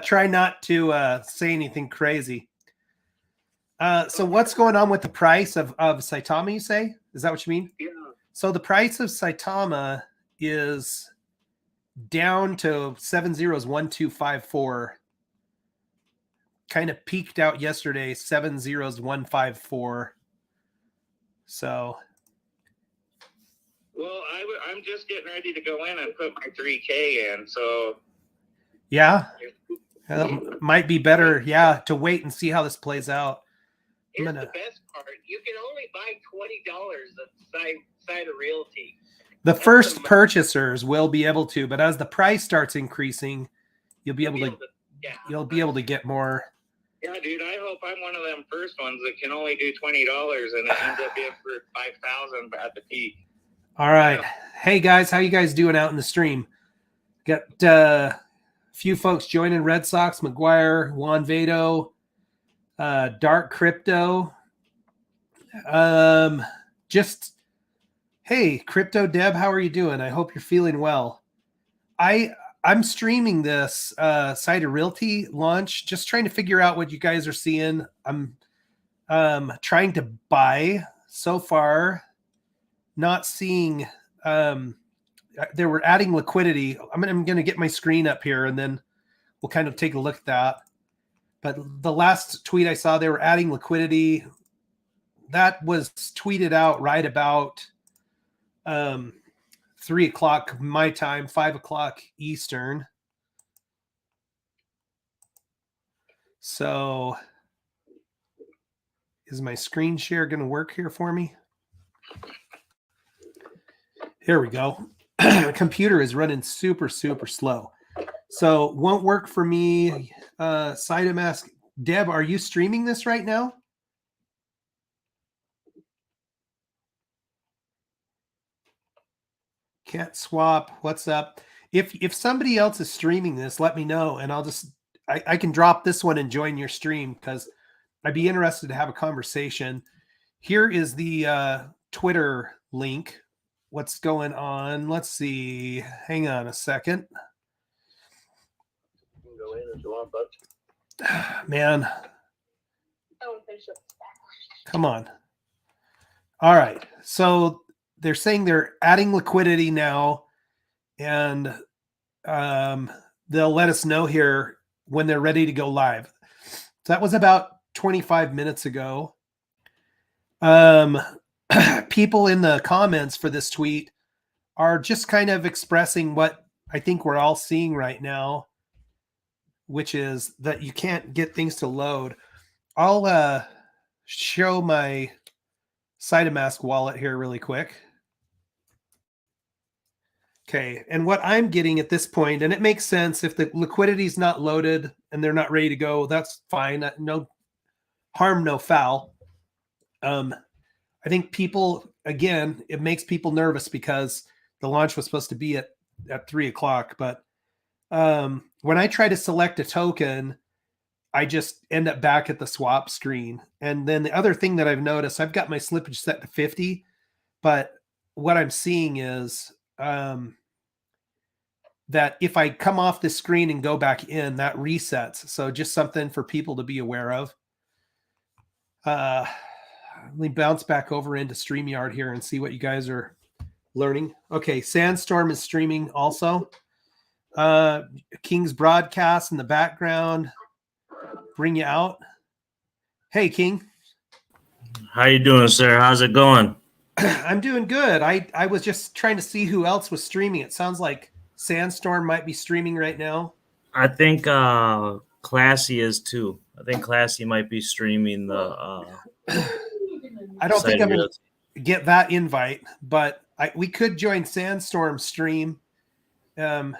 try not to say anything crazy. So what's going on with the price of Saitama, you say? Is that what you mean? Yeah. So the price of Saitama is down to 701254. Kind of peaked out yesterday, 70154. So. Well, I'm just getting ready to go in and put my 3K in. So. Yeah. Might be better, to wait and see how this plays out. Here's the best part. You can only buy $20 of SaitaRealty. The first purchasers will be able to, but as the price starts increasing, you'll be able to get more. Yeah, dude, I hope I'm one of them first ones that can only do $20 and it ends up being for $5,000 at the peak. All right. Yeah. Hey guys, how you guys doing out in the stream? Got a few folks joining: Red Sox, McGuire, Juan Vado, Dark Crypto. Hey, Crypto Deb, how are you doing? I hope you're feeling well. I'm streaming this SaitaRealty launch, just trying to figure out what you guys are seeing. I'm trying to buy so far, not seeing. They were adding liquidity. I'm going to get my screen up here, and then we'll kind of take a look at that. But the last tweet I saw, they were adding liquidity. That was tweeted out right about 3 o'clock my time, 5 o'clock Eastern. So is my screen share going to work here for me? Here we go. Computer is running super, super slow. So won't work for me. SaitaMask. Deb, are you streaming this right now? Can't swap. What's up? If somebody else is streaming this, let me know, and I can drop this one and join your stream, because I'd be interested to have a conversation. Here is the Twitter link. What's going on? Let's see. Hang on a second. You can go in if you want, bud. Man. Come on. All right. So they're saying they're adding liquidity now, and they'll let us know here when they're ready to go live. So that was about 25 minutes ago. People in the comments for this tweet are just kind of expressing what I think we're all seeing right now, which is that you can't get things to load. I'll show my SaitaMask wallet here really quick. Okay, and what I'm getting at this point, and it makes sense, if the liquidity is not loaded and they're not ready to go, that's fine. No harm, no foul. I think people, again, it makes people nervous because the launch was supposed to be at 3 o'clock. But when I try to select a token, I just end up back at the swap screen. And then the other thing that I've noticed, I've got my slippage set to 50, but what I'm seeing is that if I come off the screen and go back in, that resets. So just something for people to be aware of. Let me bounce back over into StreamYard here and see what you guys are learning. Okay, Sandstorm is streaming also. King's broadcast in the background. Bring you out. Hey, King. How you doing, sir? How's it going? I'm doing good. I was just trying to see who else was streaming. It sounds like Sandstorm might be streaming right now. I think Classy is too. I think Classy might be streaming the I don't think I'm going to get that invite, but we could join Sandstorm stream and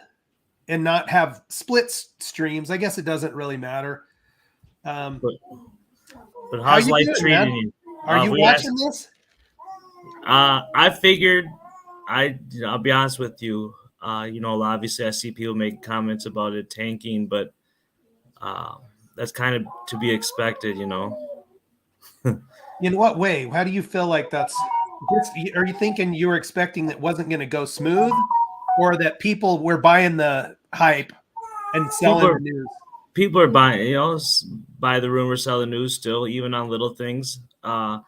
not have split streams. I guess it doesn't really matter. But how's life treating you? Are you watching this? I figured I'll be honest with you. Obviously I see people make comments about it tanking, but that's kind of to be expected, In what way? How do you feel like that's? Are you thinking you were expecting that wasn't going to go smooth, or that people were buying the hype and selling the news? people are buying, buy the rumor, sell the news still, even on little things. I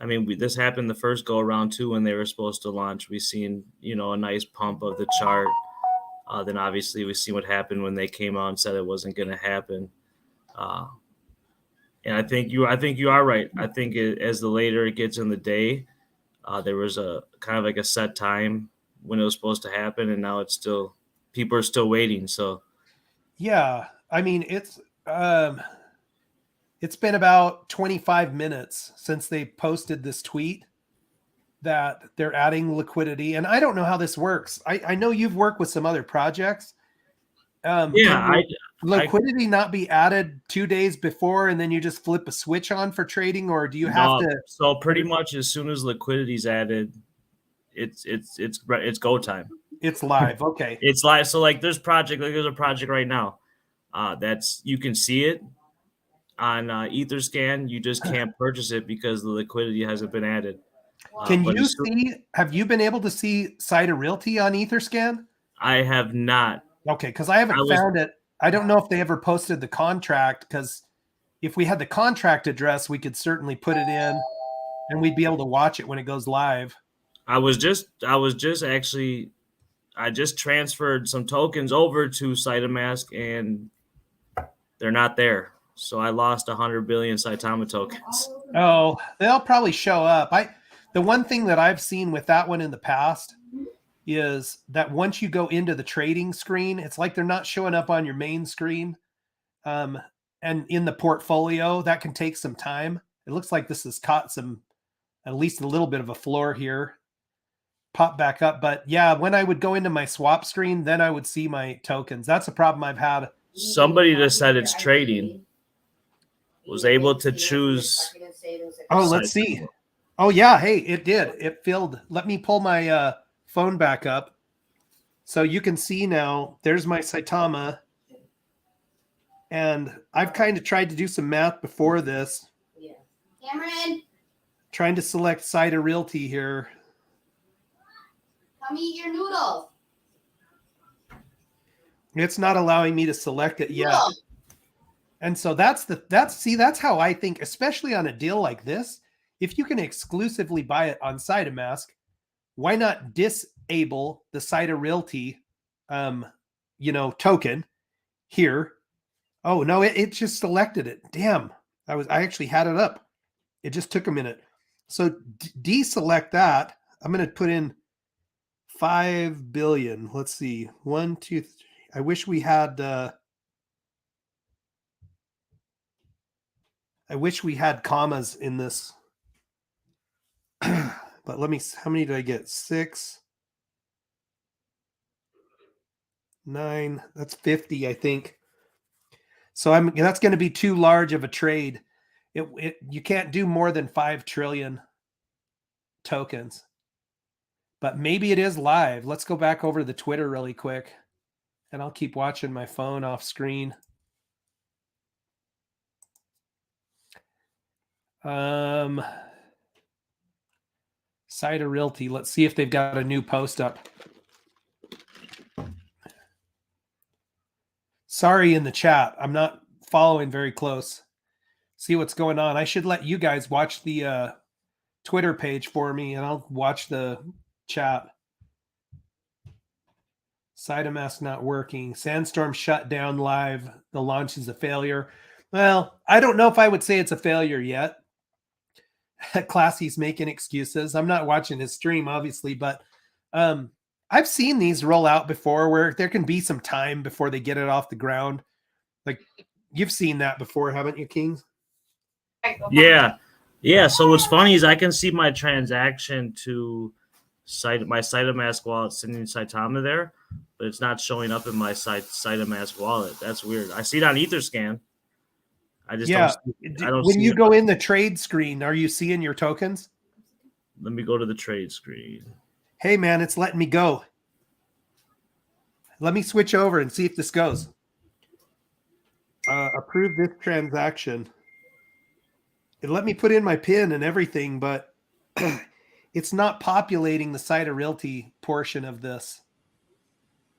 mean, this happened the first go around too when they were supposed to launch. We seen, a nice pump of the chart. Then obviously we see what happened when they came out and said it wasn't going to happen. And I think you are right. I think as the later it gets in the day, there was a kind of like a set time when it was supposed to happen, and now people are still waiting. So Yeah, I mean it's been about 25 minutes since they posted this tweet that they're adding liquidity, and I don't know how this works. I know you've worked with some other projects. yeah, Liquidity not be added 2 days before, and then you just flip a switch on for trading, or do you have no, to? so pretty much as soon as liquidity's added, it's go time. It's live. Okay. It's live. So like there's a project right now. That's you can see it on EtherScan. You just can't purchase it because the liquidity hasn't been added. Can you see? Have you been able to see SaitaRealty on EtherScan? I have not. Okay, because I haven't found it. I don't know if they ever posted the contract, because if we had the contract address, we could certainly put it in and we'd be able to watch it when it goes live. I just transferred some tokens over to SaitaMask and they're not there. So I lost 100 billion Saitama tokens. Oh, they'll probably show up. The one thing that I've seen with that one in the past is that once you go into the trading screen, it's like they're not showing up on your main screen. And in the portfolio, that can take some time. It looks like this has caught at least a little bit of a floor here. Pop back up. But yeah, when I would go into my swap screen, then I would see my tokens. That's a problem I've had. Somebody that said it's trading was able to choose. Oh, let's see. Oh yeah. Hey, it did. It filled. Let me pull my phone back up. So you can see now, there's my Saitama. And I've kind of tried to do some math before this. Yeah. Cameron, Trying to select SaitaRealty here. come eat your noodles. It's not allowing me to select it yet. And so that's how I think, especially on a deal like this, if you can exclusively buy it on SaitaMask, why not disable the SaitaRealty token here? Oh no, it just selected it. Damn. I actually had it up. It just took a minute. So deselect that. I'm going to put in 5 billion. Let's see. 1, 2, 3. I wish we had commas in this. But let me, how many did I get? 6, 9, that's 50, I think. So that's going to be too large of a trade. You can't do more than 5 trillion tokens. But maybe it is live. Let's go back over to the Twitter really quick. And I'll keep watching my phone off screen. SaitaRealty. Let's see if they've got a new post up. Sorry in the chat. I'm not following very close. See what's going on. I should let you guys watch the Twitter page for me, and I'll watch the chat. SaitaMask not working. Sandstorm shut down live. The launch is a failure. Well, I don't know if I would say it's a failure yet. Classy's making excuses. I'm not watching his stream, obviously, but I've seen these roll out before where there can be some time before they get it off the ground. Like you've seen that before, haven't you, Kings? Yeah. So what's funny is I can see my transaction to my SaitaMask wallet sitting in Saitama there, but it's not showing up in my SaitaMask wallet. That's weird. I see it on EtherScan. I don't when you go in the trade screen, are you seeing your tokens? Let me go to the trade screen. Hey man, it's letting me go. Let me switch over and see if this goes. Approve this transaction. It let me put in my PIN and everything, but it's not populating the SaitaRealty portion of this.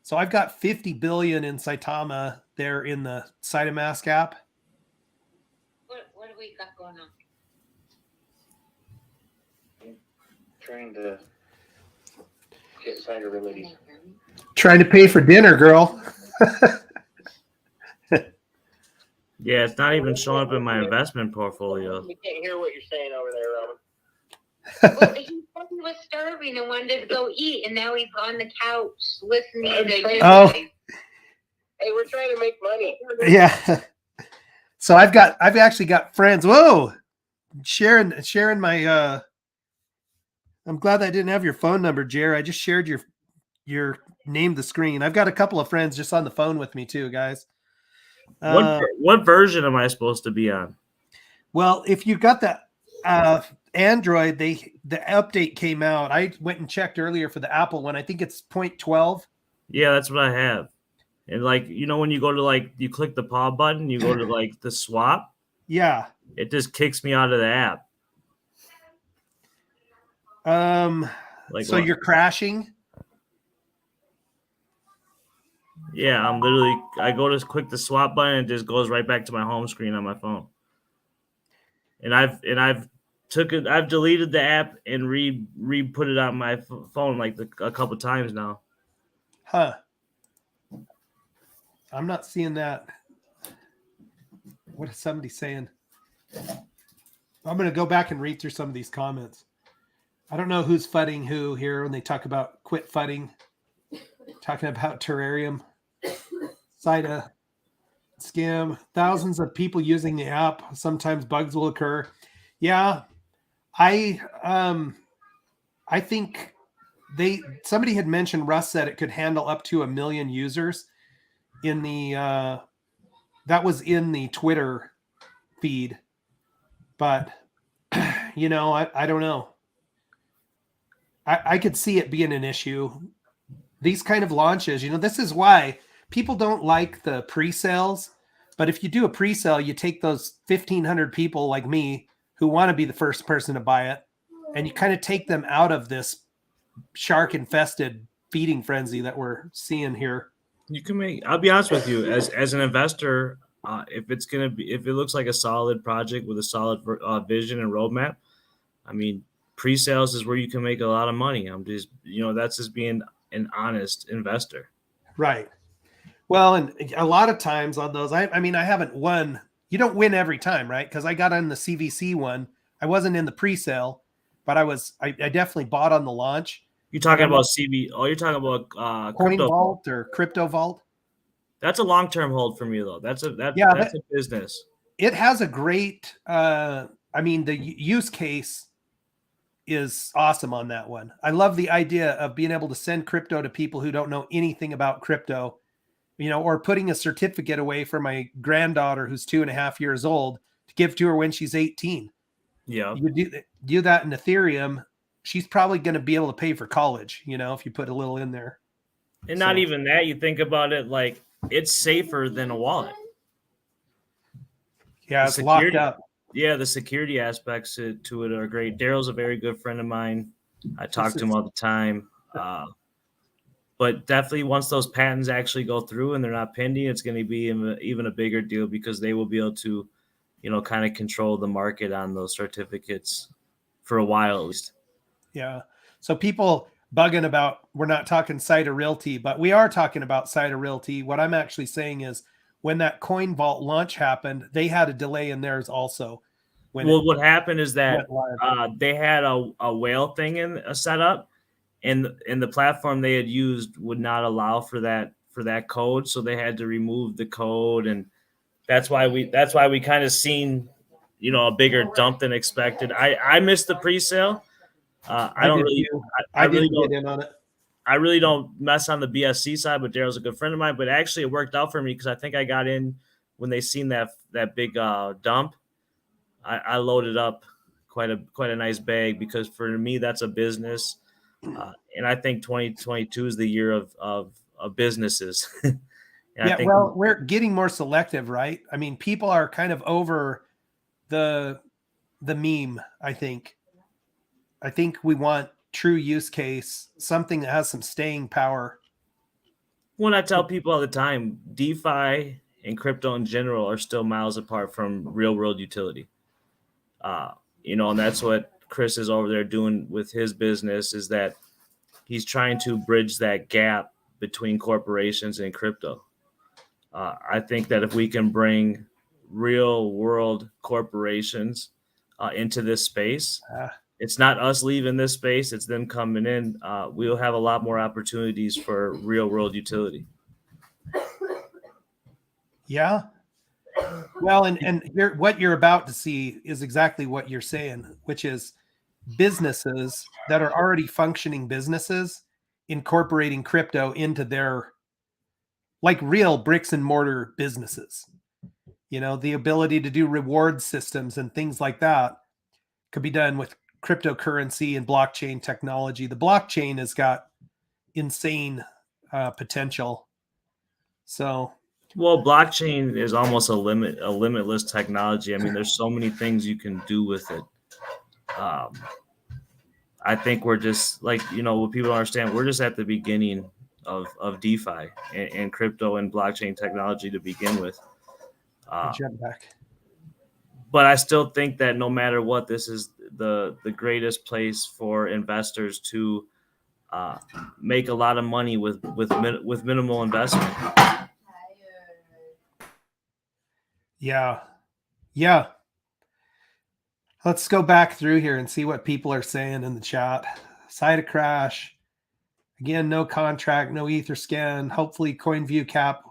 So I've got 50 billion in Saitama there in the SaitaMask app. What do we got going on? Trying to get SaitaRealty. Trying to pay for dinner, girl. Yeah, it's not even showing up in my investment portfolio. We can't hear what you're saying over there, Robin. Well, he said he was starving and wanted to go eat, and now he's on the couch listening to you Oh. guys. Hey, we're trying to make money. Yeah. So I've actually got friends. Whoa. Sharing my I'm glad I didn't have your phone number, Jer. I just shared your name the screen. I've got a couple of friends just on the phone with me too, guys. What version am I supposed to be on? Well, if you got the Android, the update came out. I went and checked earlier for the Apple one. I think it's 0.12. Yeah, that's what I have. And like, when you go to like, you click the pause button, you go to like the swap, Yeah. it just kicks me out of the app. Like, So you're crashing? Yeah, I go to click the swap button and it just goes right back to my home screen on my phone. And I've deleted the app and re-put it on my phone like a couple times now. Huh. I'm not seeing that. What is somebody saying? I'm going to go back and read through some of these comments. I don't know who's fudding who here when they talk about quit fudding. Talking about terrarium. Saita scam. Thousands of people using the app. Sometimes bugs will occur. Yeah. I think somebody had mentioned, Russ said it could handle up to 1 million users in the that was in the Twitter feed. But I don't know. I could see it being an issue. These kind of launches, this is why people don't like the pre-sales. But if you do a pre-sale, you take those 1,500 people like me who want to be the first person to buy it, and you kind of take them out of this shark-infested feeding frenzy that we're seeing here. I'll be honest with you, as an investor, if it looks like a solid project with a solid vision and roadmap, I mean, pre-sales is where you can make a lot of money. I'm just, that's just being an honest investor. Right. Well, and a lot of times on those, I mean, I haven't won. You don't win every time, right? Because I got on the CVC one. I wasn't in the pre-sale, but I definitely bought on the launch. You're talking about CB. Oh, you're talking about Coin Crypto Vault or Crypto Vault. That's a long-term hold for me, though. That's a business. It has a great. I mean, the use case is awesome on that one. I love the idea of being able to send crypto to people who don't know anything about crypto, or putting a certificate away for my granddaughter who's 2.5 years old to give to her when she's 18. Yeah. You do that in Ethereum, she's probably going to be able to pay for college, if you put a little in there. And not even that, you think about it, like it's safer than a wallet. Yeah, it's locked up. Yeah, the security aspects to it are great. Daryl's a very good friend of mine. I talk to him all the time. But definitely once those patents actually go through and they're not pending, it's going to be even a bigger deal because they will be able to, kind of control the market on those certificates for a while at least. Yeah. So people bugging about, we're not talking SaitaRealty, but we are talking about SaitaRealty. What I'm actually saying is when that Coin Vault launch happened, they had a delay in theirs also. What happened is that they had a whale thing set up, and the platform they had used would not allow for that code, so they had to remove the code, and that's why we kind of seen a bigger dump than expected. I missed the pre-sale. I really don't get in on it. I really don't mess on the BSC side, but Daryl's a good friend of mine. But actually, it worked out for me because I think I got in when they seen that big dump. I loaded up quite a nice bag because for me that's a business, and I think 2022 is the year of businesses. We're getting more selective, right? I mean, people are kind of over the meme. I think we want true use case, something that has some staying power. When I tell people all the time, DeFi and crypto in general are still miles apart from real world utility. And that's what Chris is over there doing with his business, is that he's trying to bridge that gap between corporations and crypto. I think that if we can bring real world corporations into this space, it's not us leaving this space, it's them coming in. We'll have a lot more opportunities for real world utility. Yeah. Well, and what you're about to see is exactly what you're saying, which is businesses that are already functioning businesses incorporating crypto into their like real bricks and mortar businesses. The ability to do reward systems and things like that could be done with cryptocurrency and blockchain technology. The blockchain has got insane potential. So, well, blockchain is almost a limitless technology. I mean, there's so many things you can do with it. I think we're just like, what people understand, we're just at the beginning of DeFi and crypto and blockchain technology to begin with. jump back. But I still think that no matter what, this is the greatest place for investors to make a lot of money with minimal investment. Yeah. Let's go back through here and see what people are saying in the chat. Side of crash. Again, no contract, no Etherscan. Hopefully CoinView cap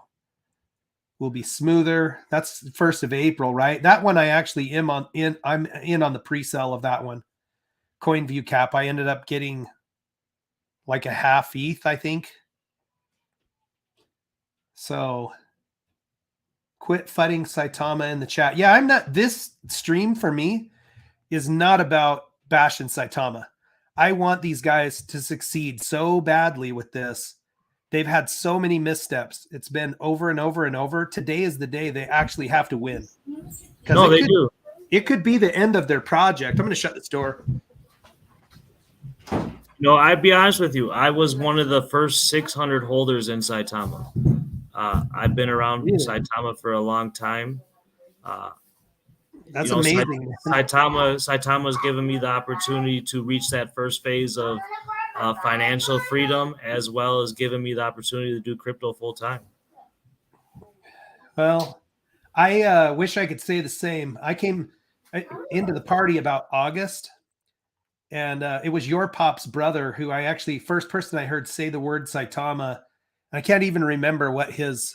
will be smoother. That's the 1st of April, right? That one I actually am I'm in on the pre-sale of that one. CoinView cap. I ended up getting like a half ETH, I think. So quit fudding Saitama in the chat. Yeah, this stream for me is not about bashing Saitama. I want these guys to succeed so badly with this. They've had so many missteps. It's been over and over and over. Today is the day they actually have to win. No, they do. It could be the end of their project. I'm going to shut this door. No, I'd be honest with you. I was one of the first 600 holders in Saitama. I've been around Saitama for a long time. That's amazing. Saitama's given me the opportunity to reach that first phase of financial freedom, as well as giving me the opportunity to do crypto full time. Well, I wish I could say the same. I came into the party about August, and it was your pop's brother who first person I heard say the word Saitama. I can't even remember what his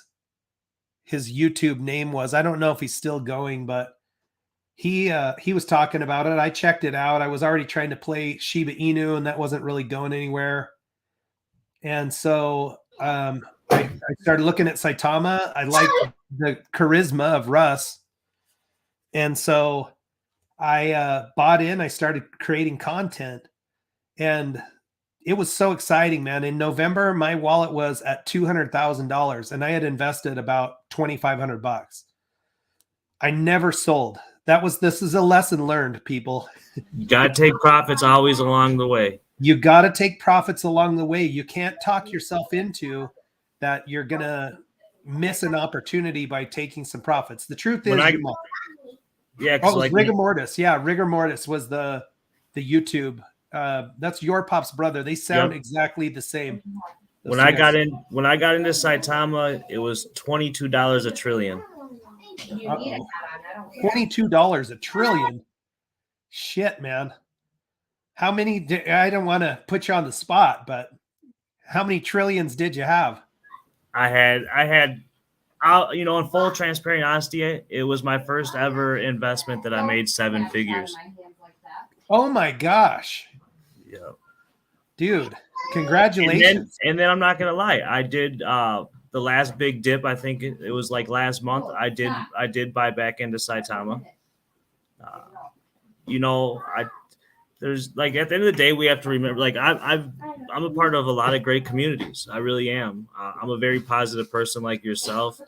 YouTube name was. I don't know if he's still going, but he was talking about it. I checked it out. I was already trying to play Shiba Inu, and that wasn't really going anywhere. And so I started looking at Saitama. I liked the charisma of Russ. And so I bought in. I started creating content. And it was so exciting, man. In November, my wallet was at $200,000, and I had invested about $2,500. I never sold. This is a lesson learned, people. You got to take profits always along the way. You got to take profits along the way. You can't talk yourself into that you're going to miss an opportunity by taking some profits. The truth is, Rigor Mortis. Yeah, Rigor Mortis was the YouTube. That's your pop's brother. They sound exactly the same. When I got into Saitama, it was $22 a trillion. $22 a trillion. Shit, man. How many? I don't want to put you on the spot, but how many trillions did you have? I had, in full transparent honesty, it was my first ever investment that I made 7 figures. Oh my gosh. Yeah. Dude, congratulations. And then I'm not going to lie. I did, the last big dip, I think it was like last month, I did buy back into Saitama. There's like, at the end of the day, we have to remember, like, I'm a part of a lot of great communities. I really am. I'm a very positive person like yourself.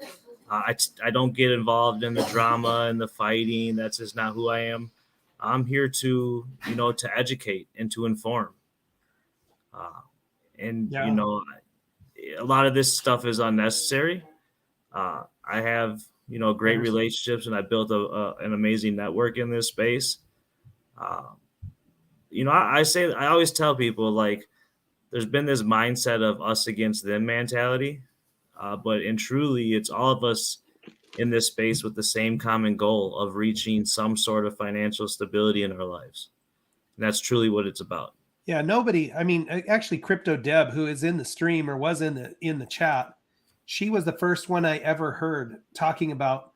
I don't get involved in the drama and the fighting. That's just not who I am. I'm here to educate and to inform. A lot of this stuff is unnecessary. I have, you know, great relationships, and I built an amazing network in this space. You know, I always tell people, like, there's been this mindset of us against them mentality, but in truly, it's all of us in this space with the same common goal of reaching some sort of financial stability in our lives. And that's truly what it's about. Yeah, nobody. I mean, actually, Crypto Deb, who is in the stream or was in the chat, she was the first one I ever heard talking about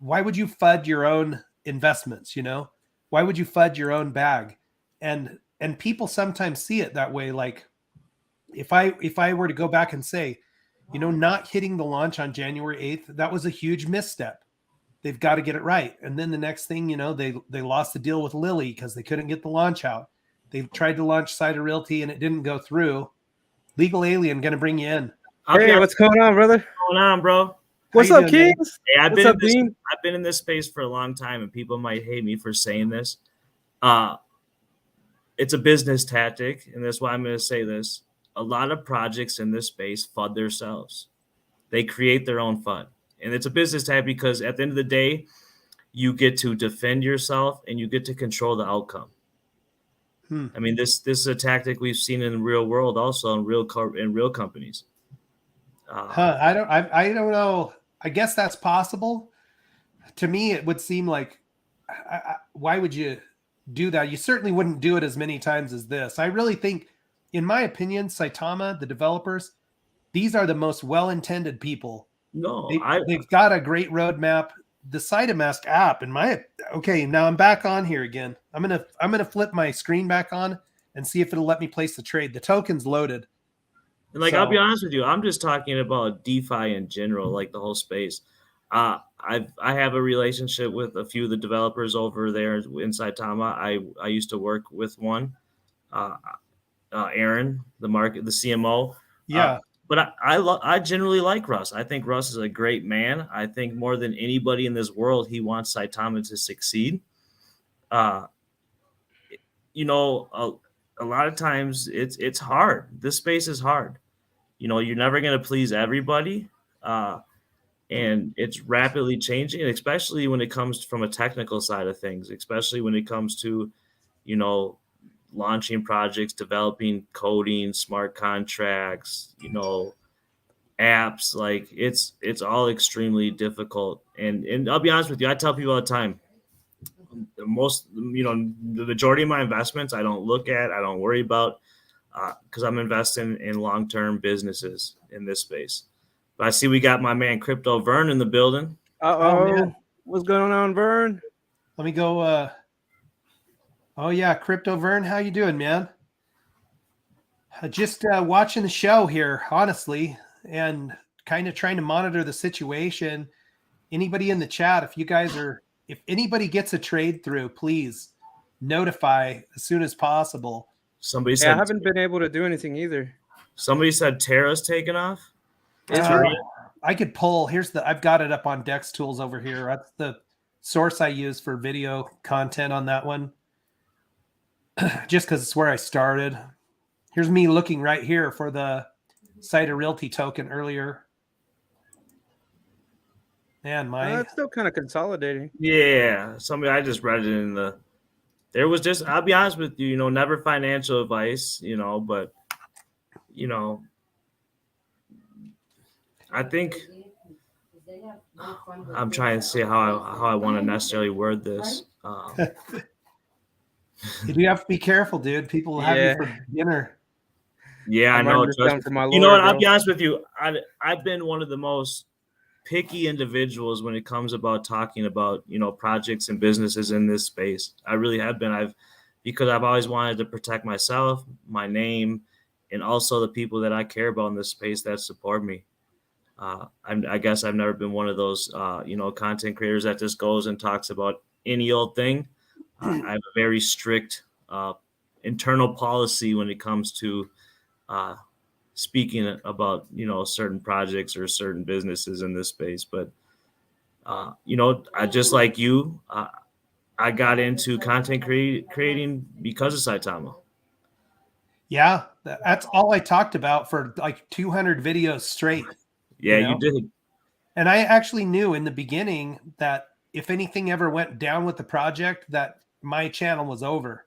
why would you fud your own investments? You know, why would you fud your own bag? And people sometimes see it that way. Like, if I were to go back and say, you know, not hitting the launch on January 8th, that was a huge misstep. They've got to get it right. And then the next thing, you know, they lost the deal with Lily because they couldn't get the launch out. They tried to launch SaitaRealty and it didn't go through. Legal Alien going to bring you in. Hey, what's going on, brother? What's going on, bro? What's up, Kings? Hey, I've What's up, Dean? I've been in this space for a long time, and people might hate me for saying this. It's a business tactic, and that's why I'm going to say this. A lot of projects in this space FUD themselves. They create their own FUD. And it's a business tactic because at the end of the day, you get to defend yourself and you get to control the outcome. I mean, this is a tactic we've seen in the real world, also in real companies. I don't know. I guess that's possible. To me, it would seem like, why would you do that? You certainly wouldn't do it as many times as this. I really think, in my opinion, Saitama, the developers, these are the most well-intended people. No, they've got a great roadmap. The SaitaMask app, now I'm back on here again. I'm gonna flip my screen back on and see if it'll let me place the trade. The token's loaded. And I'll be honest with you, I'm just talking about DeFi in general, like the whole space. I have a relationship with a few of the developers over there in Saitama. I used to work with one, Aaron, the CMO. Yeah. But I generally like Russ. I think Russ is a great man. I think more than anybody in this world, he wants Saitama to succeed. You know, a lot of times it's hard. This space is hard. You know, you're never going to please everybody. And it's rapidly changing, especially when it comes from a technical side of things, especially when it comes to, you know, launching projects, developing coding, smart contracts, you know, apps. Like it's all extremely difficult. And I'll be honest with you, I tell people all the time, the majority of my investments I don't look at, I don't worry about, because I'm investing in long-term businesses in this space. But I see we got my man Crypto Vern in the building. What's going on, Vern? Let me go. Oh yeah, Crypto Vern, how you doing, man? Just watching the show here, honestly, and kind of trying to monitor the situation. Anybody in the chat, if anybody gets a trade through, please notify as soon as possible. Somebody said I haven't been able to do anything either. Somebody said Terra's taken off. I could pull. I've got it up on Dex Tools over here. That's the source I use for video content on that one. Just because it's where I started. Here's me looking right here for the SaitaRealty token earlier. Man, it's still kind of consolidating. Yeah, I just read it there was just, I'll be honest with you, you know, never financial advice, you know, but, you know, I think I'm trying to see how I want to necessarily word this. You do have to be careful, dude. People will have you for dinner. Yeah, I know. You know what? I'll be honest with you. I've been one of the most picky individuals when it comes about talking about, you know, projects and businesses in this space. I really have been. Because I've always wanted to protect myself, my name, and also the people that I care about in this space that support me. I guess I've never been one of those, you know, content creators that just goes and talks about any old thing. I have a very strict internal policy when it comes to speaking about, you know, certain projects or certain businesses in this space. But, you know, I just like you, I got into content creating because of Saitama. Yeah, that's all I talked about for like 200 videos straight. Yeah, you know? you did. And I actually knew in the beginning that if anything ever went down with the project, that my channel was over,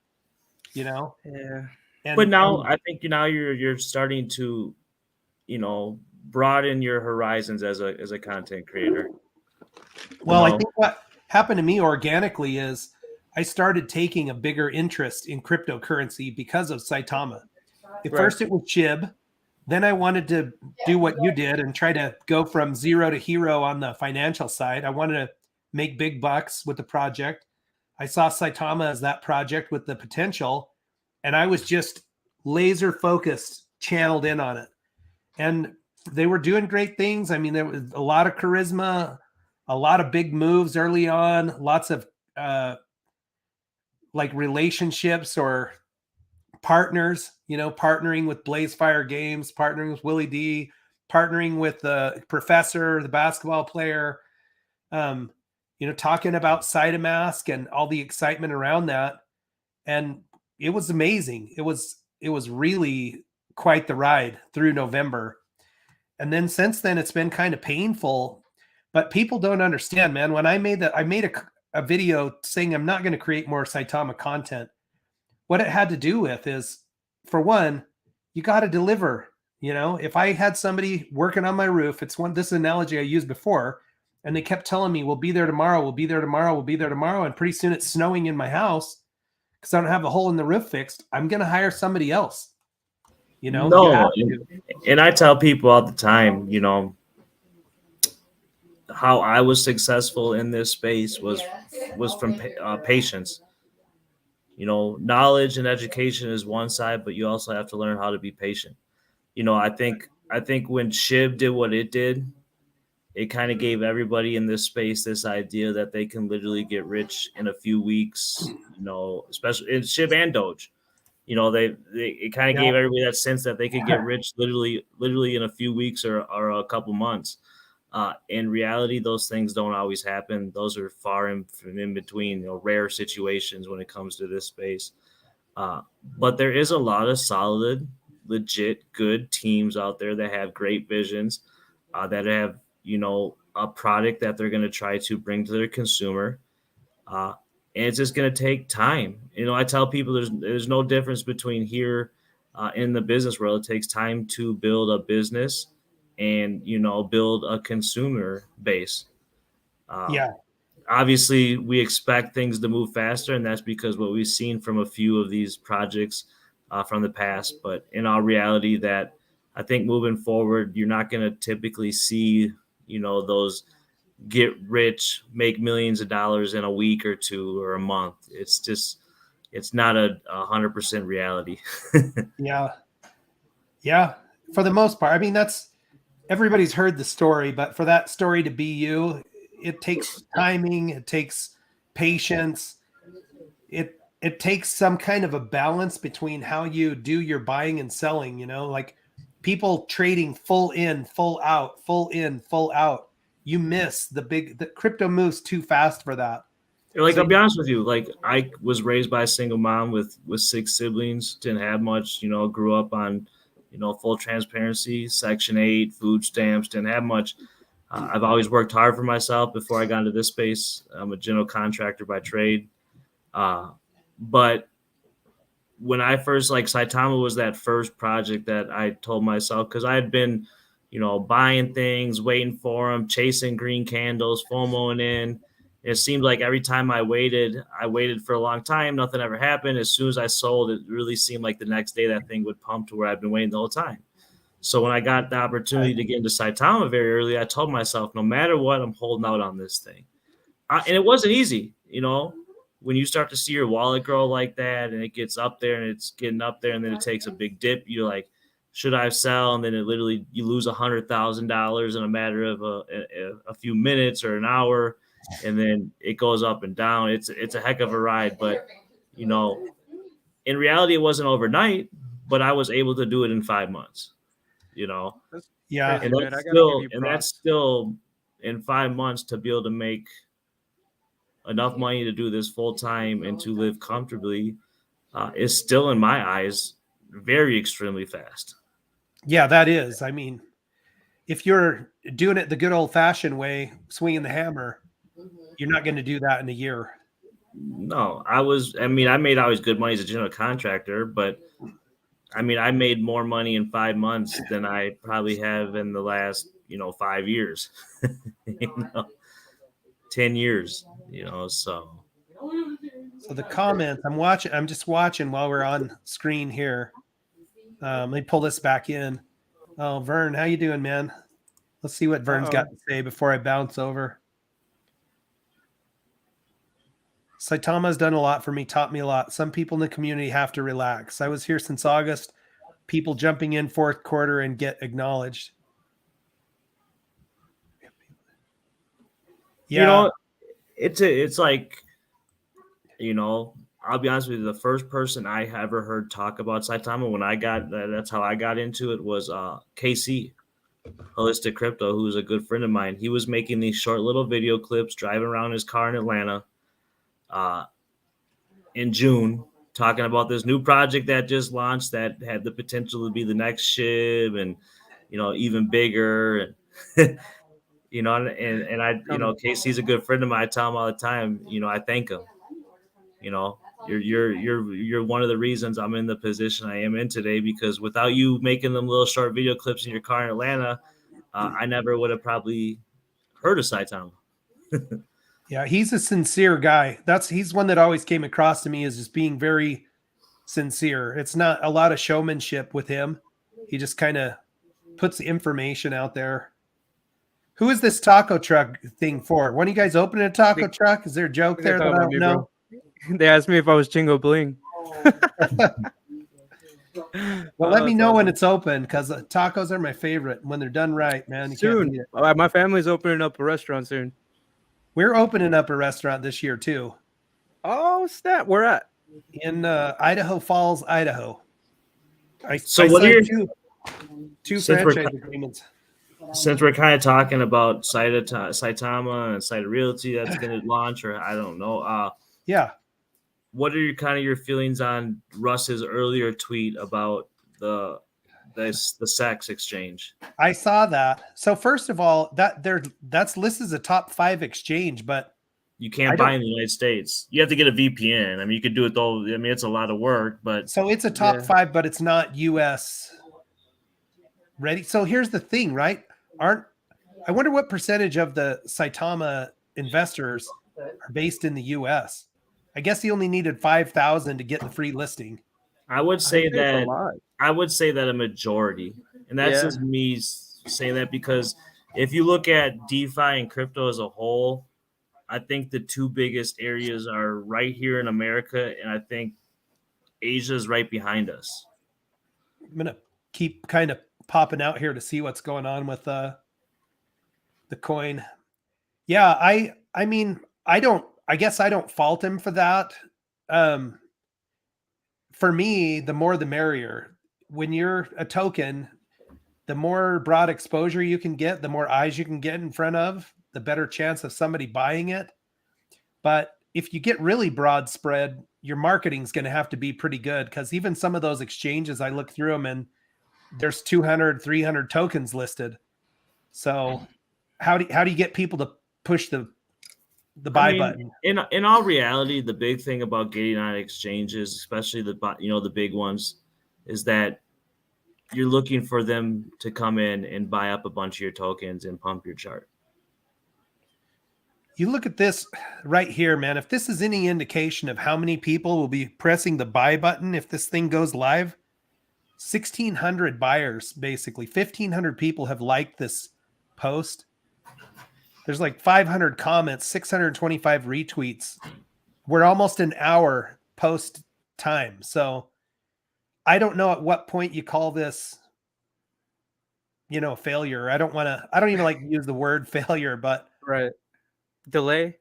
you know? Yeah. But now And I think now you're starting to, broaden your horizons as a content creator. well, I think what happened to me organically is I started taking a bigger interest in cryptocurrency because of Saitama. At Right. first it was SHIB. Then I wanted to do what you did and try to go from zero to hero on the financial side. I wanted to make big bucks with the project. I saw Saitama as that project with the potential, and I was just laser focused, channeled in on it. And they were doing great things. I mean, there was a lot of charisma, a lot of big moves early on, lots of like relationships or partners, partnering with Blazefire Games, partnering with Willie D, partnering with the professor, the basketball player, talking about SaitaMask and all the excitement around that. And it was amazing. It was really quite the ride through November. And then since then, it's been kind of painful, but people don't understand, man. When I made a video saying I'm not going to create more Saitama content, what it had to do with is, for one, you got to deliver. If I had somebody working on my roof, this analogy I used before, and they kept telling me, we'll be there tomorrow, we'll be there tomorrow, we'll be there tomorrow. And pretty soon it's snowing in my house because I don't have the hole in the roof fixed. I'm going to hire somebody else. You have to. And I tell people all the time, how I was successful in this space was from patience. Knowledge and education is one side, but you also have to learn how to be patient. I think when SHIB did what it did, it kind of gave everybody in this space this idea that they can literally get rich in a few weeks, especially in SHIB and Doge. It kind of gave everybody that sense that they could get rich literally in a few weeks or a couple months. In reality, those things don't always happen. Those are far in between, rare situations when it comes to this space. But there is a lot of solid, legit, good teams out there that have great visions, that have, a product that they're going to try to bring to their consumer. And it's just going to take time. I tell people there's no difference between here in the business world. It takes time to build a business and, build a consumer base. Obviously, we expect things to move faster, and that's because what we've seen from a few of these projects from the past. But in all reality, that I think moving forward, you're not going to typically see, those get rich, make millions of dollars in a week or two or a month. It's not 100% reality. Yeah. For the most part. I mean, everybody's heard the story, but for that story to be you, it takes timing, it takes patience. It takes some kind of a balance between how you do your buying and selling, like people trading full in, full out, full in, full out. You miss the crypto moves too fast for that. I'll be honest with you. Like, I was raised by a single mom with 6 siblings, didn't have much, grew up on, full transparency, Section 8, food stamps, didn't have much. I've always worked hard for myself before I got into this space. I'm a general contractor by trade. But when I first, Saitama was that first project that I told myself, because I had been, buying things, waiting for them, chasing green candles, FOMOing in. It seemed like every time I waited for a long time. Nothing ever happened. As soon as I sold, it really seemed like the next day that thing would pump to where I've been waiting the whole time. So when I got the opportunity to get into Saitama very early, I told myself, no matter what, I'm holding out on this thing. And it wasn't easy, when you start to see your wallet grow like that and it gets up there and it's getting up there and then it takes a big dip, you're like, should I sell? And then you lose $100,000 in a matter of a few minutes or an hour. And then it goes up and down. It's a heck of a ride, but in reality, it wasn't overnight, but I was able to do it in 5 months, Yeah. Crazy, and that's still in 5 months to be able to make enough money to do this full time and to live comfortably is still, in my eyes, very extremely fast. Yeah, that is. I mean, if you're doing it the good old fashioned way, swinging the hammer, you're not going to do that in a year. No, I mean, I made always good money as a general contractor, but I mean, I made more money in 5 months than I probably have in the last, 5 years, 10 years, so. So the comments I'm just watching while we're on screen here. Let me pull this back in. Oh, Vern, how you doing, man? Let's see what Vern's got to say before I bounce over. Saitama's done a lot for me, taught me a lot. Some people in the community have to relax. I was here since August. People jumping in fourth quarter and get acknowledged. Yeah. It's like, I'll be honest with you, the first person I ever heard talk about Saitama when that's how I got into it was KC, Holistic Crypto, who's a good friend of mine. He was making these short little video clips, driving around his car in Atlanta in June, talking about this new project that just launched that had the potential to be the next SHIB and, even bigger. And, and I, Casey's a good friend of mine. I tell him all the time, I thank him. You're one of the reasons I'm in the position I am in today, because without you making them little short video clips in your car in Atlanta, I never would have probably heard of Saitama. Yeah, he's a sincere guy. He's one that always came across to me as just being very sincere. It's not a lot of showmanship with him. He just kind of puts the information out there. Who is this taco truck thing for? When are you guys opening a taco truck? Is there a joke there that I don't know? They asked me if I was Chingo Bling. Well, let me know when it's open, because tacos are my favorite. When they're done right, man. Soon. My family's opening up a restaurant soon. We're opening up a restaurant this year too. Oh, snap! Where at? In Idaho Falls, Idaho. I what are your two franchise agreements? Since we're kind of talking about Saitama and SaitaRealty that's going to launch, or I don't know. Yeah. What are your feelings on Russ's earlier tweet about the sex exchange? I saw that. So first of all, that's listed as a top 5 exchange, but you can't buy in the United States. You have to get a VPN. I mean, you could do it though. I mean, it's a lot of work, but so it's a top 5, but it's not US ready. So here's the thing, right? I wonder what percentage of the Saitama investors are based in the US. I guess he only needed 5,000 to get the free listing. I would say that a majority, and that's just me saying that because if you look at DeFi and crypto as a whole, I think the two biggest areas are right here in America, and I think Asia is right behind us. I'm gonna keep kind of popping out here to see what's going on with the coin. Yeah, I mean, I guess I don't fault him for that. For me, the more the merrier. When you're a token, the more broad exposure you can get, the more eyes you can get in front of, the better chance of somebody buying it. But if you get really broad spread, your marketing is going to have to be pretty good, because even some of those exchanges, I look through them and there's 200, 300 tokens listed. So how do you get people to push the buy button? In all reality, the big thing about getting on exchanges, especially the big ones, is that you're looking for them to come in and buy up a bunch of your tokens and pump your chart. You look at this right here, man. If this is any indication of how many people will be pressing the buy button if this thing goes live, 1,600 buyers, basically 1,500 people have liked this post. There's like 500 comments, 625 retweets. We're almost an hour post time. So I don't know at what point you call this, a failure. I don't even like to use the word failure, but right. Delay.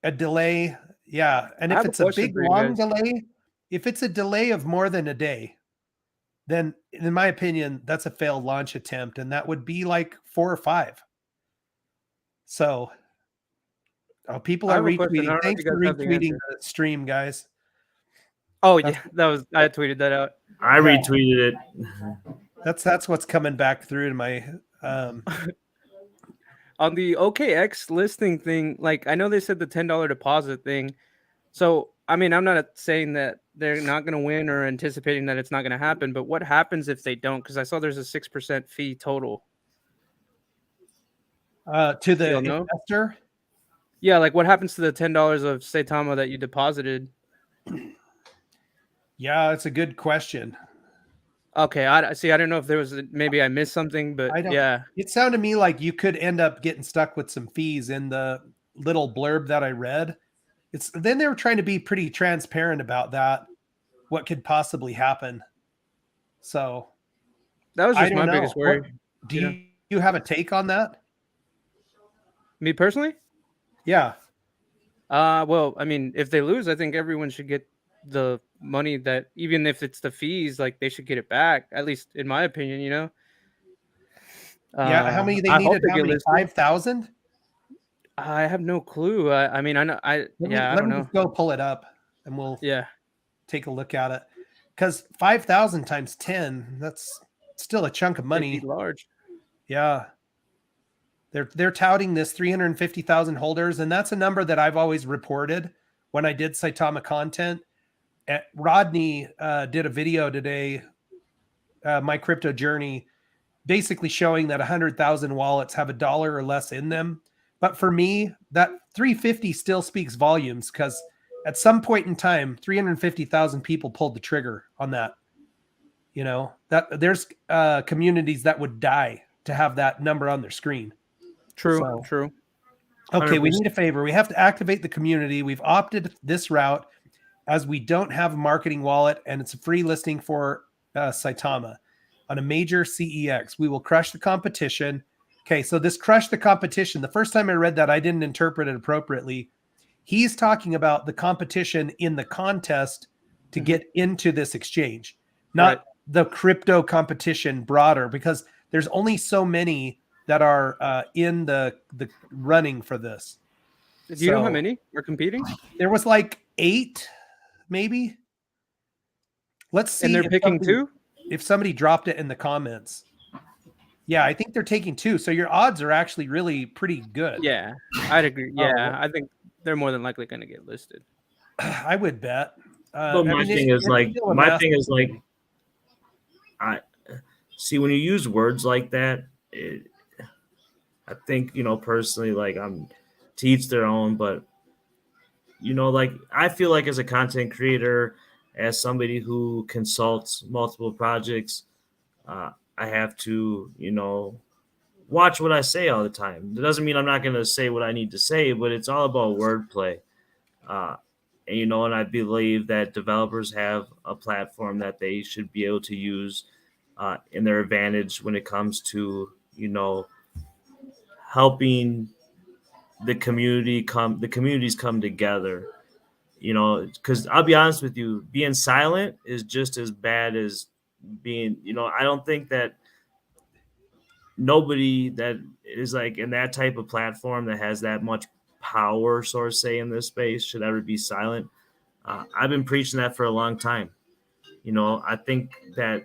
A delay. Yeah. And if it's a big, long delay, if it's a delay of more than a day, then in my opinion, that's a failed launch attempt. And that would be like 4 or 5. So people are retweeting. Thanks for retweeting the stream, guys. Oh, yeah. I tweeted that out. I retweeted it. That's what's coming back through to my Um, On the OKX listing thing, like I know they said the $10 deposit thing. So I mean, I'm not saying that they're not going to win or anticipating that it's not going to happen, but what happens if they don't? Because I saw there's a 6% fee total. to the You'll know? investor. Yeah, like what happens to the $10 of Saitama that you deposited? Yeah, it's a good question. Okay, I see. I don't know if there was maybe I missed something, but I don't. yeah, It sounded to me like you could end up getting stuck with some fees in the little blurb that I read. It's then they were trying to be pretty transparent about that, what could possibly happen. So that was I just don't my know. biggest worry. Do you know? you have a take on that? Me personally? Yeah. Well, I mean, if they lose, I think everyone should get the money that, even if it's the fees, like they should get it back. At least in my opinion, you know. Yeah. How many they I hope needed? they How get many? listed. 5,000? I have no clue. I mean, I know. I Let don't me know. just go pull it up and we'll Yeah, take a look at it. Because 5,000 times 10, that's still a chunk of money. pretty large. Yeah. They're touting this 350,000 holders, and that's a number that I've always reported when I did Saitama content. Rodney did a video today, My Crypto Journey, basically showing that 100,000 wallets have $1 or less in them. But for me, that 350 still speaks volumes because at some point in time, 350,000 people pulled the trigger on that. You know, that there's communities that would die to have that number on their screen. True, So- true. Okay, we 100%. need a favor. We have to activate the community. We've opted this route as we don't have a marketing wallet and it's a free listing for Saitama on a major CEX. We will crush the competition. Okay, so this crush the competition, the first time I read that, I didn't interpret it appropriately. He's talking about the competition in the contest to get into this exchange, not Right. the crypto competition broader, because there's only so many that are in the running for this. Do you know how So- many are competing? There was like 8, maybe. Let's see. And they're if picking somebody- 2? If somebody dropped it in the comments. Yeah, I think they're taking 2. So your odds are actually really pretty good. Yeah, I'd agree. Oh, Yeah, I think they're more than likely going to get listed. I would bet. But my thing is like, I see when you use words like that, I think, you know, personally, like I'm to each their own, but you know, like I feel like as a content creator, as somebody who consults multiple projects, I have to, you know, watch what I say all the time. It doesn't mean I'm not going to say what I need to say, but it's all about wordplay. And, you know, and I believe that developers have a platform that they should be able to use in their advantage when it comes to, you know, helping the communities come together, you know, because I'll be honest with you, being silent is just as bad as being, you know, I don't think that nobody that is like in that type of platform that has that much power, sort of say, in this space should ever be silent. I've been preaching that for a long time. You know, I think that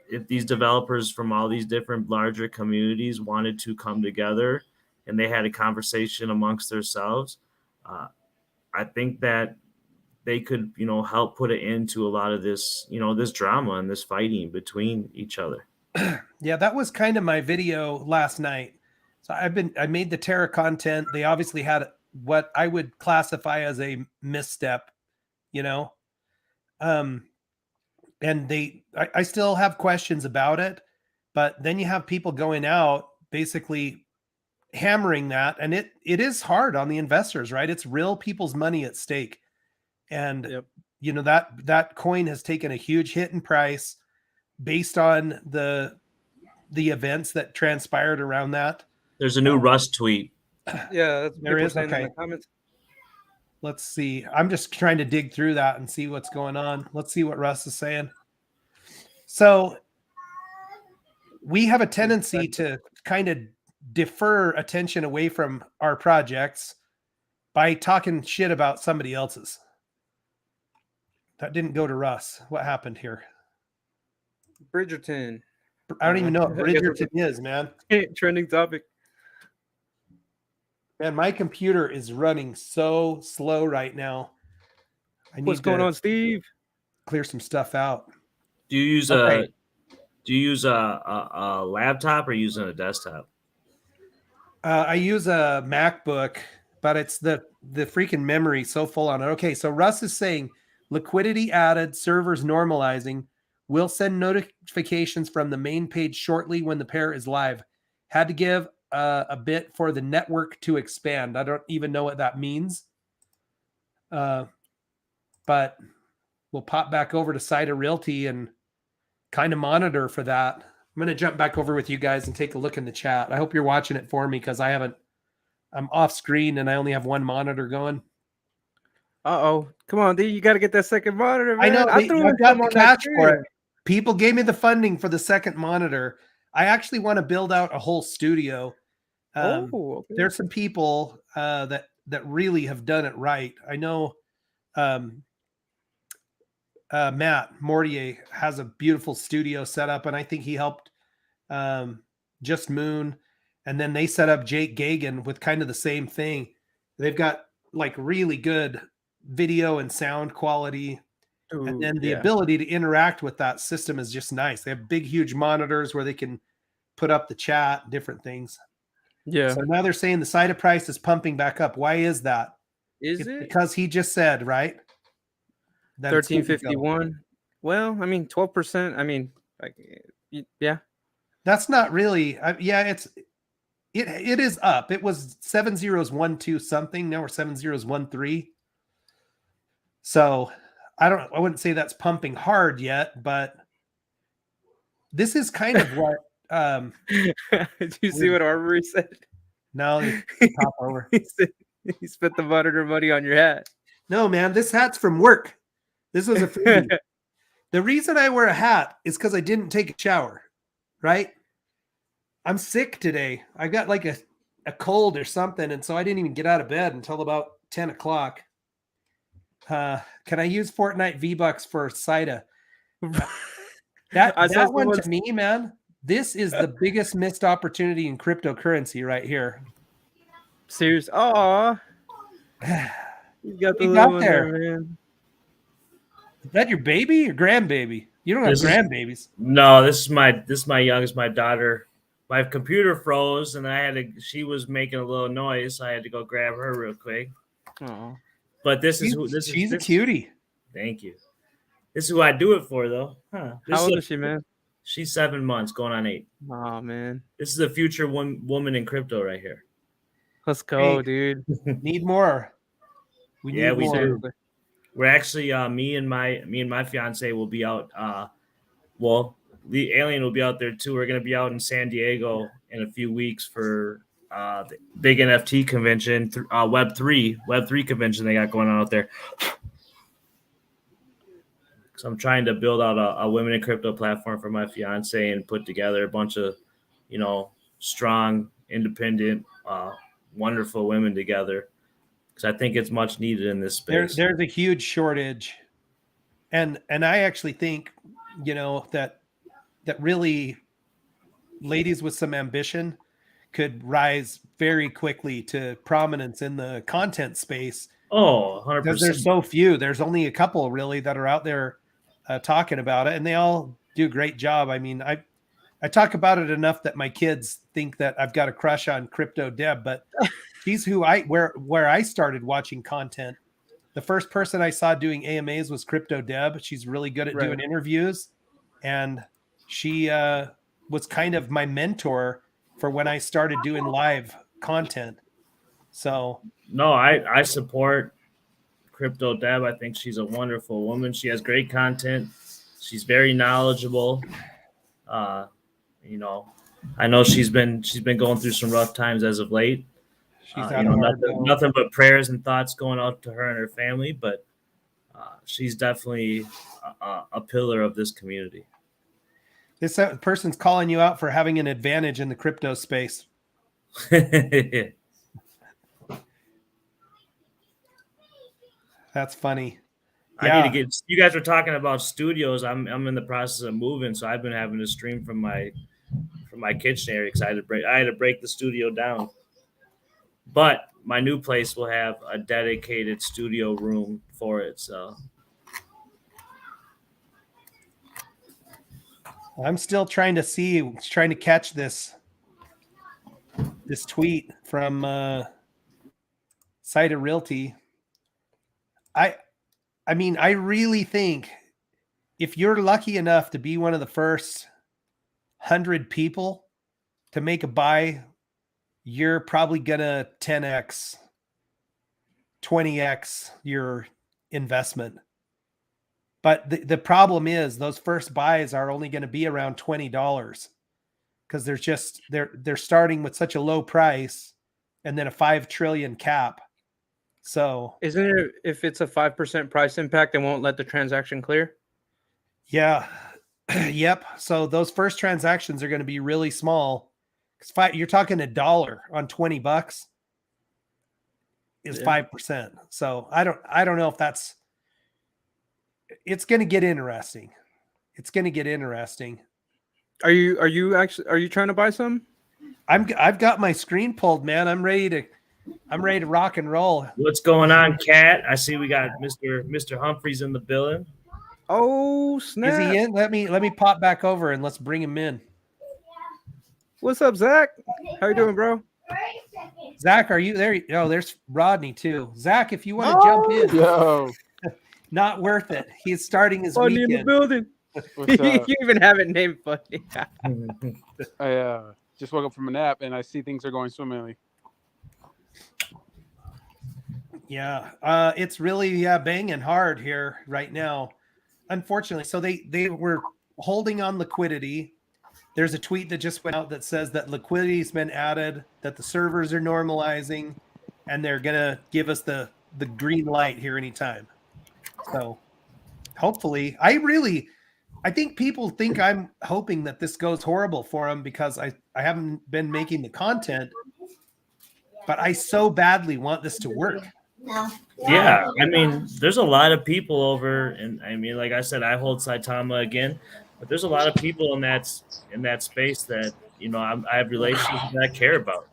if these developers from all these different larger communities wanted to come together and they had a conversation amongst themselves, I think that they could, you know, help put an end to a lot of this, you know, this drama and this fighting between each other. Yeah, that was kind of my video last night. So I made the Terra content. They obviously had what I would classify as a misstep, you know. And I still have questions about it, but then you have people going out basically hammering that, and it is hard on the investors, right? It's real people's money at stake. And Yep. you know, that coin has taken a huge hit in price based on the events that transpired around that. There's a new Rust tweet. Yeah, that's There people is? saying in Okay. the comments. Let's see. I'm just trying to dig through that and see what's going on. Let's see what Russ is saying. So we have a tendency to kind of defer attention away from our projects by talking shit about somebody else's. That didn't go to Russ. What happened here? Bridgerton. I don't even know what I guess it's Bridgerton is, man. a trending topic. Man, my computer is running so slow right now. I need What's going to on, Steve? clear some stuff out. Do you use Okay. a laptop or using a desktop? I use a MacBook, but it's the freaking memory so full on it. Okay, so Russ is saying liquidity added, servers normalizing. Will send notifications from the main page shortly when the pair is live. Had to give a bit for the network to expand. I don't even know what that means. But we'll pop back over to SaitaRealty and kind of monitor for that. I'm going to jump back over with you guys and take a look in the chat. I hope you're watching it for me because I'm off screen and I only have one monitor going. Uh-oh. Come on, D. You got to get that second monitor, man. I know. I threw in I've got some the on that cash for it. stream. People gave me the funding for the second monitor. I actually want to build out a whole studio. Okay. There's some people that really have done it right. I know Matt Mortier has a beautiful studio set up, and I think he helped Just Moon. And then they set up Jake Gagan with kind of the same thing. They've got like really good video and sound quality. And then the ability to interact with that system is just nice. They have big, huge monitors where they can put up the chat, different things. Yeah. So now they're saying the Saita price is pumping back up. Why is that? Is it? Because he just said, right? That it's good to go. 1351. Well, I mean, 12%. I mean, like, yeah. That's not really. Yeah, it is up. It was 7012 something. Now we're 7013. So I wouldn't say that's pumping hard yet, but this is kind of what. Did you see what Arbery said? No, pop over. He said he spent the monitor money on your hat. No, man, this hat's from work. This was a freebie. The reason I wear a hat is because I didn't take a shower, right? I'm sick today. I got like a cold or something, and so I didn't even get out of bed until about 10 o'clock. Can I use Fortnite V-Bucks for Saita? That one to me, man, this is the biggest missed opportunity in cryptocurrency right here. Serious? Aw. You got the You little got one there. there, man. Is that your baby or grandbaby? You don't have grandbabies. No, this is my youngest, my daughter. My computer froze and she was making a little noise, so I had to go grab her real quick. Aw. But She's a cutie. Thank you. This is who I do it for, though. Huh. How old is she, man? She's 7 months, going on 8. Oh, man. This is a future woman in crypto right here. Let's go, Hey. dude. Need more. We do. We're actually me and my fiance will be out. The alien will be out there too. We're gonna be out in San Diego in a few weeks for the big NFT convention, Web3 convention they got going on out there. So I'm trying to build out a women in crypto platform for my fiance and put together a bunch of, strong, independent, wonderful women together. Because I think it's much needed in this space. There's a huge shortage, and I actually think, that really ladies with some ambition could rise very quickly to prominence in the content space. Oh, 100%. Because there's so few. There's only a couple really that are out there talking about it, and they all do a great job. I mean, I talk about it enough that my kids think that I've got a crush on Crypto Deb, but she's where I started watching content. The first person I saw doing AMAs was Crypto Deb. She's really good at doing interviews, and she was kind of my mentor for when I started doing live content. So no, I support Crypto Deb. I think she's a wonderful woman. She has great content. She's very knowledgeable. I know she's been going through some rough times as of late. She's nothing but prayers and thoughts going out to her and her family, but she's definitely a pillar of this community. This person's calling you out for having an advantage in the crypto space. That's funny. I need to get. You guys were talking about studios. I'm in the process of moving, so I've been having to stream from my kitchen area because I had to break the studio down. But my new place will have a dedicated studio room for it. So I'm still trying to catch this tweet from SaitaRealty. I mean, I really think if you're lucky enough to be one of the first 100 people to make a buy, you're probably gonna 10x, 20x your investment. But the problem is those first buys are only going to be around $20 because they're starting with such a low price and then a 5 trillion cap. So Isn't it if it's a 5% price impact, they won't let the transaction clear? yeah. Yep. So those first transactions are going to be really small. Because you're talking $1 on $20 is 5%. So I don't know if that's. It's going to get interesting. It's going to get interesting. Are you trying to buy some? I've got my screen pulled, man. I'm ready to rock and roll. what's going on, Cat? I see we got Mr. Humphreys in the building. Oh snap! Is he in? Let me pop back over and let's bring him in. What's up, Zach? How you doing, bro? Zach, are you there? Oh, there's Rodney too. Zach, if you want to jump in, Yo, not worth it. He's starting his Funny weekend. in the building. You even have it named Funny. I just woke up from a nap and I see things are going swimmingly. Yeah, it's really banging hard here right now. Unfortunately, so they were holding on liquidity. There's a tweet that just went out that says that liquidity's been added, that the servers are normalizing, and they're gonna give us the green light here anytime. So hopefully, I think people think I'm hoping that this goes horrible for them because I haven't been making the content, but I so badly want this to work. Yeah, I mean, there's a lot of people over, and I mean, like I said, I hold Saitama again, but there's a lot of people in that space that I have relationships that I care about.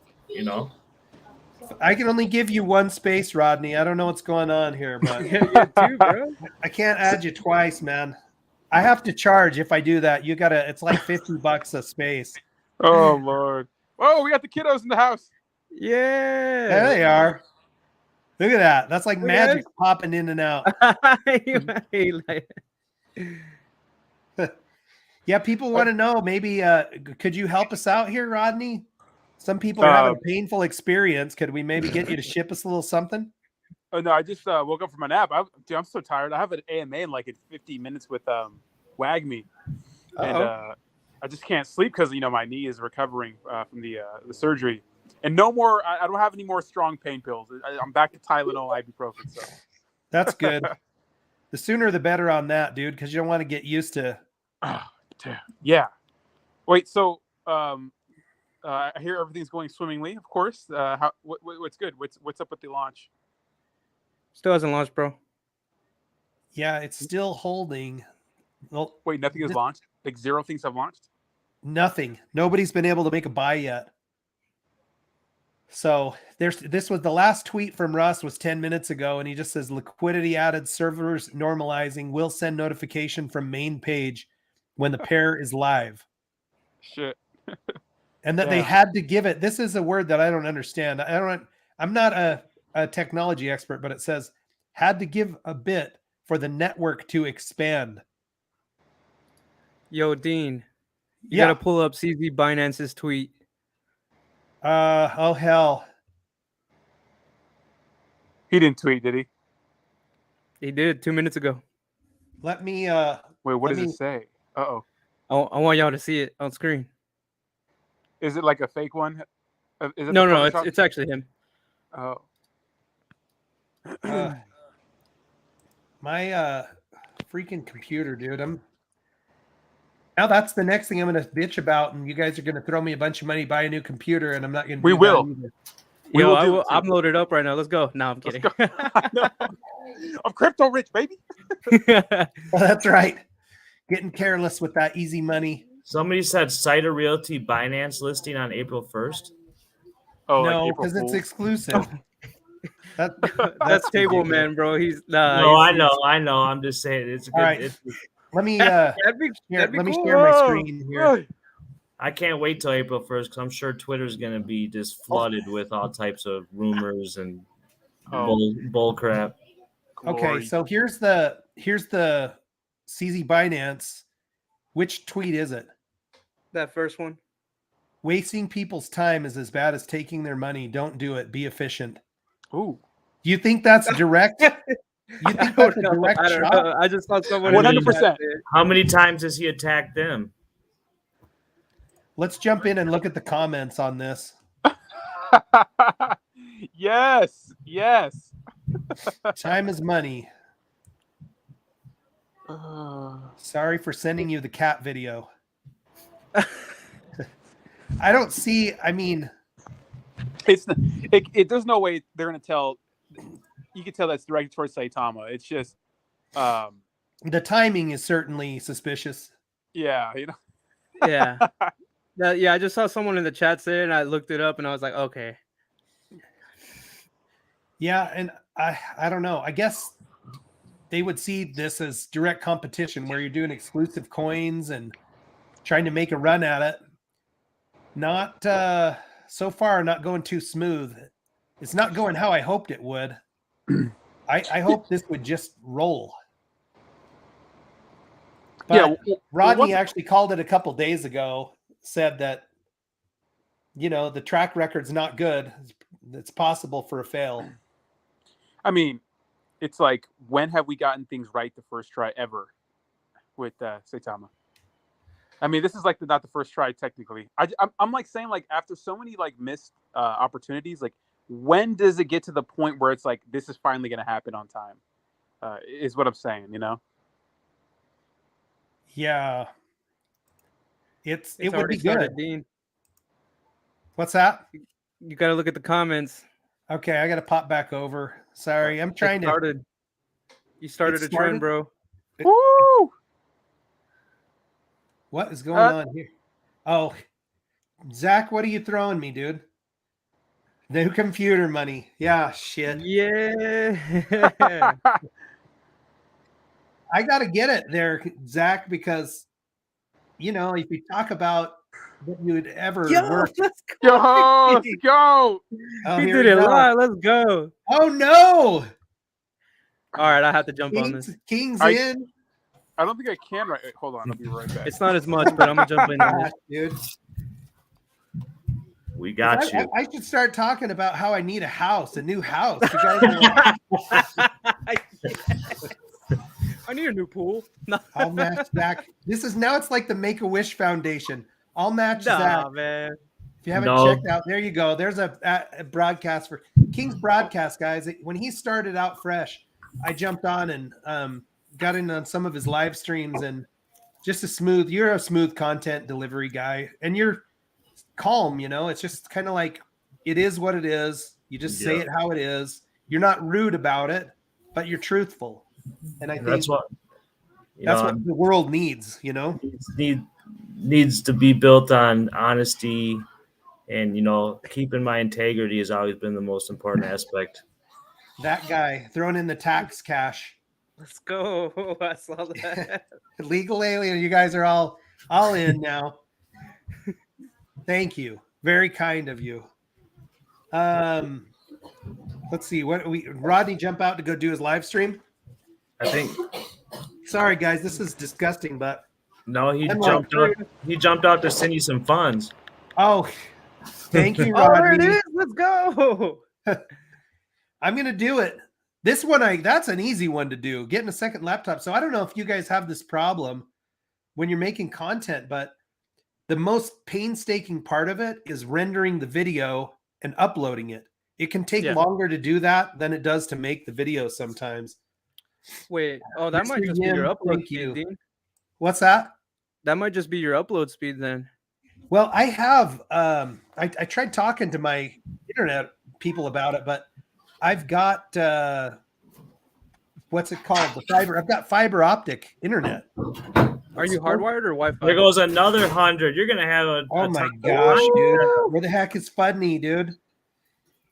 I can only give you one space, Rodney. I don't know what's going on here, but too, bro. I can't add you twice, man. I have to charge if I do that. It's like $50 a space. Oh Lord! Oh, we got the kiddos in the house. There Yeah. they are. Look at that. That's like Look magic at popping in and out. Yeah, people want to know. Maybe could you help us out here, Rodney? Some people are having a painful experience. Could we maybe get you to ship us a little something? Oh no, I just woke up from a nap. I'm so tired. I have an AMA in 15 minutes with Wag Me, and I just can't sleep because my knee is recovering from the surgery. And no more. I don't have any more strong pain pills. I'm back to Tylenol, ibuprofen. So That's good. The sooner the better on that, dude, because you don't want to get used to. Yeah. Wait. So I hear everything's going swimmingly. Of course. What's good? What's up with the launch? Still hasn't launched, bro. Yeah, it's still holding. Well, Wait, nothing has launched. Like 0 things have launched. nothing. Nobody's been able to make a buy yet. So this was the last tweet from Russ was 10 minutes ago, and he just says liquidity added, servers normalizing, will send notification from main page when the pair is live. Shit. And that they had to give it. This is a word that I don't understand. I'm not a technology expert, but it says had to give a bit for the network to expand. Yo, Dean, you gotta pull up CZ Binance's tweet. Oh hell. He didn't tweet, did he? He did 2 minutes ago. Let me Wait, what does it say? Uh-oh. I want y'all to see it on screen. Is it like a fake one? Is it No, it's actually him. Oh. my freaking computer, dude. Now that's the next thing I'm going to bitch about, and you guys are going to throw me a bunch of money, buy a new computer, and I'm not going to. We will. I'm loaded up right now. Let's go. No, I'm kidding. I'm crypto rich, baby. Well, that's right. Getting careless with that easy money. Somebody said SaitaRealty Binance listing on April 1st. Oh, like No, April because it's Fool's? exclusive. That's Table ridiculous. Man, bro. He's No, I know. I'm just saying it's a All good. right. It's, Let me that'd be let me cool. share my screen here. Oh, I can't wait till April 1st because I'm sure Twitter's gonna be just flooded with all types of rumors and bull crap. Okay, glory. so here's the CZ Binance. Which tweet is it? That first one. Wasting people's time is as bad as taking their money. Don't do it. Be efficient. Ooh, Do you think that's direct? You think that's a direct I don't shot? know. I just saw someone. in the 100%. chat there. How many times has he attacked them? Let's jump in and look at the comments on this. yes. Time is money. Sorry for sending you the cat video. I don't see. I mean, There's no way they're gonna tell. You can tell that's directed towards Saitama. It's just, the timing is certainly suspicious. yeah, Yeah. Yeah, I just saw someone in the chat say it, and I looked it up, and I was like, okay. Yeah, and I don't know. I guess they would see this as direct competition where you're doing exclusive coins and trying to make a run at it. Not so far, not going too smooth. It's not going how I hoped it would. I hope this would just roll. But yeah. Rodney actually called it a couple days ago, said that, the track record's not good. It's possible for a fail. I mean, it's like, when have we gotten things right the first try ever with Saitama? I mean, this is like not the first try technically. I'm like saying, like, after so many like missed opportunities, like, when does it get to the point where it's like, this is finally going to happen on time? Is what I'm saying, Yeah. It would already be started, good. Dean. What's that? You got to look at the comments. Okay, I got to pop back over. Sorry, I'm trying to. You started It a trend, started? bro. Woo! What is going on here? Oh, Zach, what are you throwing me, dude? New computer money. Yeah, shit. Yeah. I got to get it there, Zach, because, if you talk about what you would ever work. Let's go. Yo, let's go. Oh, He here did we it go. live. Let's go. Oh, no. All right, I have to jump on this. King's I- in. I don't think I can. Hold on, I'll be right back. It's not as much, but I'm gonna jump in on this. Dude. We got you. I should start talking about how I need a new house. You guys are I need a new pool. I'll match Zach. It's like the Make-A-Wish Foundation. I'll match Zach. Man. If you haven't checked out, there you go. There's a broadcast for King's broadcast, guys. When he started out fresh, I jumped on and got in on some of his live streams, and you're a smooth content delivery guy, and you're calm, it's just kind of like, it is what it is. You just say it how it is. You're not rude about it, but you're truthful. And I think that's what the world needs, needs to be built on honesty, and keeping my integrity has always been the most important aspect. That guy throwing in the tax cash. Let's go. I saw that. Legal alien, you guys are all in now. Thank you. Very kind of you. Let's see. Rodney jump out to go do his live stream? I think. Sorry, guys. This is disgusting, but no, he jumped out to send you some funds. Oh, thank you, Oh, there Rodney. it is. Let's go. I'm gonna do it. This one, that's an easy one to do. Getting a second laptop. So I don't know if you guys have this problem when you're making content, but the most painstaking part of it is rendering the video and uploading it. It can take longer to do that than it does to make the video sometimes. Wait. Oh, that might just be your upload speed, Dean. What's that? That might just be your upload speed then. Well, I have I tried talking to my internet people about it, but I've got what's it called? The fiber. I've got fiber optic internet. Are you hardwired or Wi-Fi? There goes another 100. You're gonna have a. Oh a my ton- gosh, dude. Where the heck is Fudney, dude?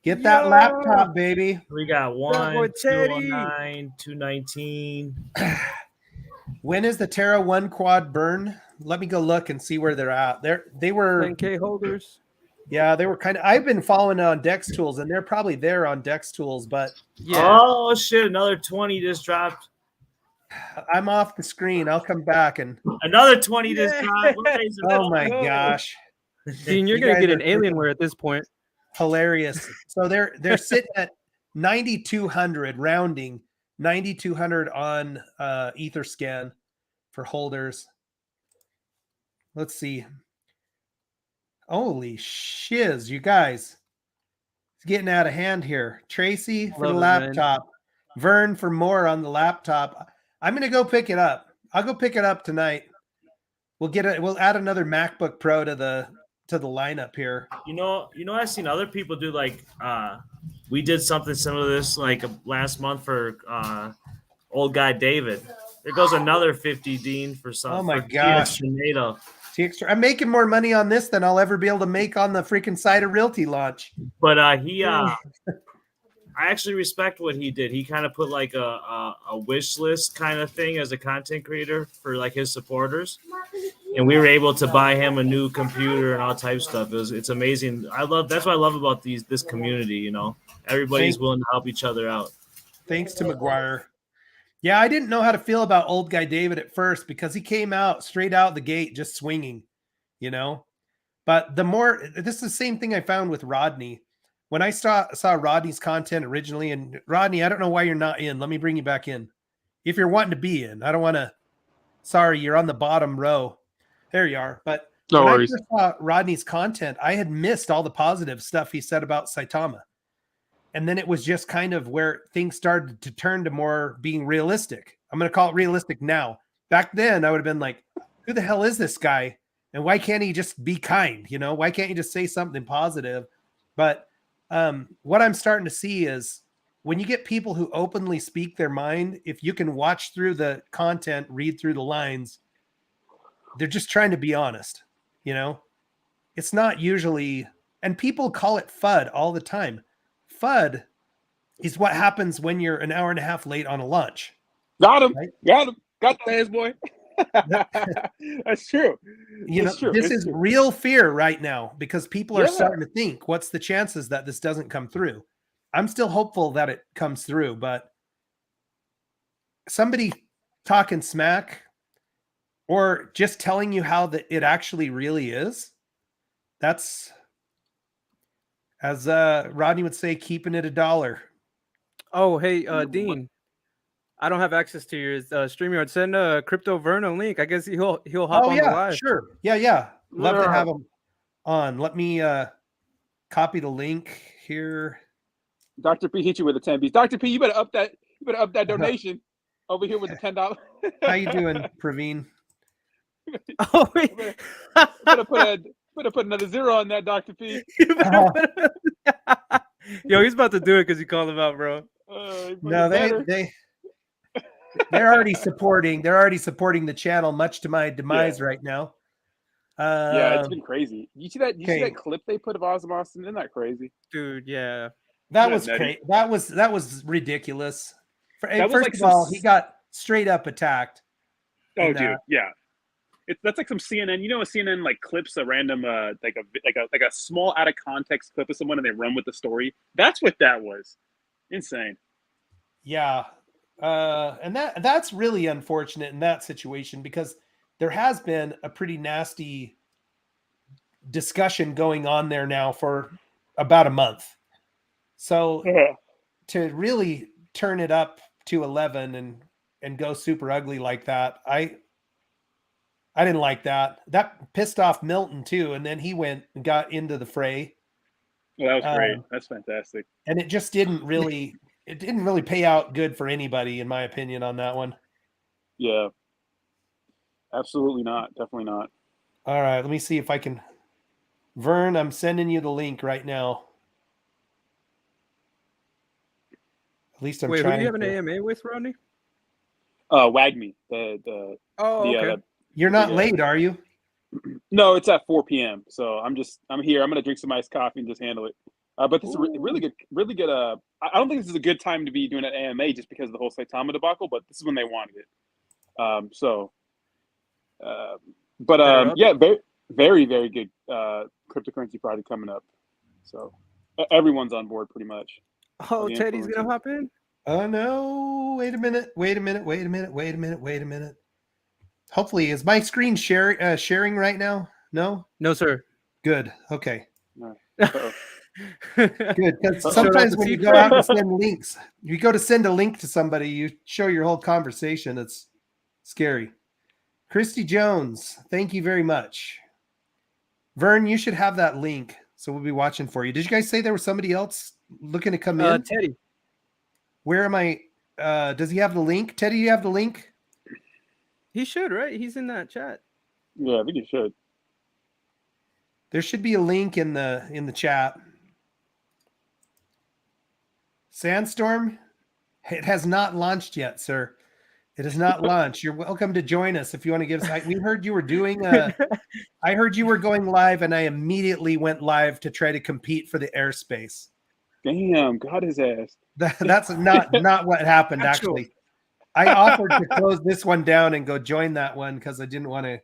Get that Yo! laptop, baby. We got boy 1, Teddy. 209, 219. When is the Terra 1 quad burn? Let me go look and see where they're at. They were 10K holders. Yeah, they were kind of. I've been following on Dex Tools, and they're probably there on Dex Tools, but Yeah. Oh shit! Another 20 just dropped. I'm off the screen. I'll come back and. Another 20 just Yeah. dropped. We're raising Oh it. my go. gosh, Dean, you're You gonna guys get are an Alienware at this point. hilarious! So they're sitting at 9,200 rounding, 9,200 on EtherScan for holders. Let's see. Holy shiz, you guys! It's getting out of hand here. Tracy for the Love it, man. laptop. Vern for more on the laptop. I'm gonna go pick it up. I'll go pick it up tonight. We'll get it. We'll add another MacBook Pro to the lineup here. You know, I've seen other people do like we did something similar to this like last month for old guy David. There goes another 50, Dean, for some. Oh my for gosh. Tornado. I'm making more money on this than I'll ever be able to make on the freaking SaitaRealty launch. But I actually respect what he did. He kind of put like a wish list kind of thing as a content creator for like his supporters, and we were able to buy him a new computer and all types of stuff. It's amazing. That's what I love about this community. You know, everybody's willing to help each other out. Thanks to McGuire. Yeah, I didn't know how to feel about old guy David at first because he came out straight out the gate just swinging, you know. But this is the same thing I found with Rodney. When I saw Rodney's content originally, and Rodney, I don't know why you're not in. Let me bring you back in. If you're wanting to be in, I don't want to. Sorry, you're on the bottom row. There you are. But No when worries. I first saw Rodney's content, I had missed all the positive stuff he said about Saitama. And then it was just kind of where things started to turn to more being realistic. I'm going to call it realistic now. Back then, I would have been like, who the hell is this guy? And why can't he just be kind? You know, why can't he just say something positive? But what I'm starting to see is when you get people who openly speak their mind, if you can watch through the content, read through the lines, they're just trying to be honest. You know, it's not usually, and people call it FUD all the time. FUD is what happens when you're an hour and a half late on a lunch. Got him. Right? Got him. Got the ass boy. That's true. You know, It's true. this It's is true. real fear right now because people are Yeah. starting to think, what's the chances that this doesn't come through? I'm still hopeful that it comes through, but somebody talking smack or just telling you how it actually really is, that's, as Rodney would say, keeping it $1. Oh, hey, Dean. I don't have access to your StreamYard. Send a Crypto Vern a link. I guess he'll hop on the live. Sure. Yeah. Love to Yeah. have him on. Let me copy the link here. Dr. P hit you with a 10 piece. Dr. P, you better up that. You better up that donation over here with the $10. How you doing, Praveen? Oh, wait. Better put another 0 on that, Dr. P. Yo, he's about to do it because you called him out, bro. No, they're already supporting. They're already supporting the channel, much to my demise right now. Yeah, it's been crazy. You see that? You see okay. that clip they put of Ozzy Austin? Isn't that crazy? Dude, yeah. That Yeah, was nutty. crazy. That was ridiculous. That was First like of some all, he got straight up attacked. Oh, in dude, that. yeah. That's like some CNN. You know, a CNN like clips a random like a small out of context clip of someone and they run with the story. That's what that was. Insane. Yeah. And that's really unfortunate in that situation because there has been a pretty nasty discussion going on there now for about a month. So to really turn it up to 11 and go super ugly like that, I didn't like that. That pissed off Milton too, and then he went and got into the fray. Well, that was great. That's fantastic. And it just didn't really pay out good for anybody, in my opinion, on that one. Yeah. Absolutely not. Definitely not. All right, let me see if I can. Vern, I'm sending you the link right now. At least I'm Wait, who do trying. you have an to. AMA with, Rodney? WAGME. The Oh, the, okay. You're not Yeah. late, are you? No, it's at 4 p.m. So I'm here. I'm gonna drink some iced coffee and just handle it. But this is really good. Really good. I don't think this is a good time to be doing an AMA just because of the whole Saitama debacle. But this is when they wanted it. Yeah, very, very, very good cryptocurrency project coming up. So everyone's on board pretty much. Oh, the Teddy's gonna influencers. hop in. Oh no! Wait a minute! Wait a minute! Wait a minute! Wait a minute! Wait a minute! Hopefully, is my screen sharing right now? No. No, sir. Good. Okay. Uh-oh. Good. Because Uh-oh. sometimes Showed off when the you seat go for out you. and send links, you go to send a link to somebody, you show your whole conversation. It's scary. Christy Jones, thank you very much. Vern, you should have that link, so we'll be watching for you. Did you guys say there was somebody else looking to come in? Teddy. Where am I? Does he have the link? Teddy, you have the link? He should, right? He's in that chat. Yeah, I think you should. There should be a link in the chat. Sandstorm, it has not launched yet, sir. It has not launched. You're welcome to join us if you want to give us. We heard you were doing. I heard you were going live, and I immediately went live to try to compete for the airspace. Damn, got his ass. That's not what happened. Actually, I offered to close this one down and go join that one because I didn't want to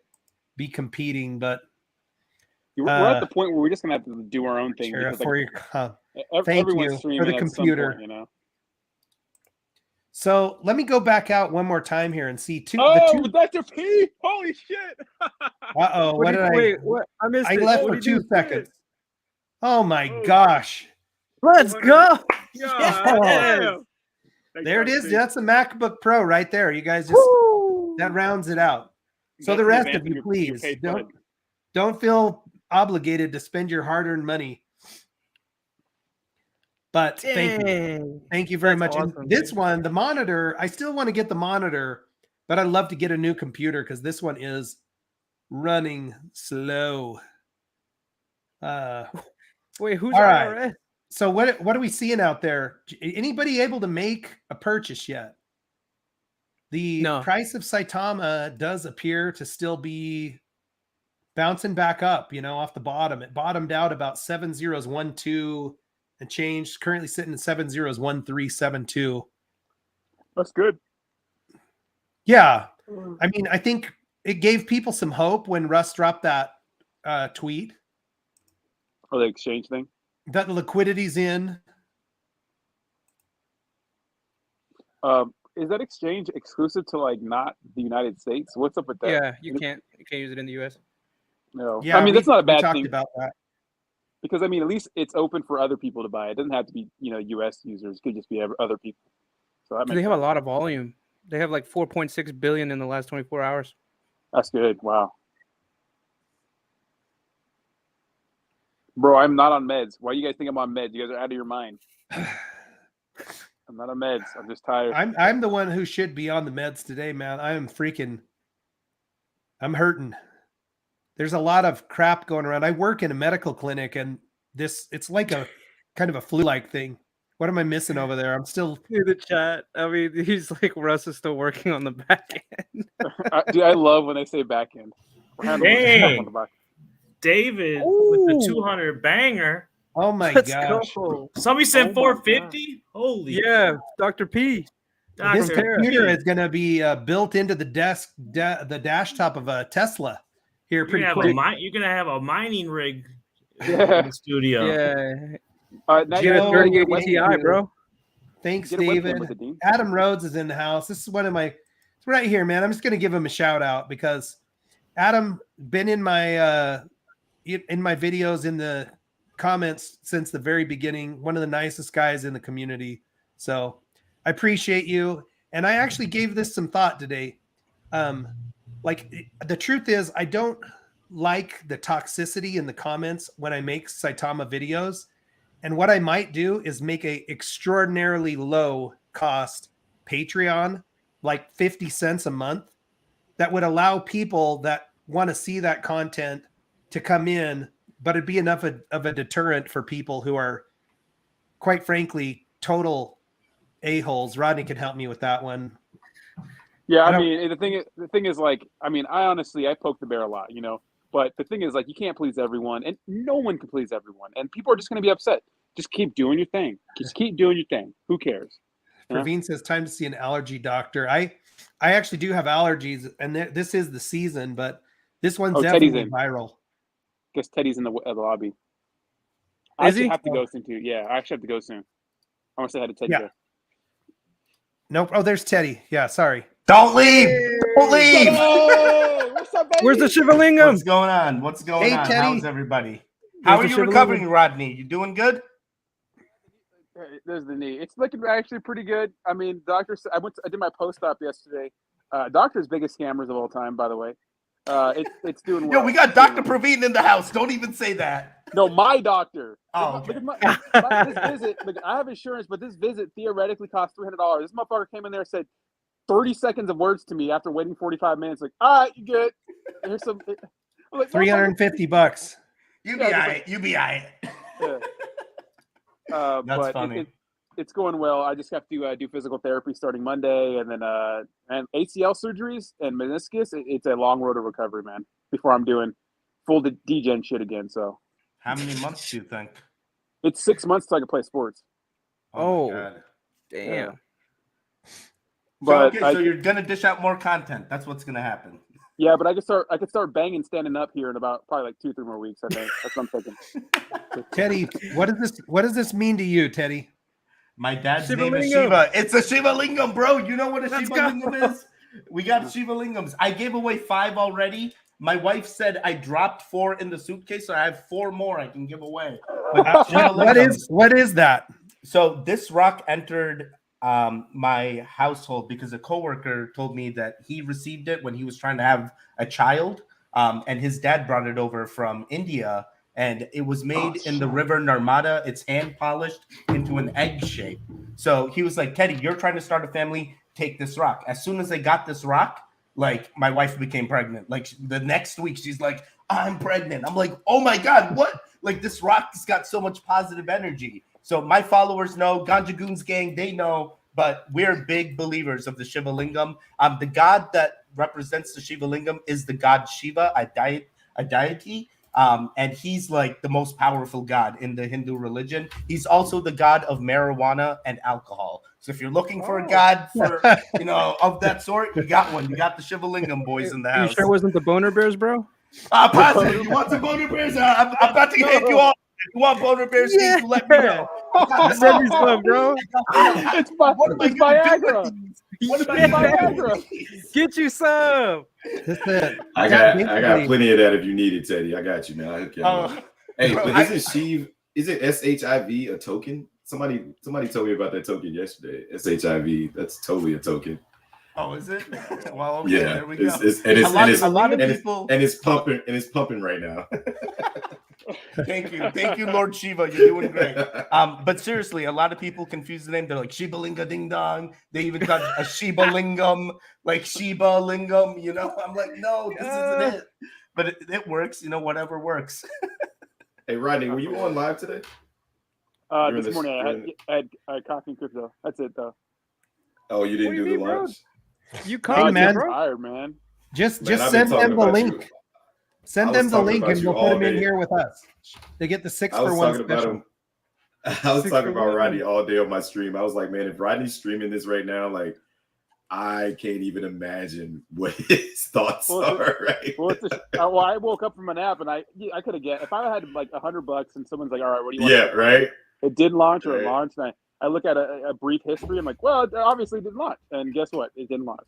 be competing. But We're at the point where we're just gonna have to do our own thing. Sheriff, Because, for your thank everyone's you streaming for the at some computer. point, you know. So let me go back out one more time here and see Dr. P! Holy shit! Uh-oh, what did I? Wait, what? I missed I it. left What for did you 2 do? seconds. Oh my gosh. Let's go. Yeah. There it is. That's a MacBook Pro right there. You guys just that rounds it out. So the rest of you, please don't feel obligated to spend your hard-earned money. But thank you very much. Awesome, and this one, the monitor, I still want to get the monitor, but I'd love to get a new computer because this one is running slow. Wait, who's all right. IRS? So what are we seeing out there? Anybody able to make a purchase yet? The price of Saitama does appear to still be bouncing back up, off the bottom. It bottomed out about 7012 and changed. Currently sitting at 701372. That's good. Yeah. I mean, I think it gave people some hope when Russ dropped that tweet. Oh, the exchange thing? That the liquidity's in. Is that exchange exclusive to not the United States? What's up with that? Yeah, you can't use it in the US. No. Yeah, I mean, that's not a bad talked thing. about that. Because at least it's open for other people to buy. It doesn't have to be, US users. It could just be other people. So that they have a lot of volume. They have like 4.6 billion in the last 24 hours. That's good. Wow. Bro, I'm not on meds. Why do you guys think I'm on meds? You guys are out of your mind. I'm not on meds. I'm just tired. I'm the one who should be on the meds today, man. I'm hurting. There's a lot of crap going around. I work in a medical clinic, and it's like a kind of a flu-like thing. What am I missing over there? I'm still in the chat. I mean, he's like, Russ is still working on the back end. Dude, I love when they say back end. Dang. David with the 200 banger. Oh my Let's gosh. go. Somebody said 450. Holy yeah, Dr. P. This computer is going to be built into the the dash top of a Tesla here pretty quick. You're going to have a mining rig in the studio. Yeah. Get a 3080 Ti, bro. Thanks, David. Adam Rhodes is in the house. This is one of it's right here, man. I'm just going to give him a shout out because Adam been in my videos in the comments since the very beginning. One of the nicest guys in the community. So I appreciate you. And I actually gave this some thought today. The truth is, I don't like the toxicity in the comments when I make Saitama videos. And what I might do is make a extraordinarily low cost Patreon, like 50 cents a month, that would allow people that want to see that content to come in, but it'd be enough of a deterrent for people who are, quite frankly, total a-holes. Rodney can help me with that one. Yeah, I I don't- mean, the thing is, like, I mean, I poke the bear a lot, but the thing is, like, you can't please everyone, and no one can please everyone, and people are just going to be upset. Just keep doing your thing. Just keep doing your thing. Who cares? Yeah. Praveen says time to see an allergy doctor. I actually do have allergies, and this is the season, but this one's Teddy's definitely in. viral. Guess Teddy's in the lobby. I Is actually he? have to go soon too. Yeah, I actually have to go soon. I want to say hi to Teddy. Yeah. There. Nope. Oh, there's Teddy. Yeah, sorry. Don't leave. Don't leave. Hey, what's up, baby? Where's the Shivalingam? What's going on? What's going Hey, on? Teddy. How's everybody? How are Where's you the Shivalingam? recovering, Rodney? You doing good? Hey, there's the knee. It's looking actually pretty good. I mean, doctor. I did my post-op yesterday. Doctor's biggest scammers of all time, by the way. It's doing well. Yo, we got Dr. Praveen in the house. Don't even say that. No, my doctor. Oh, okay. Look at this visit. Look, I have insurance, but this visit theoretically costs $300. This motherfucker came in there and said 30 seconds of words to me after waiting 45 minutes. Like, all right, you good? Here's some. I'm like, $350. You be all right. You be all right. yeah. That's but funny. It's going well. I just have to do physical therapy starting Monday, and then and ACL surgeries and meniscus. It's a long road to recovery, man. Before I'm doing full degen shit again. So How many months do you think? it's 6 months till I can play sports. Oh. my God. Damn. But So you're gonna dish out more content. That's what's gonna happen. yeah, but I could start banging standing up here in about probably like 2-3 more weeks. I think that's what I'm thinking. Teddy, what does this mean to you, Teddy? My dad's Shiva name is Lingam. Shiva. It's a Shiva Lingam, bro. You know what a Let's Shiva go. Lingam is? We got Shiva Lingams. I gave away 5 already. My wife said I dropped 4 in the suitcase, so I have 4 more I can give away. But Shiva Lingams. What is that? So this rock entered my household because a coworker told me that he received it when he was trying to have a child, and his dad brought it over from India, and it was made in the river Narmada. It's hand polished into an egg shape. So he was like, Teddy, you're trying to start a family, take this rock. As soon as I got this rock, like, my wife became pregnant. Like, the next week, she's like, I'm pregnant. I'm like, oh my God, what? Like, this rock's got so much positive energy. So my followers know, Ganja Goons gang, they know, but we're big believers of the Shiva Lingam. The god that represents the Shiva Lingam is the god Shiva, a deity. And he's like the most powerful god in the Hindu religion. He's also the god of marijuana and alcohol. So if you're looking for a god for, of that sort, you got one. You got the Shiva Lingam boys in the You house. sure it wasn't the Boner Bears, bro? Positive. You want some boner bears? I'm about to hit you all. If you want boner bears, Yeah. let me know. Send me some, bro. It's Viagra. What am I Viagra. Get you some. That's it. I got plenty of that if you need it, Teddy. I got you, man. I'll hook you up. Hey, bro, but isn't SHIV a token? Somebody told me about that token yesterday. SHIV, that's totally a token. Oh, is it? Well, okay, Yeah, there we go. a lot of people. it's pumping right now. Thank you, Lord Shiva. You're doing great. But seriously, a lot of people confuse the name. They're like Shiba Linga Ding Dong. They even got a Shiba Lingam, like Shiba Lingam. I'm like, no, this isn't it. But it works. Whatever works. Hey, Rodney, were you on live today? This morning I had coffee and crypto. That's it, though. Oh, you didn't What do do you the mean, bro? launch? You Hey, caught man. me, bro. Tired, man. Just Man, I've been send talking them the about link. you. Send I them was the talking link, about and you we'll put all them in day. here with us. They get the 6 I was for 1 talking about special. him. I was 6 talking for about 1. Rodney all day on my stream. I was like, man, if Rodney's streaming this right now, like, I can't even imagine what his thoughts are. Right? Well, I woke up from a nap and I could have get if I had like $100 and someone's like, all right, what do you want? Yeah, right. It didn't launch or it Right. launched, and I look at a brief history. I'm like, well, it obviously didn't launch, and guess what? It didn't launch.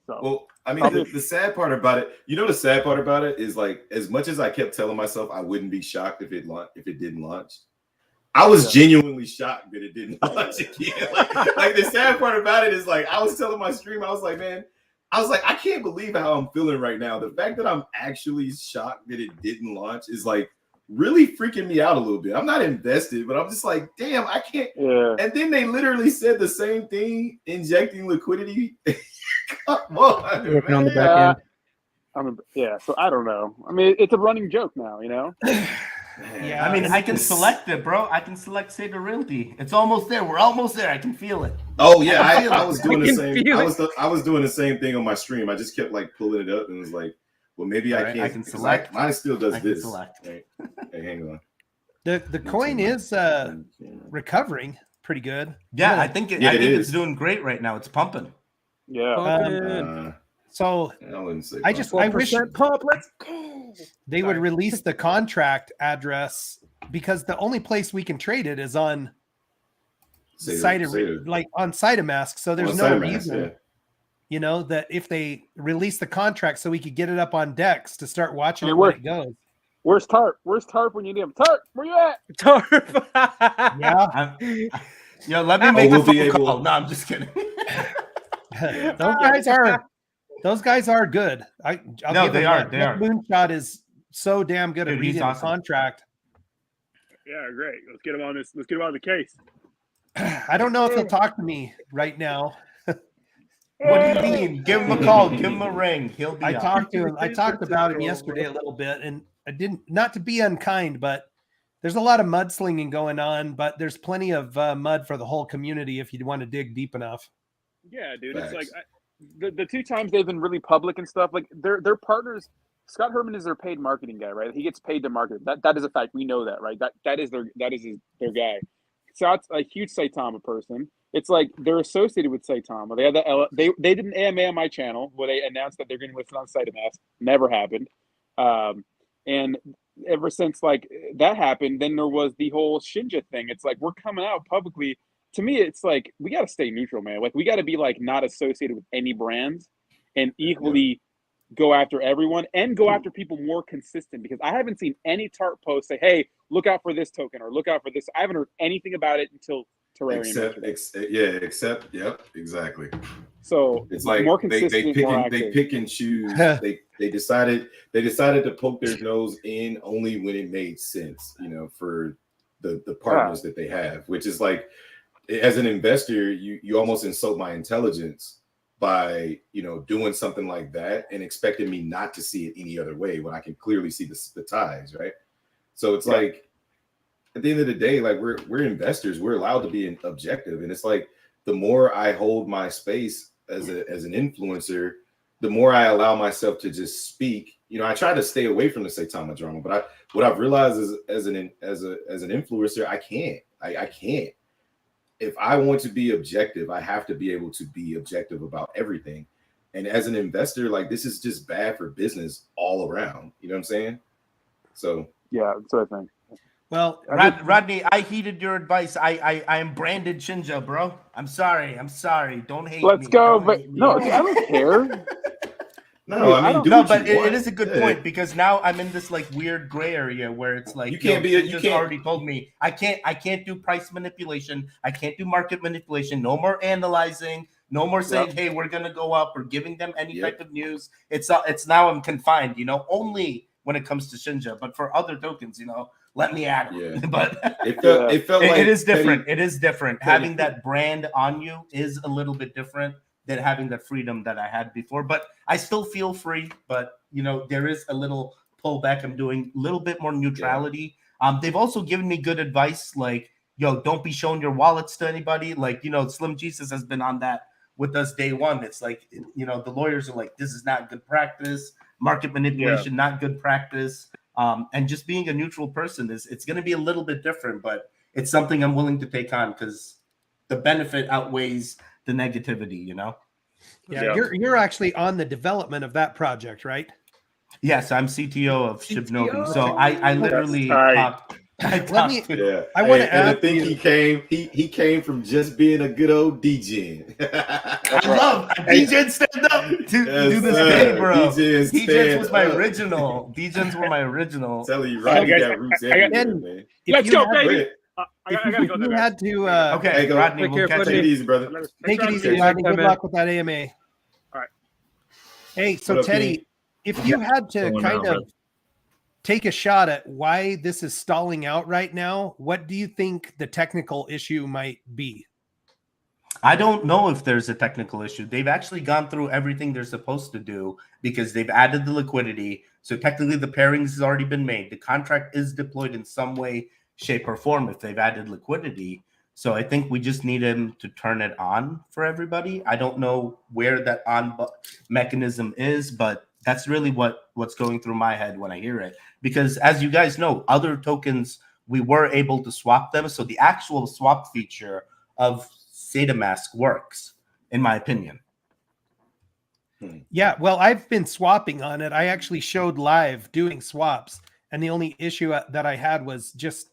So Well, I mean, the sad part about it, the sad part about it is, like, as much as I kept telling myself I wouldn't be shocked if it didn't launch, I was genuinely shocked that it didn't launch again. Like the sad part about it is, like, I was telling my stream, I was like, I can't believe how I'm feeling right now. The fact that I'm actually shocked that it didn't launch is like really freaking me out a little bit. I'm not invested, but I'm just like, damn, I can't. yeah. And then they literally said the same thing, injecting liquidity. Come on, Working on the man. back end. So I don't know. I mean, it's a running joke now, Yeah, I mean, and I can it's- select it, bro. I can select SaitaRealty. It's almost there. We're almost there. I can feel it. Oh yeah, I can feel I it. was doing the can same. feel I was doing the same thing on my stream. I just kept like pulling it up and was like, well, maybe All I right, can't. I can 'cause select. mine still does I can this. select. Right. Hey, hang on. the coin is recovering pretty good. Yeah, Yeah. I think Yeah, I it think it's is. doing great right now. It's pumping. Yeah. Pumping. So I wouldn't say. I just I wish 4% pump. Let's go. they would Sorry. release the contract address, because the only place we can trade it is on like on SaitaMask. So there's no reason, you know, that if they release the contract so we could get it up on Dex to start watching Hey, it when it goes. Where's Tarp? Where's Tarp when you need him? Tarp, where you at? Tarp. Yeah. Yo, let me make we'll a phone be able- call. No, I'm just kidding. those guys are good. I'll No, give they them are, that. they That are. Moonshot is so damn good at Dude, he's reading awesome. the contract. Yeah, great. Let's get him on this. Let's get him on the case. I don't know if he'll talk to me right now. What do you mean? Give him a call. Give him a ring. He'll be. I up. talked to him. I He's talked the about him troll, yesterday a little bit, and I didn't, not to be unkind, but there's a lot of mudslinging going on, but there's plenty of mud for the whole community if you want to dig deep enough. Yeah, dude. Facts. It's like the two times they've been really public and stuff. Like they're partners. Scott Herman is their paid marketing guy, right? He gets paid to market. That is a fact. We know that, right? That is their guy. Scott's a huge Saitama person. It's like they're associated with Saitama. They had they did an AMA on my channel where they announced that they're going to listen on SaitaMask. Never happened. And ever since like that happened, then there was the whole Shinja thing. It's like we're coming out publicly. To me, it's like we got to stay neutral, man. Like we got to be like not associated with any brands and equally go after everyone and go after people more consistent, because I haven't seen any TARP post say, hey, look out for this token or look out for this. I haven't heard anything about it until Terrarium. Except, yep, exactly. So It's like more they consistent, more active. they pick and choose. they decided to poke their nose in only when it made sense, you know, for the partners that they have, which is like, as an investor, you almost insult my intelligence by, you know, doing something like that and expecting me not to see it any other way when I can clearly see the ties, right? So it's like, at the end of the day, like we're investors, we're allowed to be objective, and it's like the more I hold my space as an influencer, the more I allow myself to just speak. You know, I try to stay away from the Saitama drama, but what I've realized is as an influencer, I can't. If I want to be objective, I have to be able to be objective about everything. And as an investor, like this is just bad for business all around. You know what I'm saying? So yeah, that's what I think. Well, Rodney, I heeded your advice. I am branded Shinja, bro. I'm sorry. Don't hate me. Let's go, Don't but hate me. no, I don't care. no, I mean, do No, what but you want. it is a good point, because now I'm in this like weird gray area where it's like You can't Shinja's already told me I can't do price manipulation, I can't do market manipulation, no more analyzing, no more saying, hey, we're gonna go up or giving them any type of news. It's now I'm confined, you know, only when it comes to Shinja, but for other tokens, you know, let me at it. Yeah. But it felt like it is different. petty- It is different. petty- Having that brand on you is a little bit different than having that freedom that I had before. But I still feel free. But you know, there is a little pullback. I'm doing a little bit more neutrality. They've also given me good advice, like, yo, don't be showing your wallets to anybody. Like, you know, Slim Jesus has been on that with us day one. It's like, you know, the lawyers are like, this is not good practice. Market manipulation, not good practice. And just being a neutral person it's going to be a little bit different, but it's something I'm willing to take on because the benefit outweighs the negativity, you know? Yeah, you're actually on the development of that project, right? Yes, I'm CTO of Shibnobi. CTO? So I literally I Let me- I want to and I ask think you. he came from just being a good old DJ. I love DJs stand up to do this thing, bro. DJs was my original. DJs were my original. I'm telling you, Rodney got roots everywhere, man. Let's go, baby. Go ahead. I gotta go. You had to Okay, Hey, go. Rodney, Take we'll care, catch Take it you. easy, brother. take it easy, Thanks, Rodney. Good man. luck with that AMA. All right. Hey, so What up, Teddy, if you had to Going kind on, of brother. take a shot at why this is stalling out right now, what do you think the technical issue might be? I don't know if there's a technical issue. They've actually gone through everything they're supposed to do because they've added the liquidity. So technically the pairings has already been made. The contract is deployed in some way, shape, or form if they've added liquidity. So I think we just need him to turn it on for everybody. I don't know where that on mechanism is, but that's really what's going through my head when I hear it. Because as you guys know, other tokens, we were able to swap them. So the actual swap feature of SaitaMask works, in my opinion. Yeah, well, I've been swapping on it. I actually showed live doing swaps, and the only issue that I had was just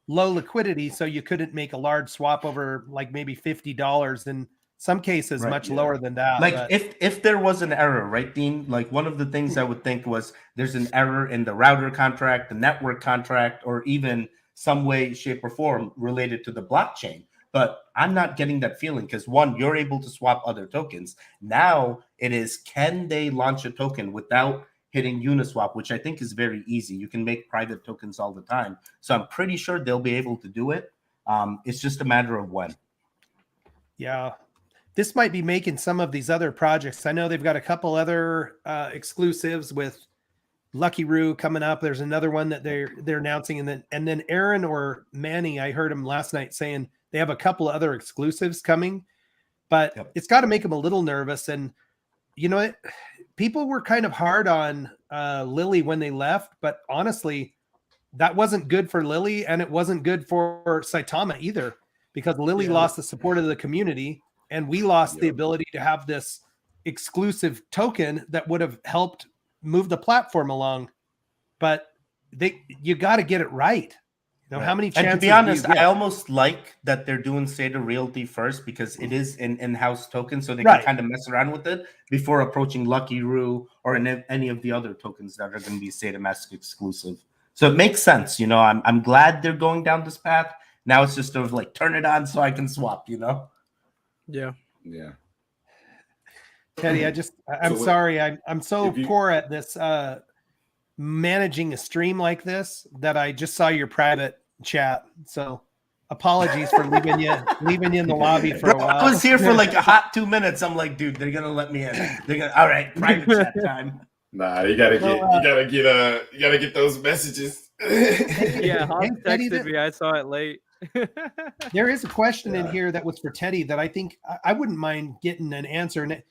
low liquidity, so you couldn't make a large swap over like maybe $50. In some cases, Right, much yeah. lower than that. Like but if there was an error, right, Dean? Like one of the things I would think was there's an error in the router contract, the network contract, or even some way, shape, or form related to the blockchain. But I'm not getting that feeling because one, you're able to swap other tokens. Now it is, can they launch a token without hitting Uniswap, which I think is very easy. You can make private tokens all the time. So I'm pretty sure they'll be able to do it. It's just a matter of when. yeah, this might be making some of these other projects. I know they've got a couple other exclusives with Lucky Roo coming up. There's another one that they're announcing, and then Aaron or Manny, I heard him last night saying they have a couple of other exclusives coming, but it's got to make them a little nervous. And you know, people were kind of hard on Lily when they left, but honestly, that wasn't good for Lily, and it wasn't good for Saitama either, because Lily lost the support of the community, and we lost the ability to have this exclusive token that would have helped move the platform along. But you got to get it right. You know, how many chances? And to be honest, I almost like that they're doing SaitaRealty first because it is an in-house token, so they can kind of mess around with it before approaching Lucky Roo or any of the other tokens that are going to be SaitaMask exclusive. So it makes sense, you know. I'm glad they're going down this path. Now it's just sort of like turn it on so I can swap, you know. Yeah. Teddy, I'm sorry. I'm so poor at this managing a stream like this that I just saw your private chat. So apologies for leaving you in the lobby for a while. I was here for like a hot 2 minutes. I'm like, dude, they're gonna let me in. They're gonna, all right, private chat time. Nah, you gotta get those messages. Yeah, Hobbs texted me. I saw it late. There is a question in here that was for Teddy that I think I wouldn't mind getting an answer. And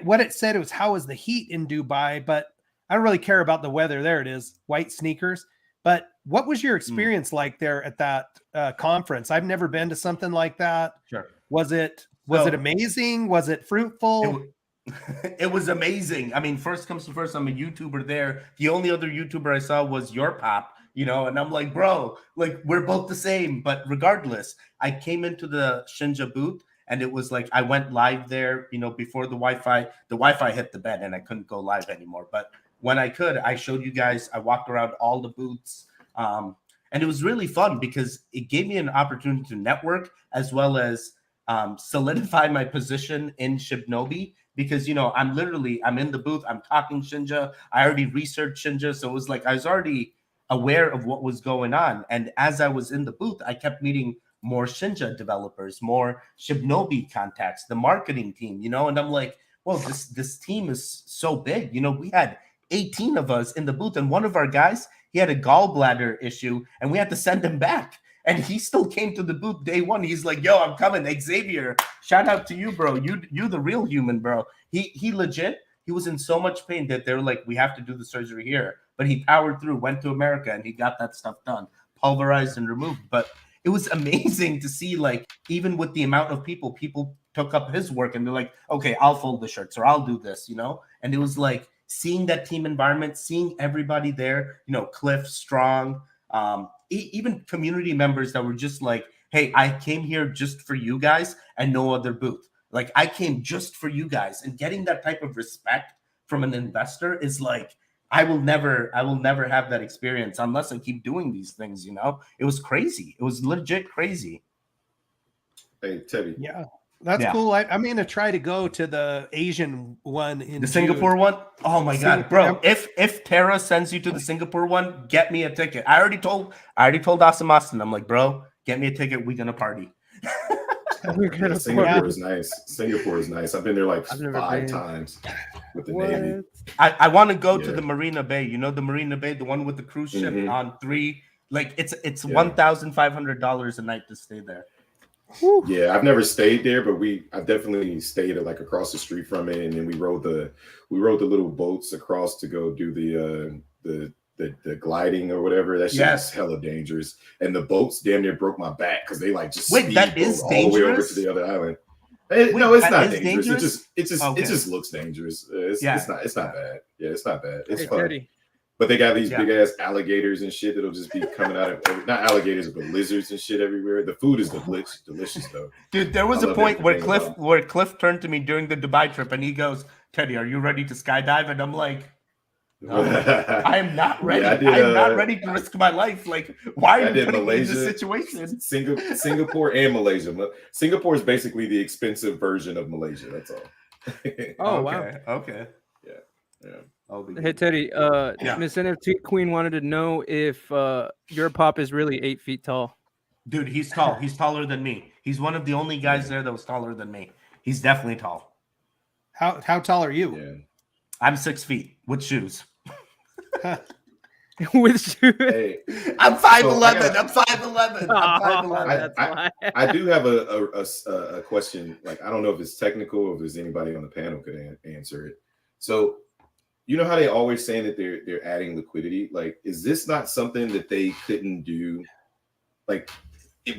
what it said was, how is the heat in Dubai? But I don't really care about the weather. There it is, white sneakers. But what was your experience like there at that conference? I've never been to something like that. Sure. Was it amazing? Was it fruitful? It was amazing. I mean, first comes to first, I'm a YouTuber there. The only other YouTuber I saw was your pop, you know, and I'm like, bro, like we're both the same. But regardless, I came into the Shinja booth and it was like I went live there, you know, before the Wi-Fi hit the bed and I couldn't go live anymore. But when I could, I showed you guys, I walked around all the booths. And it was really fun because it gave me an opportunity to network as well as solidify my position in Shibnobi. Because, you know, I'm in the booth, I'm talking Shinja. I already researched Shinja. So it was like I was already aware of what was going on. And as I was in the booth, I kept meeting more Shinja developers, more Shibnobi contacts, the marketing team, you know, and I'm like, well, this team is so big. You know, we had 18 of us in the booth, and one of our guys, he had a gallbladder issue, and we had to send him back. And he still came to the booth day one. He's like, yo, I'm coming. Xavier, shout out to you, bro. You the real human, bro. He legit, he was in so much pain that they're like, we have to do the surgery here. But he powered through, went to America, and he got that stuff done, pulverized and removed. But it was amazing to see, like, even with the amount of people took up his work, and they're like, okay, I'll fold the shirts or I'll do this, you know? And it was like seeing that team environment, seeing everybody there, you know, Cliff, Strong, even community members that were just like, hey, I came here just for you guys and no other booth. Like, I came just for you guys. And getting that type of respect from an investor is like, I will never have that experience unless I keep doing these things, you know? It was crazy. It was legit crazy. Hey, Teddy. Yeah. That's cool. I'm going to try to go to the Asian one in the Singapore one. Oh my God, bro! Yeah. If Terra sends you to the Singapore one, get me a ticket. I already told Austin, I'm like, bro, get me a ticket. We're gonna party. Good Singapore is nice. Singapore is nice. I've been there like I've never 5 been. times with the Navy. What? I want to go to Yeah. the Marina Bay. You know the Marina Bay, the one with the cruise ship Mhm. on 3. Like it's Yeah. $1,500 a night to stay there. Yeah, I've never stayed there, but I've definitely stayed at like across the street from it, and then we rode the little boats across to go do the gliding or whatever. That shit Yes. is hella dangerous, and the boats damn near broke my back because they like just Wait, that speedboat is all the way over dangerous? to the other island. Wait, No, it's that not is dangerous. dangerous? It just Okay. looks dangerous. It's Yeah. not bad. Yeah, it's not bad. It's Hey, fun. Teddy. But they got these Yeah. big ass alligators and shit that'll just be coming out of not alligators, but lizards and shit everywhere. The food is delicious though. Dude, there was I a love point where everything Cliff turned to me during the Dubai trip and he goes, "Teddy, are you ready to skydive?" And I'm like, "No, I am not ready. Yeah, I did, I am not ready to risk my life. Like, why I are you did putting me in Malaysia, this situation?" Singapore and Malaysia. Singapore is basically the expensive version of Malaysia. That's all. Oh, wow. Okay. Yeah. I'll be Hey, good. Teddy. Yeah. Miss NFT Queen wanted to know if your pop is really 8 feet tall. Dude, he's tall. He's taller than me. He's one of the only guys there that was taller than me. He's definitely tall. How tall are you? Yeah. I'm 6 feet with shoes. With shoes. Hey, I'm 5'11". So I gotta- I'm 5'11". I'm 5'11". That's why. I do have a question. Like, I don't know if it's technical or if there's anybody on the panel could answer it. So, you know how they always saying that they're adding liquidity? Like, is this not something that they couldn't do? Like,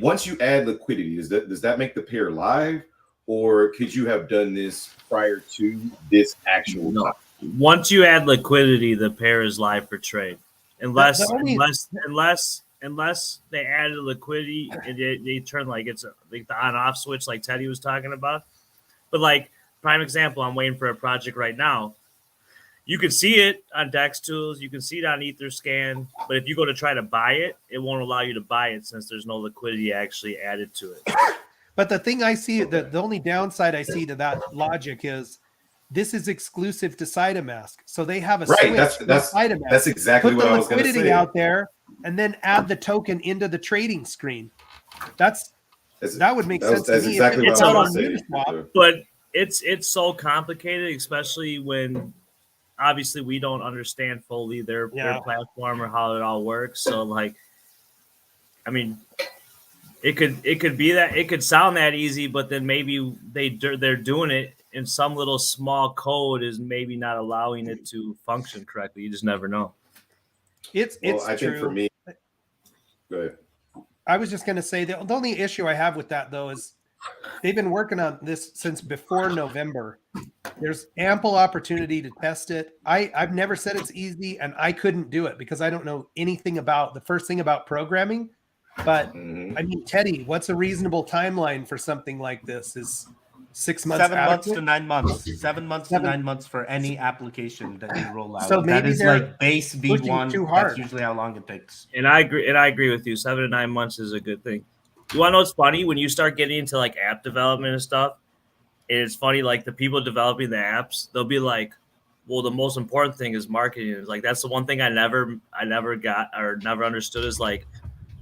once you add liquidity, does that make the pair live, or could you have done this prior to this actual? No. time? Once you add liquidity, the pair is live for trade. Unless they added liquidity and they turn like it's like the on-off switch like Teddy was talking about. But like prime example, I'm waiting for a project right now. You can see it on Dex Tools, you can see it on Etherscan, but if you go to try to buy it, it won't allow you to buy it since there's no liquidity actually added to it. But the thing I see, the only downside I see to that logic is this is exclusive to SaitaMask. So they have a Right, switch that's for SaitaMask. that's exactly Put what the I was going to liquidity say. out there and then add the token into the trading screen. That would make sense That's to me. exactly If what I I was was on going to say. Uniswap, But it's so complicated, especially when obviously we don't understand fully their platform or how it all works. So like, I mean, it could be that it could sound that easy, but then maybe they're doing it in some little small code is maybe not allowing it to function correctly. You just never know. it's I true. think for me, go ahead. I was just going to say the only issue I have with that though is they've been working on this since before November. There's ample opportunity to test it. I've never said it's easy, and I couldn't do it because I don't know anything about the first thing about programming. But I mean, Teddy, what's a reasonable timeline for something like this? Is 6 months? 7 months adequate? to 9 months. 7 months to 9 months for any application that you roll out. So that maybe is they're like base pushing V1. too hard. That's usually how long it takes. And I agree with you. 7 to 9 months is a good thing. You want to know what's funny? When you start getting into like app development and stuff, it's funny, like the people developing the apps, they'll be like, well, the most important thing is marketing. It's like, that's the one thing I never got or never understood is like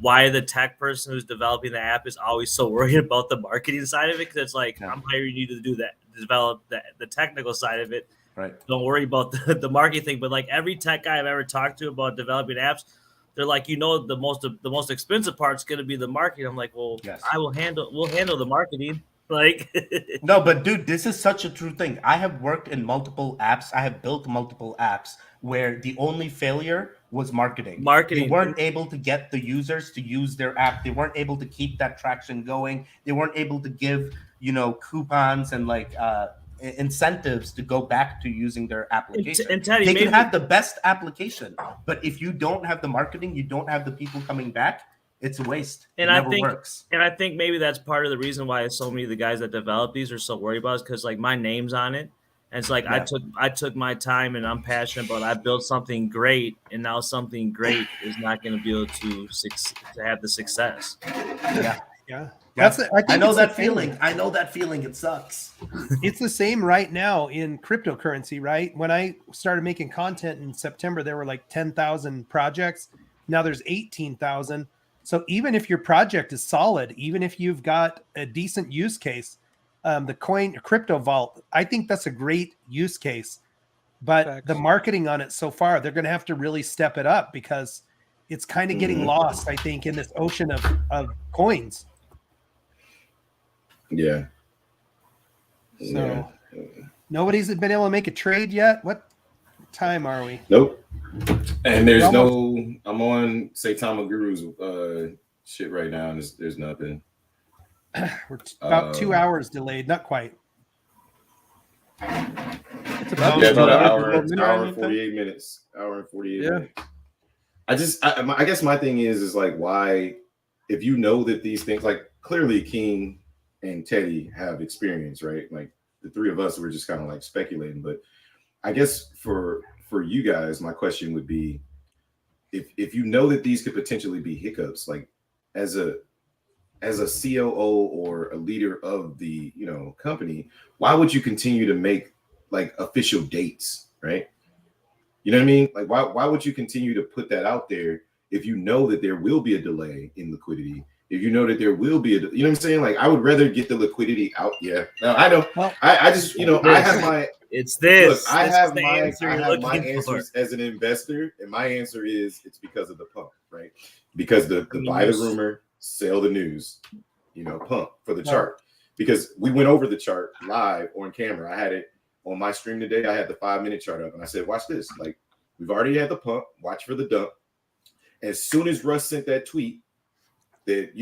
why the tech person who's developing the app is always so worried about the marketing side of it. Cause it's like, I'm hiring you to do that, develop the technical side of it. Right. Don't worry about the marketing thing. But like every tech guy I've ever talked to about developing apps, they're like, the most expensive part's going to be the marketing. I'm like, well, Yes. we'll handle the marketing. Like, No, but dude, this is such a true thing. I have worked in multiple apps. I have built multiple apps where the only failure was marketing. They weren't able to get the users to use their app. They weren't able to keep that traction going. They weren't able to give, coupons and like incentives to go back to using their application. And Teddy, they can have the best application, but if you don't have the marketing, you don't have the people coming back, it's a waste. And it I never think, works. and I think maybe that's part of the reason why so many of the guys that develop these are so worried about it, because like my name's on it. And it's like, Yeah. I took my time and I'm passionate about it. I built something great, and now something great is not going to be able to have the success. Yeah. I know that feeling. I know that feeling. It sucks. It's the same right now in cryptocurrency, right? When I started making content in September, there were like 10,000 projects. Now there's 18,000. So even if your project is solid, even if you've got a decent use case, the crypto vault, I think that's a great use case. But Facts. the marketing on it so far, they're going to have to really step it up because it's kind of getting lost, I think, in this ocean of coins. Yeah. So nobody's been able to make a trade yet. What time are we? Nope. And there's We're no. I'm on Saitama Guru's shit right now, and there's nothing. We're about 2 hours delayed. Not quite. It's Yeah, about about an Minute or hour and anything? 48 minutes. Hour and 48 Yeah. minutes. I guess my thing is like, why, if you know that these things, like clearly King and Teddy have experience, right? Like the three of us were just kind of like speculating, but I guess for you guys, my question would be, if you know that these could potentially be hiccups, like as a COO or a leader of the company, why would you continue to make like official dates, right? You know what I mean? Like why would you continue to put that out there if you know that there will be a delay in liquidity? If you know that there will be you know what I'm saying? Like I would rather get the liquidity out. Yeah. No, I know. Well, I just I have my It's this. look, I This is have the my answer I you're have my looking for. answers as an investor, and my answer is it's because of the pump, right? Because the buy the rumor, sell the news, pump for the chart. Because we went over the chart live on camera. I had it on my stream today. I had the 5-minute chart up, and I said, watch this. Like we've already had the pump, watch for the dump. As soon as Russ sent that tweet that,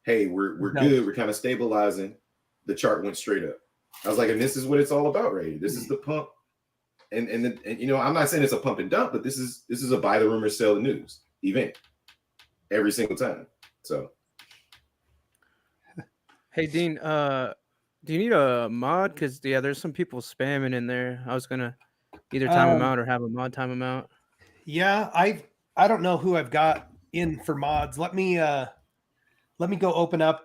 hey, we're good, we're kind of stabilizing, the chart went straight up. I was like, and this is what it's all about, right here. This is the pump. And I'm not saying it's a pump and dump, but this is a buy the rumor, sell the news event every single time. So Hey Dean, do you need a mod? Because there's some people spamming in there. I was gonna either time them out or have a mod time them out. Yeah, I don't know who I've got in for mods. Let me go open up.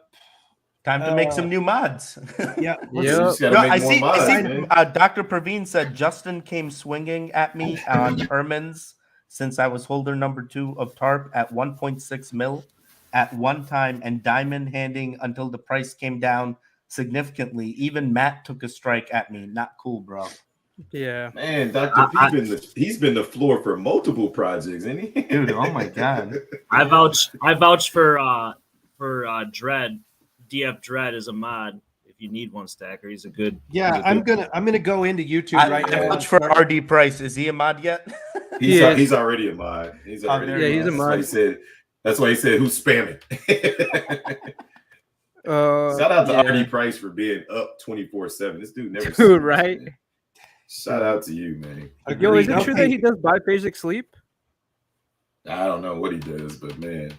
Time to make some new mods. Yeah. you just gotta make more mods, man. Dr. Praveen said Justin came swinging at me on Herman's since I was holder number 2 of TARP at 1.6 mil at one time, and diamond handing until the price came down significantly. Even Matt took a strike at me. Not cool, bro. Yeah. Man, Dr. P he's been the floor for multiple projects, isn't he? Dude, oh my god. I vouch for Dread. DF Dread is a mod. If you need one, Stacker, he's a good. Yeah, I'm gonna go into YouTube right now. Much for RD Price. Is he a mod yet? He's already a mod. He's he's a mod. That's why he said who's spamming. Shout out to RD Price for being up 24/7. This dude never. Dude, right? Man. Shout out to you, man. Yo, is it true that he does biphasic sleep? I don't know what he does, but man,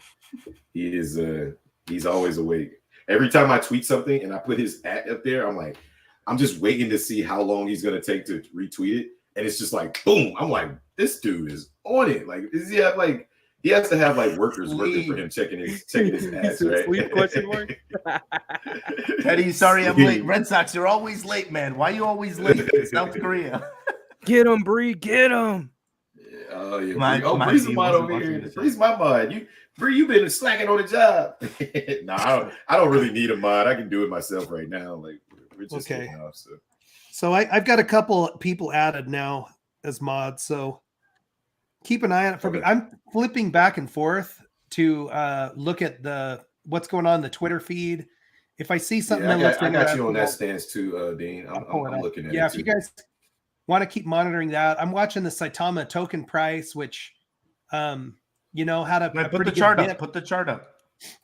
he is he's always awake. Every time I tweet something and I put his @ up there, I'm like, I'm just waiting to see how long he's gonna take to retweet it. And it's just like boom. I'm like, this dude is on it. Like, he has to have like workers working for him checking his ads, right? Sleep question mark? Teddy, sorry I'm late. Red Sox, you're always late, man. Why are you always late? South Korea. Get him, Bree. Get him. Oh yeah. Bree's a mod over here. Bree's my mod. Bree, you've been slacking on the job. No, I don't really need a mod. I can do it myself right now. Like we're just getting off. So I've got a couple people added now as mods. So keep an eye on it for me. I'm flipping back and forth to look at what's going on in the Twitter feed. If I see something I got you on that stance too, Dean. I'm looking at it. Yeah, if you guys want to keep monitoring that, I'm watching the Saitama token price, which had a put the chart up. Put the chart up.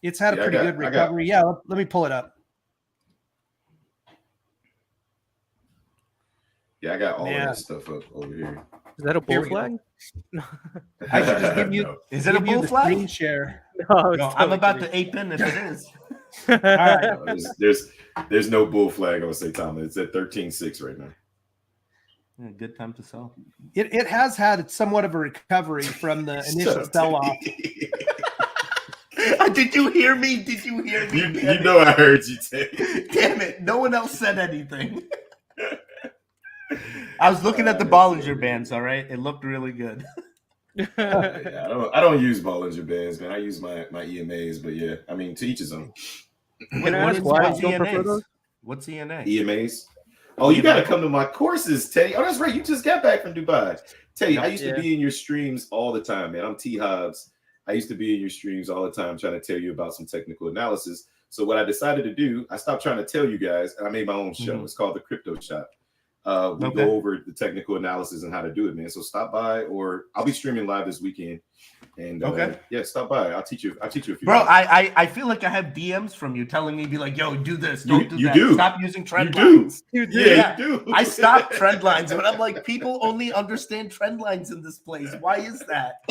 It's had a pretty good recovery. Let me pull it up. Yeah, I got all of that stuff up over here. Is that a bull flag? I should just give you. Is it a bull flag? Screen share. No, I'm about to ape in if it is. All right. There's no bull flag on Saitama. It's at 13.6 right now. Yeah, good time to sell. It has had somewhat of a recovery from the initial sell-off. Did you hear me? Did you hear me? You know I heard you, Ted. Damn it. No one else said anything. I was looking at the Bollinger Bands, all right? It looked really good. Yeah, I don't use Bollinger Bands, man. I use my EMAs, but yeah, I mean, to each his own. Can I ask why you don't prefer those? What's ENA? EMAs. Oh, you got to come to my courses, Teddy. Oh, that's right. You just got back from Dubai. Teddy, I used to be in your streams all the time, man. I'm T-Hobbs. I used to be in your streams all the time trying to tell you about some technical analysis. So what I decided to do, I stopped trying to tell you guys, and I made my own show. It's called The Crypto Shop. We go over the technical analysis and how to do it, man. So stop by, or I'll be streaming live this weekend. And yeah, stop by. I'll teach you a few. Bro, I feel like I have DMs from you telling me, be like, yo, do this, don't do that. Do. Stop using trend you lines. Do. Yeah, you do. I stopped trend lines, but I'm like, people only understand trend lines in this place. Why is that?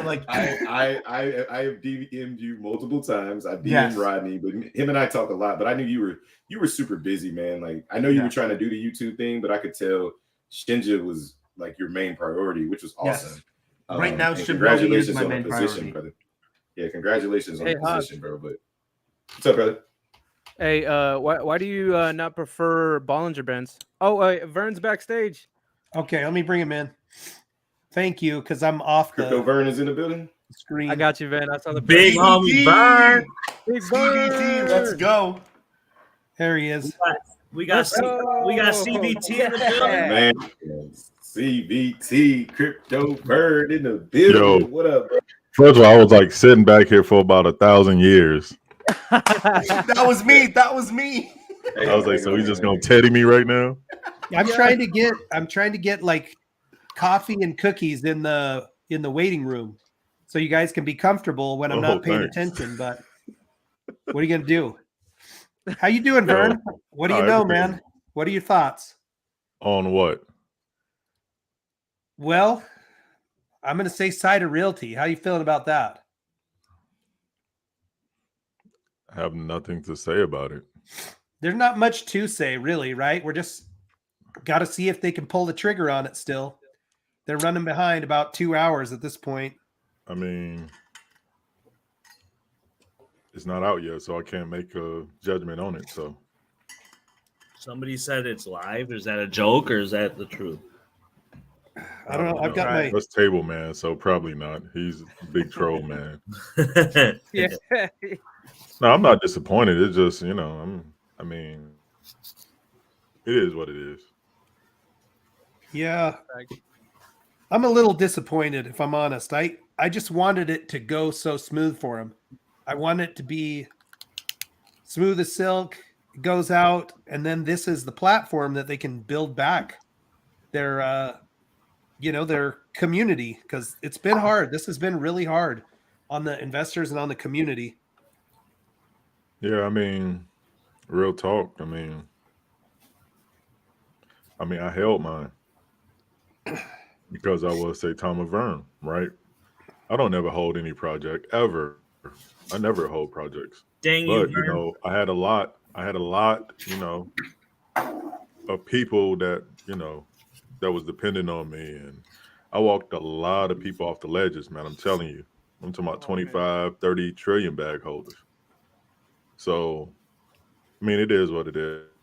Like, I have DM'd you multiple times. I DM'd Rodney, but him and I talk a lot. But I knew you were super busy, man. Like, I know you were trying to do the YouTube thing, but I could tell Shinja was like your main priority, which was awesome. Yes. Right now, congratulations is my on main the position, priority. brother. Yeah, congratulations on the position, bro. But what's up, brother? Hey, why do you not prefer Bollinger Bands? Oh, Vern's backstage. Okay, let me bring him in. Thank you, because I'm off Crypto the Vern is in the building. screen. I got you, Van. I saw the Big homie Vern. Big CBT, let's go. There he is. We got CBT in the building. Man, CBT, Crypto Vern in the building. Yo. What up, bro? First of all, I was like sitting back here for about 1,000 years. That was me. That was me. I was like, so he's just gonna Teddy me right now? I'm trying to get like coffee and cookies in the waiting room, so you guys can be comfortable when I'm not paying attention. But what are you gonna do? How you doing, Vern? What do you know, man? What are your thoughts? On what? Well, I'm gonna say SaitaRealty. How you feeling about that? I have nothing to say about it. There's not much to say, really, right? We're just got to see if they can pull the trigger on it still. They're running behind about 2 hours at this point. I mean, it's not out yet, so I can't make a judgment on it. So Somebody said it's live. Is that a joke or is that the truth? I don't know. I've got my that's Table Man, so probably not. He's a big troll, man. Yeah. No, I'm not disappointed. It's just, I mean, it is what it is. Yeah. I'm a little disappointed, if I'm honest. I just wanted it to go so smooth for him. I want it to be smooth as silk. It goes out, and then this is the platform that they can build back their their community, because it's been hard. This has been really hard on the investors and on the community. Yeah, I mean, real talk. I mean, I held mine because I was Tom Vern, right? I don't ever hold any project ever. I never hold projects. Dang but you, I had a lot, of people that, that was dependent on me, and I walked a lot of people off the ledges, man. I'm telling you. I'm talking about 25, 30 trillion bag holders. So, I mean, it is what it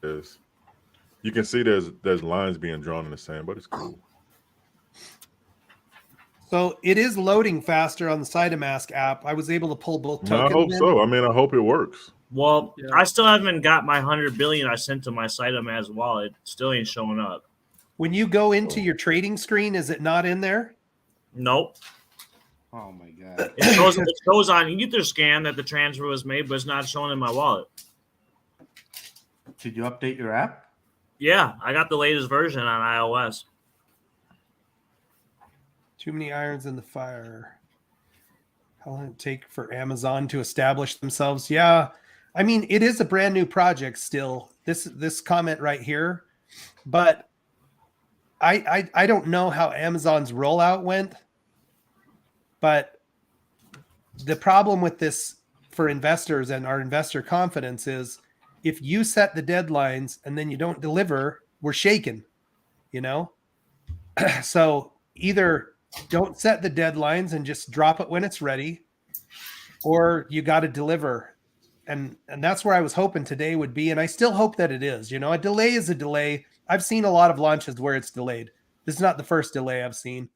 is. You can see there's lines being drawn in the sand, but it's cool. So it is loading faster on the SaitaMask app. I was able to pull both tokens. I hope so. I mean, I hope it works. Well, I still haven't got my 100 billion I sent to my SaitaMask wallet. Still ain't showing up. When you go into your trading screen, is it not in there? Nope. Oh my god! It shows on Etherscan that the transfer was made, but it's not showing in my wallet. Did you update your app? Yeah, I got the latest version on iOS. Too many irons in the fire. How long it take for Amazon to establish themselves? Yeah, I mean, it is a brand new project still. This comment right here, but I don't know how Amazon's rollout went. But the problem with this for investors and our investor confidence is if you set the deadlines and then you don't deliver, we're shaken, So either don't set the deadlines and just drop it when it's ready, or you got to deliver. And that's where I was hoping today would be. And I still hope that it is. A delay is a delay. I've seen a lot of launches where it's delayed. This is not the first delay I've seen.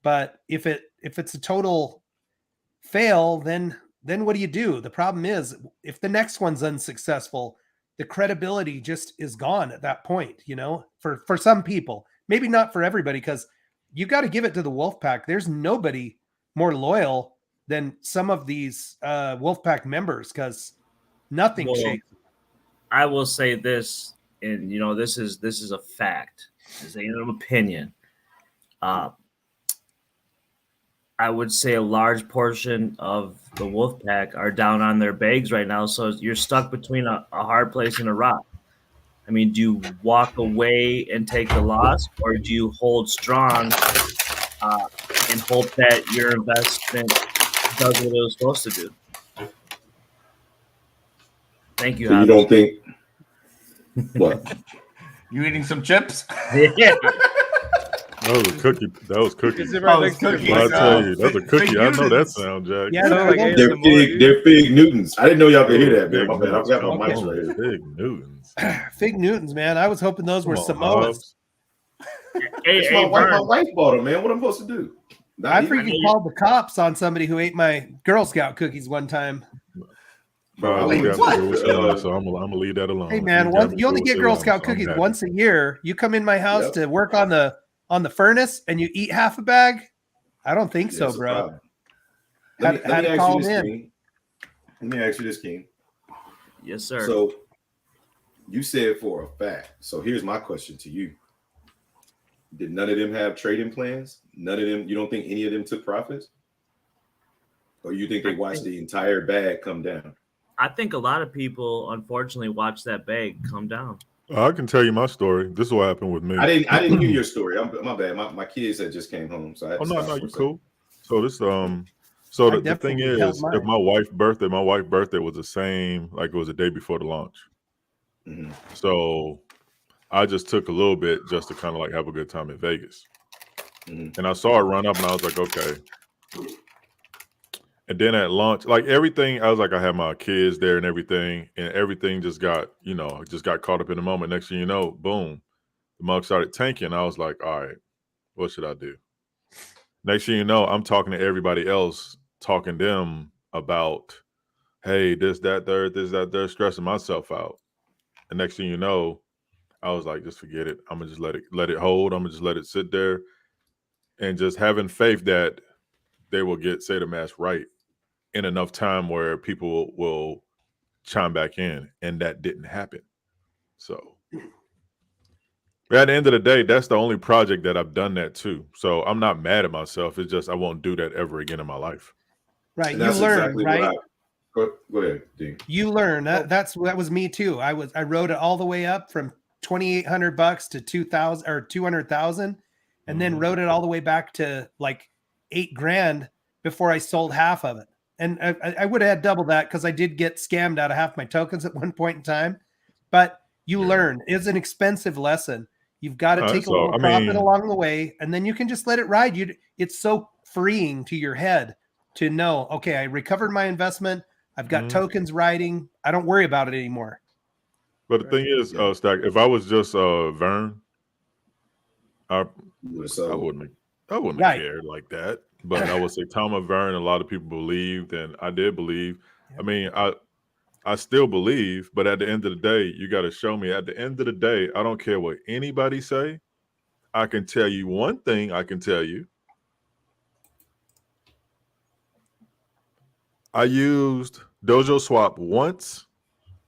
But if it's a total fail, then what do you do? The problem is if the next one's unsuccessful, the credibility just is gone at that point, for some people, maybe not for everybody, because you got to give it to the Wolfpack. There's nobody more loyal than some of these Wolfpack members, because nothing shakes. I will say this, and this is a fact. This ain't an opinion. I would say a large portion of the Wolfpack are down on their bags right now, so you're stuck between a hard place and a rock. I mean, do you walk away and take the loss, or do you hold strong and hope that your investment does what it was supposed to do? Thank you. So you don't think what? You eating some chips? Yeah. That was a cookie. That was cookies. Oh, it's cookies. I tell you, that's a Fig cookie. I know that Newtons. sound, Jack. Yeah, They're Fig Newtons. I didn't know y'all could hear that, man. My bad. I've got my mics right here. Fig Newtons. Fig Newtons, man. I was hoping those were Come on, Samoas. It's my wife bought them, man. What am I supposed to do? I freaking called the cops on somebody who ate my Girl Scout cookies one time. Bro, so I'm gonna leave that alone. Hey man, you only get Girl Scout cookies once a year. You come in my house to work on the furnace and you eat half a bag? I don't think so, bro. Let me ask you this, King. Yes, sir. So you said for a fact. So here's my question to you. Did none of them have trading plans? None of them, you don't think any of them took profits? Or you think they watched the entire bag come down? I think a lot of people, unfortunately, watch that bag come down. I can tell you my story. This is what happened with me. I didn't hear your story. My bad. My kids had just came home, so I had to stop you cool. So this so the thing is, if my wife's birthday was the same, like it was the day before the launch. Mm-hmm. So I just took a little bit just to kind of like have a good time in Vegas. Mm-hmm. And I saw it run up and I was like, okay. And then at launch, like everything, I was like, I had my kids there and everything just got, caught up in the moment. Next thing you know, boom, the mug started tanking. I was like, all right, what should I do? Next thing you know, I'm talking to everybody else, talking to them about, hey, this, that, third, stressing myself out. And next thing you know, I was like, just forget it. I'm gonna just let it hold. I'm gonna just let it sit there, and just having faith that they will get SaitaMask right in enough time where people will chime back in, and that didn't happen. So at the end of the day, that's the only project that I've done that to. So I'm not mad at myself. It's just I won't do that ever again in my life. Right. You learn, right? Go ahead, Dean. You learn. That was me too. I rode it all the way up from $2,800 to 2,000 or 200,000, and then rode it all the way back to like $8,000 before I sold half of it. And I would have had double that because I did get scammed out of half my tokens at one point in time. But you learn. It's an expensive lesson. You've got to take a little profit along the way, and then you can just let it ride. It's so freeing to your head to know, okay, I recovered my investment. I've got tokens riding. I don't worry about it anymore. But the thing is, Stack, if I was just Vern, I wouldn't have cared like that. But I would say Thomas Vern, a lot of people believed, and I did believe. I mean, I still believe, but at the end of the day, you got to show me. At the end of the day, I don't care what anybody say. I can tell you one thing. I can tell you. I used Dojo Swap once,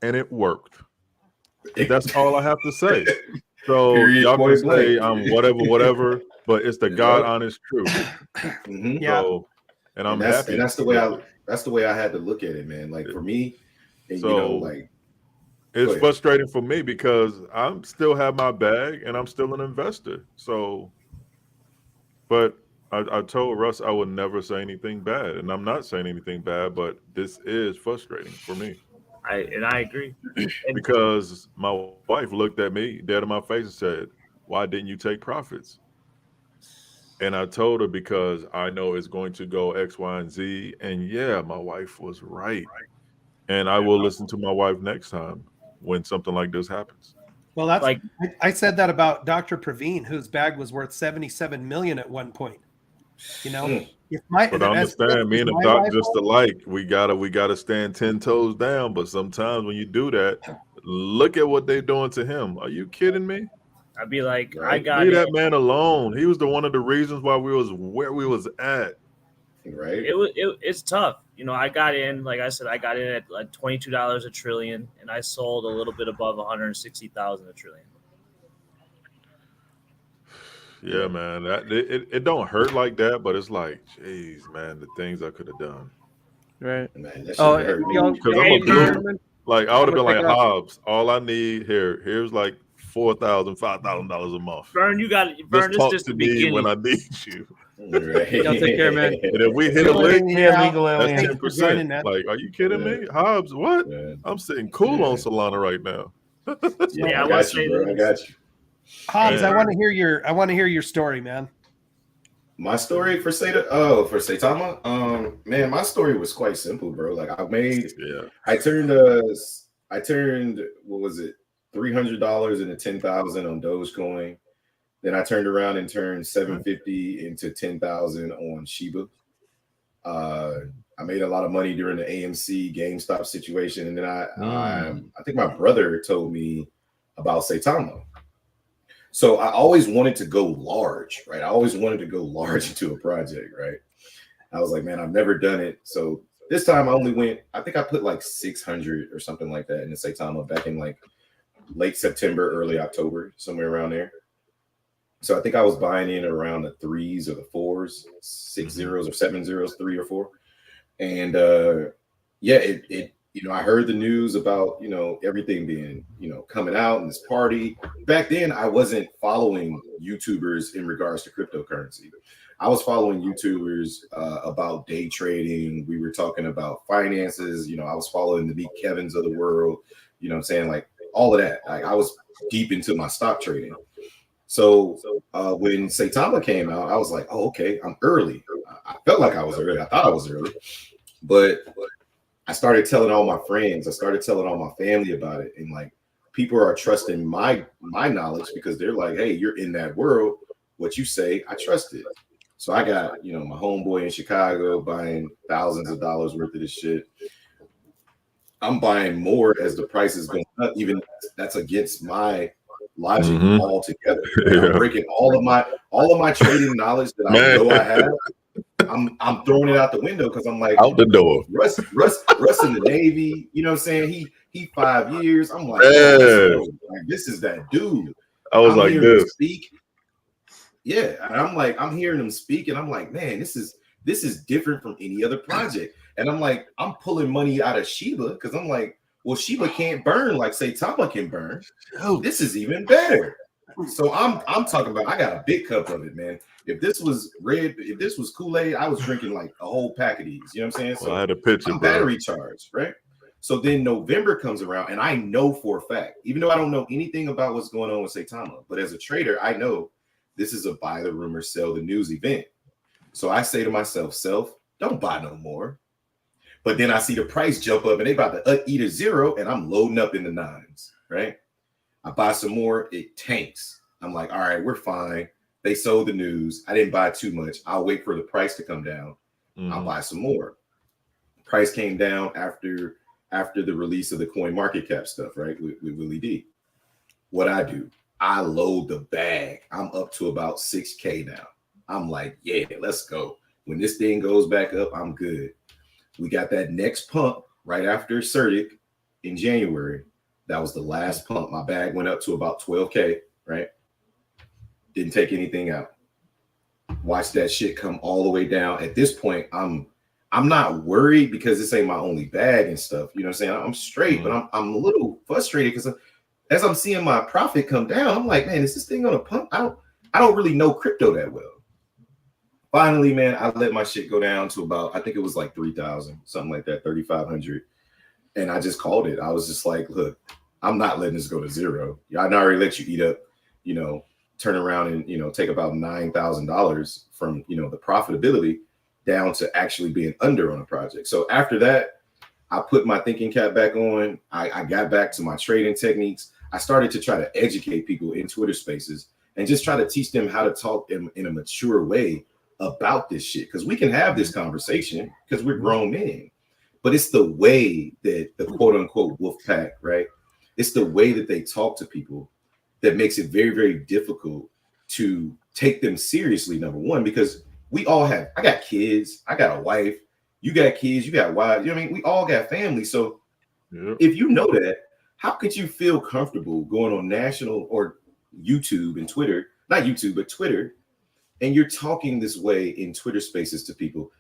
and it worked. That's all I have to say. So y'all can say I'm whatever, but it's the God honest truth. Mm-hmm. Yeah. So, and I'm happy. And that's the way I had to look at it, man. Like for me, and, it's frustrating for me because I'm still have my bag and I'm still an investor. So, but I told Russ I would never say anything bad, and I'm not saying anything bad, but this is frustrating for me. I agree. Because my wife looked at me dead in my face and said, why didn't you take profits? And I told her because I know it's going to go X, Y, and Z. And yeah, my wife was right. And I will listen to my wife next time when something like this happens. Well, that's I said that about Dr. Praveen, whose bag was worth $77 million at one point. You know, Mm. if my But I understand, me and the my doc wife- just alike. We gotta stand 10 toes down. But sometimes when you do that, look at what they're doing to him. Are you kidding me? I'd be like, I Right. got Leave it. that man alone. He was the one of the reasons why we was where we was at. Right. It's tough. You know, I got in, like I said, I got in at like $22 a trillion, and I sold a little bit above 160,000 a trillion. Yeah, man. It don't hurt like that, but it's like, geez, man, the things I could have done. Right. Man, that shit Oh, hurt me. y'all, Because I'm Hey, a blue. Vern. Like I would have I'm been gonna like, check it out. Hobbs, all I need here's like $4,000, $5,000 a month. Vern, you got it. Vern, Just this talk just to the me beginning. when I need you. Right. Y'all take care, man. And if we hit a lick, Yeah, legal that's alien. 10%. Like, are you kidding me? Hobbs, what? Yeah. I'm sitting cool on Solana right now. Yeah, I I wanna got you, say bro. I this. got you. Hobbs, Man. I want to hear your story, man. My story for Saitama, man, my story was quite simple, bro. Like I turned what was it, $300 into 10,000 on Dogecoin. Then I turned around and turned 750 into 10,000 on Shiba. I made a lot of money during the AMC GameStop situation, and then I think my brother told me about Saitama. So I always wanted to go large, right? I always wanted to go large into a project, right? I was like, man, I've never done it. So this time I only went, I think I put like 600 or something like that in the Saitama back in like late September, early October, somewhere around there. So I think I was buying in around the 3s or the 4s, 6 zeros or 7 zeros, 3 or 4. And it I heard the news about, everything being, coming out in this party. Back then, I wasn't following YouTubers in regards to cryptocurrency. I was following YouTubers about day trading. We were talking about finances. I was following the Meet Kevins of the world. You know what I'm saying? Like all of that. Like I was deep into my stock trading. So when Saitama came out, I was like, oh, okay, I'm early. I felt like I was early. I thought I was early. But I started telling all my friends, I started telling all my family about it. And like people are trusting my knowledge because they're like, hey, you're in that world. What you say, I trust it. So I got, my homeboy in Chicago buying thousands of dollars worth of this shit. I'm buying more as the price is going up. Even that's against my logic altogether. I'm breaking all of my trading knowledge that I know I have. I'm throwing it out the window because I'm like, out the door. Russ in the Navy, you know what I'm saying? He 5 years. I'm like, oh, like this is that dude. I was like this. Speak. Yeah, and I'm like, I'm hearing him speak, and I'm like, man, this is different from any other project. And I'm like, I'm pulling money out of Shiba because I'm like, well, Shiba can't burn like Saitama can burn. Oh, this is even better. So I'm talking about, I got a big cup of it, man. If this was red, if this was Kool-Aid, I was drinking like a whole pack of these. You know what I'm saying? So well, I had a picture, I'm battery charged, right? So then November comes around, and I know for a fact, even though I don't know anything about what's going on with Saitama, but as a trader, I know this is a buy the rumor, sell the news event. So I say to myself, don't buy no more. But then I see the price jump up, and they about to eat a zero, and I'm loading up in the 9s, right? I buy some more, it tanks. I'm like, all right, we're fine. They sold the news. I didn't buy too much. I'll wait for the price to come down. I'll buy some more. Price came down after the release of the coin market cap stuff, right? With Willie D. What I do, I load the bag. I'm up to about 6K now. I'm like, yeah, let's go. When this thing goes back up, I'm good. We got that next pump right after CERTIC in January. That was the last pump. My bag went up to about 12K, right? Didn't take anything out. Watch that shit come all the way down. At this point, I'm not worried because this ain't my only bag and stuff. You know what I'm saying? I'm straight, but I'm a little frustrated because as I'm seeing my profit come down, I'm like, man, is this thing gonna pump? I don't really know crypto that well. Finally, man, I let my shit go down to about, I think it was like 3,000, something like that, 3,500. And I just called it. I was just like, look, I'm not letting this go to zero. I already let you eat up, turn around and, take about $9,000 from, the profitability down to actually being under on a project. So after that, I put my thinking cap back on. I got back to my trading techniques. I started to try to educate people in Twitter spaces and just try to teach them how to talk in a mature way about this shit, because we can have this conversation because we're grown men, but it's the way that the quote unquote wolf pack, right? It's the way that they talk to people that makes it very, very difficult to take them seriously. Number one, because we all have, I got kids, I got a wife, you got kids, you got wives, you know what I mean? We all got families. So if you know that, how could you feel comfortable going on national or YouTube and Twitter, not YouTube, but Twitter, and you're talking this way in Twitter spaces to people?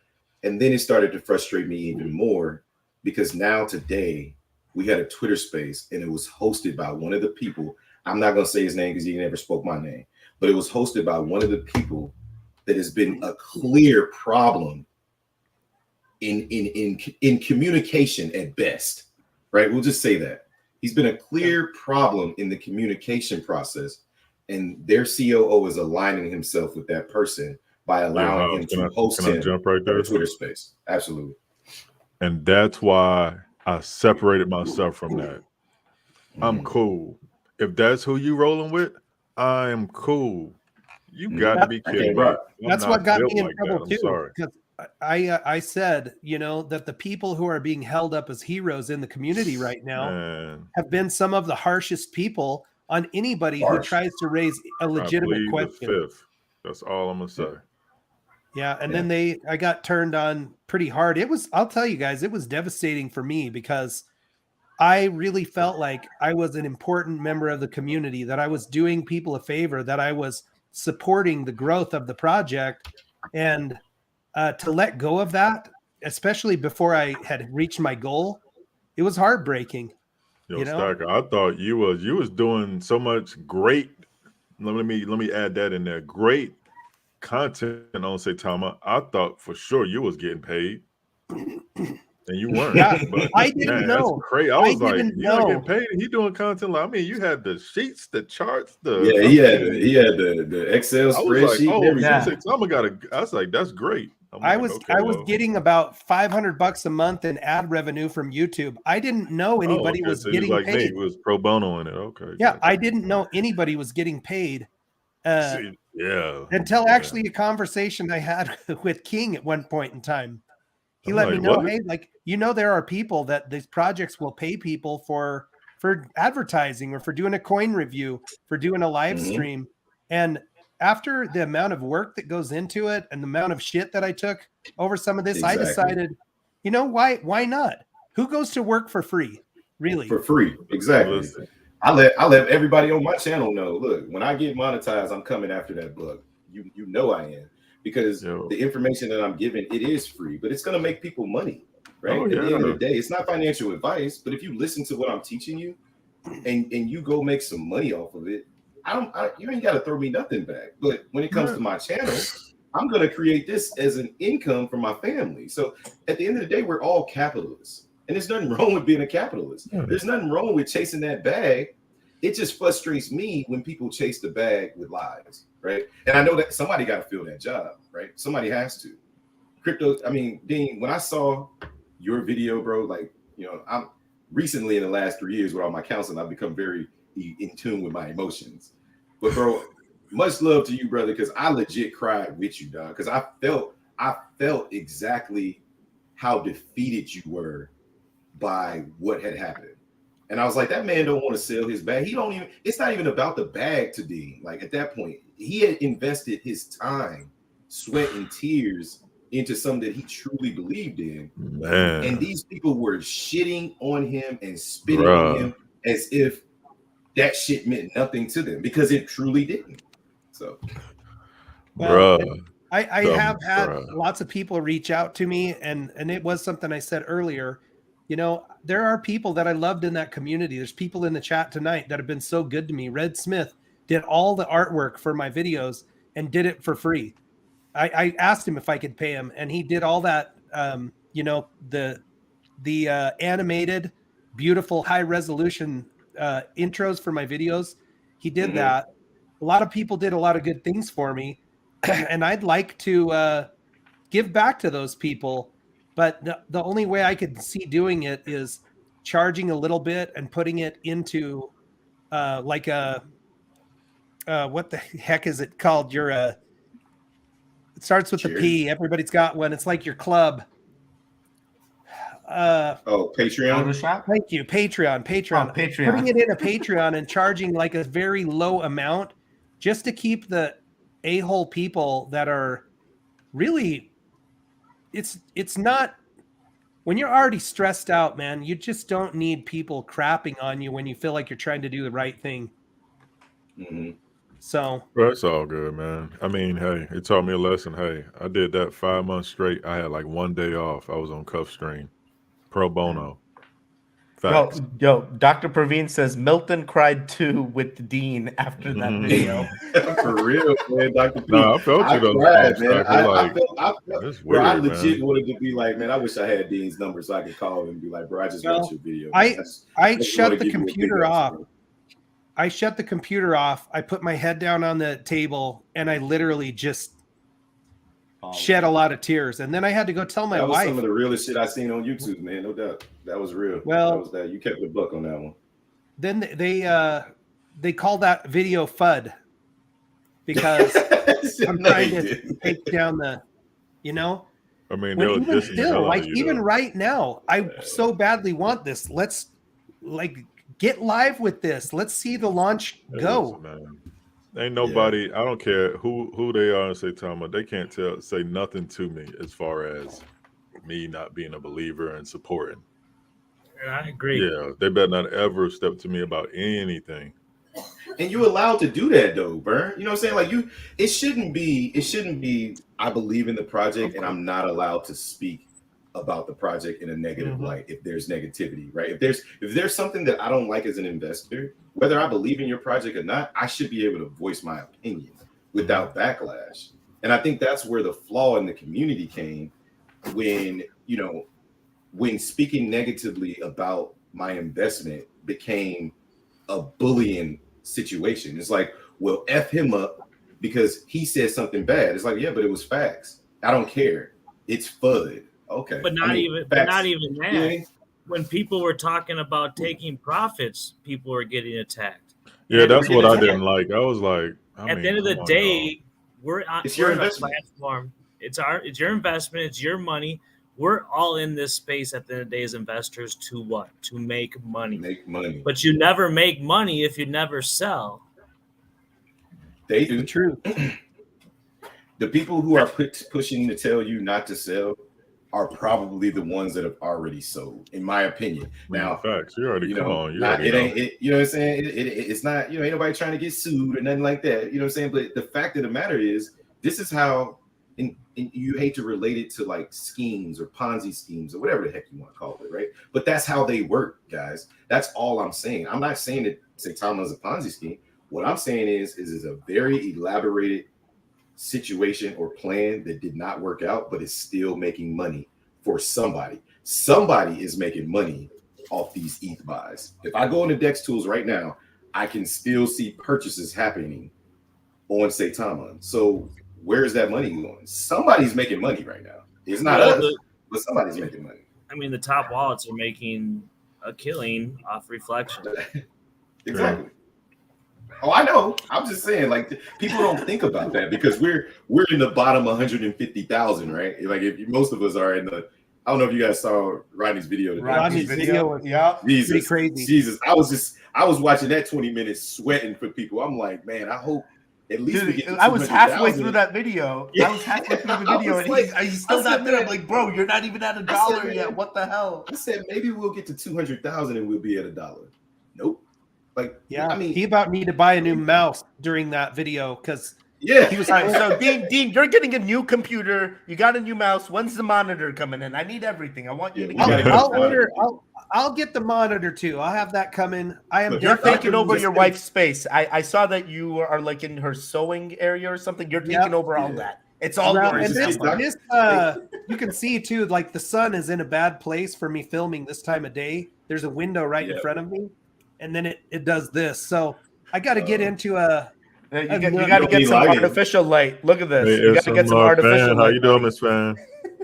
And then it started to frustrate me even more, because now today we had a Twitter space and it was hosted by one of the people. I'm not going to say his name because he never spoke my name, but it was hosted by one of the people that has been a clear problem in communication at best, right? We'll just say that. He's been a clear problem in the communication process, and their COO is aligning himself with that person by allowing him to host him jump right there? Twitter space. Absolutely. And that's why I separated myself from that. I'm cool. If that's who you rolling with, I am cool. You got to be kidding me. That's what got me in like trouble I'm too. sorry. Because I said, that the people who are being held up as heroes in the community right now have been some of the harshest people on anybody who tries to raise a legitimate question. That's all I'm gonna say. Yeah, and then I got turned on pretty hard. I'll tell you guys, it was devastating for me, because I really felt like I was an important member of the community, that I was doing people a favor, that I was supporting the growth of the project, and to let go of that, especially before I had reached my goal, it was heartbreaking. Stacker, I thought you was doing so much great. Let me add that in there. Great content on Saitama. I thought for sure you was getting paid, and you weren't. Yeah, but, I didn't know. That's crazy. I was like, didn't you're not know. getting paid, and he doing content. Like, I mean, you had the sheets, the charts, he had the Excel spreadsheet. I was like, everything. I was like, that's great. I was getting about $500 a month in ad revenue from YouTube. I didn't know anybody was so getting like paid. Me, it was pro bono in it. Okay. Yeah, I didn't know anybody was getting paid. Until actually a conversation I had with King at one point in time. He let me know, hey, there are people that these projects will pay people for advertising, or for doing a coin review, for doing a live stream. And after the amount of work that goes into it and the amount of shit that I took over some of this, I decided, why not? Who goes to work for free? Really? For free. Exactly. Listen, I let everybody on my channel know, look, when I get monetized, I'm coming after that bug. You know I am, because the information that I'm giving, it is free, but it's going to make people money, right? At the end of the day, it's not financial advice, but if you listen to what I'm teaching you and you go make some money off of it, you ain't got to throw me nothing back. But when it comes to my channel, I'm going to create this as an income for my family. So at the end of the day, we're all capitalists. And there's nothing wrong with being a capitalist. There's nothing wrong with chasing that bag. It just frustrates me when people chase the bag with lies, right? And I know that somebody got to fill that job, right? Somebody has to. Dean, when I saw your video, bro, I'm recently in the last 3 years with all my counseling, I've become very in tune with my emotions. But bro, much love to you, brother, because I legit cried with you, dog, because I felt exactly how defeated you were by what had happened. And I was like, that man don't want to sell his bag. It's not even about the bag to Dean. Like, at that point, he had invested his time, sweat, and tears into something that he truly believed in. Man. And these people were shitting on him and spitting on him as if that shit meant nothing to them, because it truly didn't. So, I have had lots of people reach out to me, and it was something I said earlier. There are people that I loved in that community. There's people in the chat tonight that have been so good to me. Red Smith did all the artwork for my videos and did it for free. I asked him if I could pay him, and he did all that. The animated, beautiful, high resolution intros for my videos. He did that. A lot of people did a lot of good things for me, and I'd like to give back to those people. But the only way I could see doing it is charging a little bit and putting it into what the heck is it called? It starts with the Cheers. P. Everybody's got one. It's like your club. Oh, Patreon. Photoshop. Thank you. Patreon. Oh, Patreon. Putting it in a Patreon and charging like a very low amount just to keep the a-hole people that are really, it's not, when you're already stressed out, man, you just don't need people crapping on you when you feel like you're trying to do the right thing. Mm-hmm. So Well, it's all good, man. I mean, hey, it taught me a lesson. Hey, I did that 5 months straight. I had like 1 day off. I was on cuff stream, pro bono. Facts. Yo, Dr. Praveen says Milton cried too with Dean after that video. For real, man, Dr. P. No, I felt you though. Cried, man. I I felt, That's bro, I weird, legit man. wanted to be like, man, I wish I had Dean's number so I could call him and be like, bro, I just Well, watched your video. I just wanna shut the give you a big computer ups, off. bro. I shut the computer off. I put my head down on the table and I literally just shed a lot of tears. And then I had to go tell my That was wife. some of the realest shit I seen on YouTube, man. No doubt. That was real. Well- that was that. You kept the buck on that one. Then they call that video FUD because I'm No, trying they to didn't. take down the, you know, I mean, when they were even dissing the hell still, out like of you, even though. right now, I so badly want this. Let's like get live with this. Let's see the launch go. Listen, man. Ain't nobody. I don't care who they are and say Saitama. They can't say nothing to me as far as me not being a believer and supporting. And I agree. Yeah, they better not ever step to me about anything. And you allowed to do that though, Burn. You know what I'm saying? Like it shouldn't be I believe in the project and I'm not allowed to speak about the project in a negative light if there's negativity, right? If there's something that I don't like as an investor, whether I believe in your project or not, I should be able to voice my opinion without backlash. And I think that's where the flaw in the community came when speaking negatively about my investment became a bullying situation. It's like, well, F him up because he said something bad. It's like, yeah, but it was facts. I don't care. It's FUD. Okay. But not even that. Yeah. When people were talking about taking profits, people were getting attacked. Yeah, And that's what I it's- didn't like. I was like, At the end of the day, we're on It's your we're on a investment. platform. It's your investment. It's your money. We're all in this space at the end of the day as investors to what? To make money. Make money. But you never make money if you never sell. They do. The truth. The people who are pushing to tell you not to sell are probably the ones that have already sold, in my opinion. Now, facts. You already you come know, on. You not, already it know. ain't. You know what I'm saying? It's not. Ain't nobody trying to get sued or nothing like that. You know what I'm saying? But the fact of the matter is, this is how. And you hate to relate it to like schemes or Ponzi schemes or whatever the heck you want to call it, right? But that's how they work, guys. That's all I'm saying. I'm not saying that Saitama is a Ponzi scheme. What I'm saying is a very elaborated situation or plan that did not work out, but is still making money for somebody. Somebody is making money off these ETH buys. If I go into Dex Tools right now, I can still see purchases happening on Saitama. So where is that money going? Somebody's making money right now. It's not us, but somebody's making money. I mean, the top wallets are making a killing off reflection. Exactly. Oh, I know. I'm just saying, like, people don't think about that because we're in the bottom 150,000, right? Like, if most of us are in the. I don't know if you guys saw Rodney's video today. Rodney's video was Jesus, pretty crazy. Jesus, I was watching that 20 minutes sweating for people. I'm like, man, I hope at least we get to I was halfway 200,000. through that video. Yeah. I was halfway through the I video, was and like- he's still I said, not there. I'm man, like, bro, you're not even at $1 I said, yet. man, What the hell? I said maybe we'll get to 200,000 and we'll be at $1. Nope. Like, Yeah, I mean, he about need to buy a new mouse during that video because yeah, he was. All right, so Dean, you're getting a new computer. You got a new mouse. When's the monitor coming in? I need everything. I want you to Yeah, get we gotta I'll get order. I'll get the monitor too. I'll have that coming. I am. Look, You're Dr. taking over just your said- wife's space. I saw that you are like in her sewing area or something. You're taking Yep. over all Yeah. that. It's all Around- yours. and Doc- this you can see too, like the sun is in a bad place for me filming this time of day. There's a window right in Yeah. front of me, and then it does this. So I got to get into a. You I'm got not- to Don't get be some lying. artificial light. Look at this. Hey, You got it's to get some Fan. artificial How light. you doing, Miss Fan?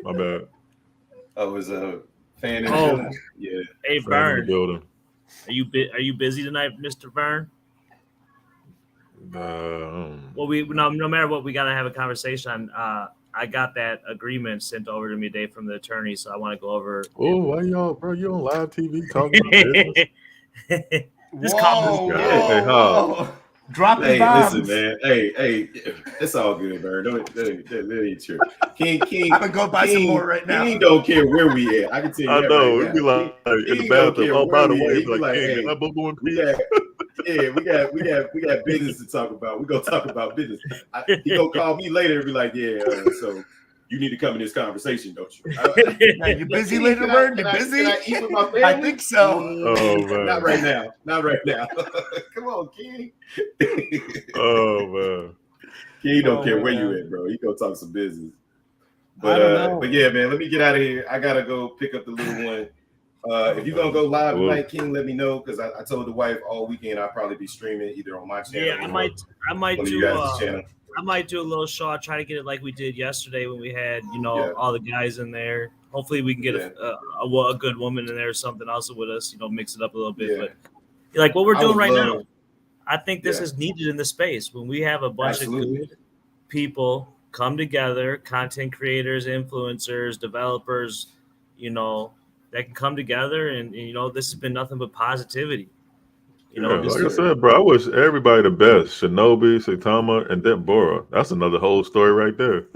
My bad. I was a fan. Oh. Yeah. Hey, Fan in the Vern, building. are you busy tonight, Mr. Vern? Well, no matter what, we gotta have a conversation on. I got that agreement sent over to me today from the attorney, so I want to go over. Oh, why y'all, bro? You on live TV talking about business? Just call Whoa, me. Hey, whoa. Drop the Hey, bombs. listen, man. Hey, it's all good, man. That ain't true. King, I'm gonna go buy some King, more right now. King don't care where we at. I can tell you I that know. right It'd be now. like in the King don't bathroom. care Oh, by where the we way, at. it's He like, hey, King, I'm going we got business to talk about. We're gonna talk about business. He gonna call me later and be like, yeah, so you need to come in this conversation, don't you? Yeah, you busy later, Vern? You busy? Can I eat with my family? I think so. Oh, man. Not right now. Not right now. Come on, King. Oh, man. King don't Oh, care where man. you at, bro. He gonna talk some business. I don't know. But yeah, man, let me get out of here. I gotta go pick up the little one. If you're gonna go live tonight, King, let me know, because I told the wife all weekend I'll probably be streaming either on my channel. Yeah, I might one of you do. guys' channel. I might do a little show. I'll try to get it like we did yesterday when we had, Yeah. all the guys in there. Hopefully, we can get a good woman in there or something else with us. Mix it up a little bit. Yeah. But like what we're I doing would right now, love- I think this is needed in the space when we have a bunch Absolutely. of good people come together, content creators, influencers, developers, that can come together and this has been nothing but positivity. Like I said, bro, I wish everybody the best. Shinobi, Saitama, and then Bora. That's another whole story right there.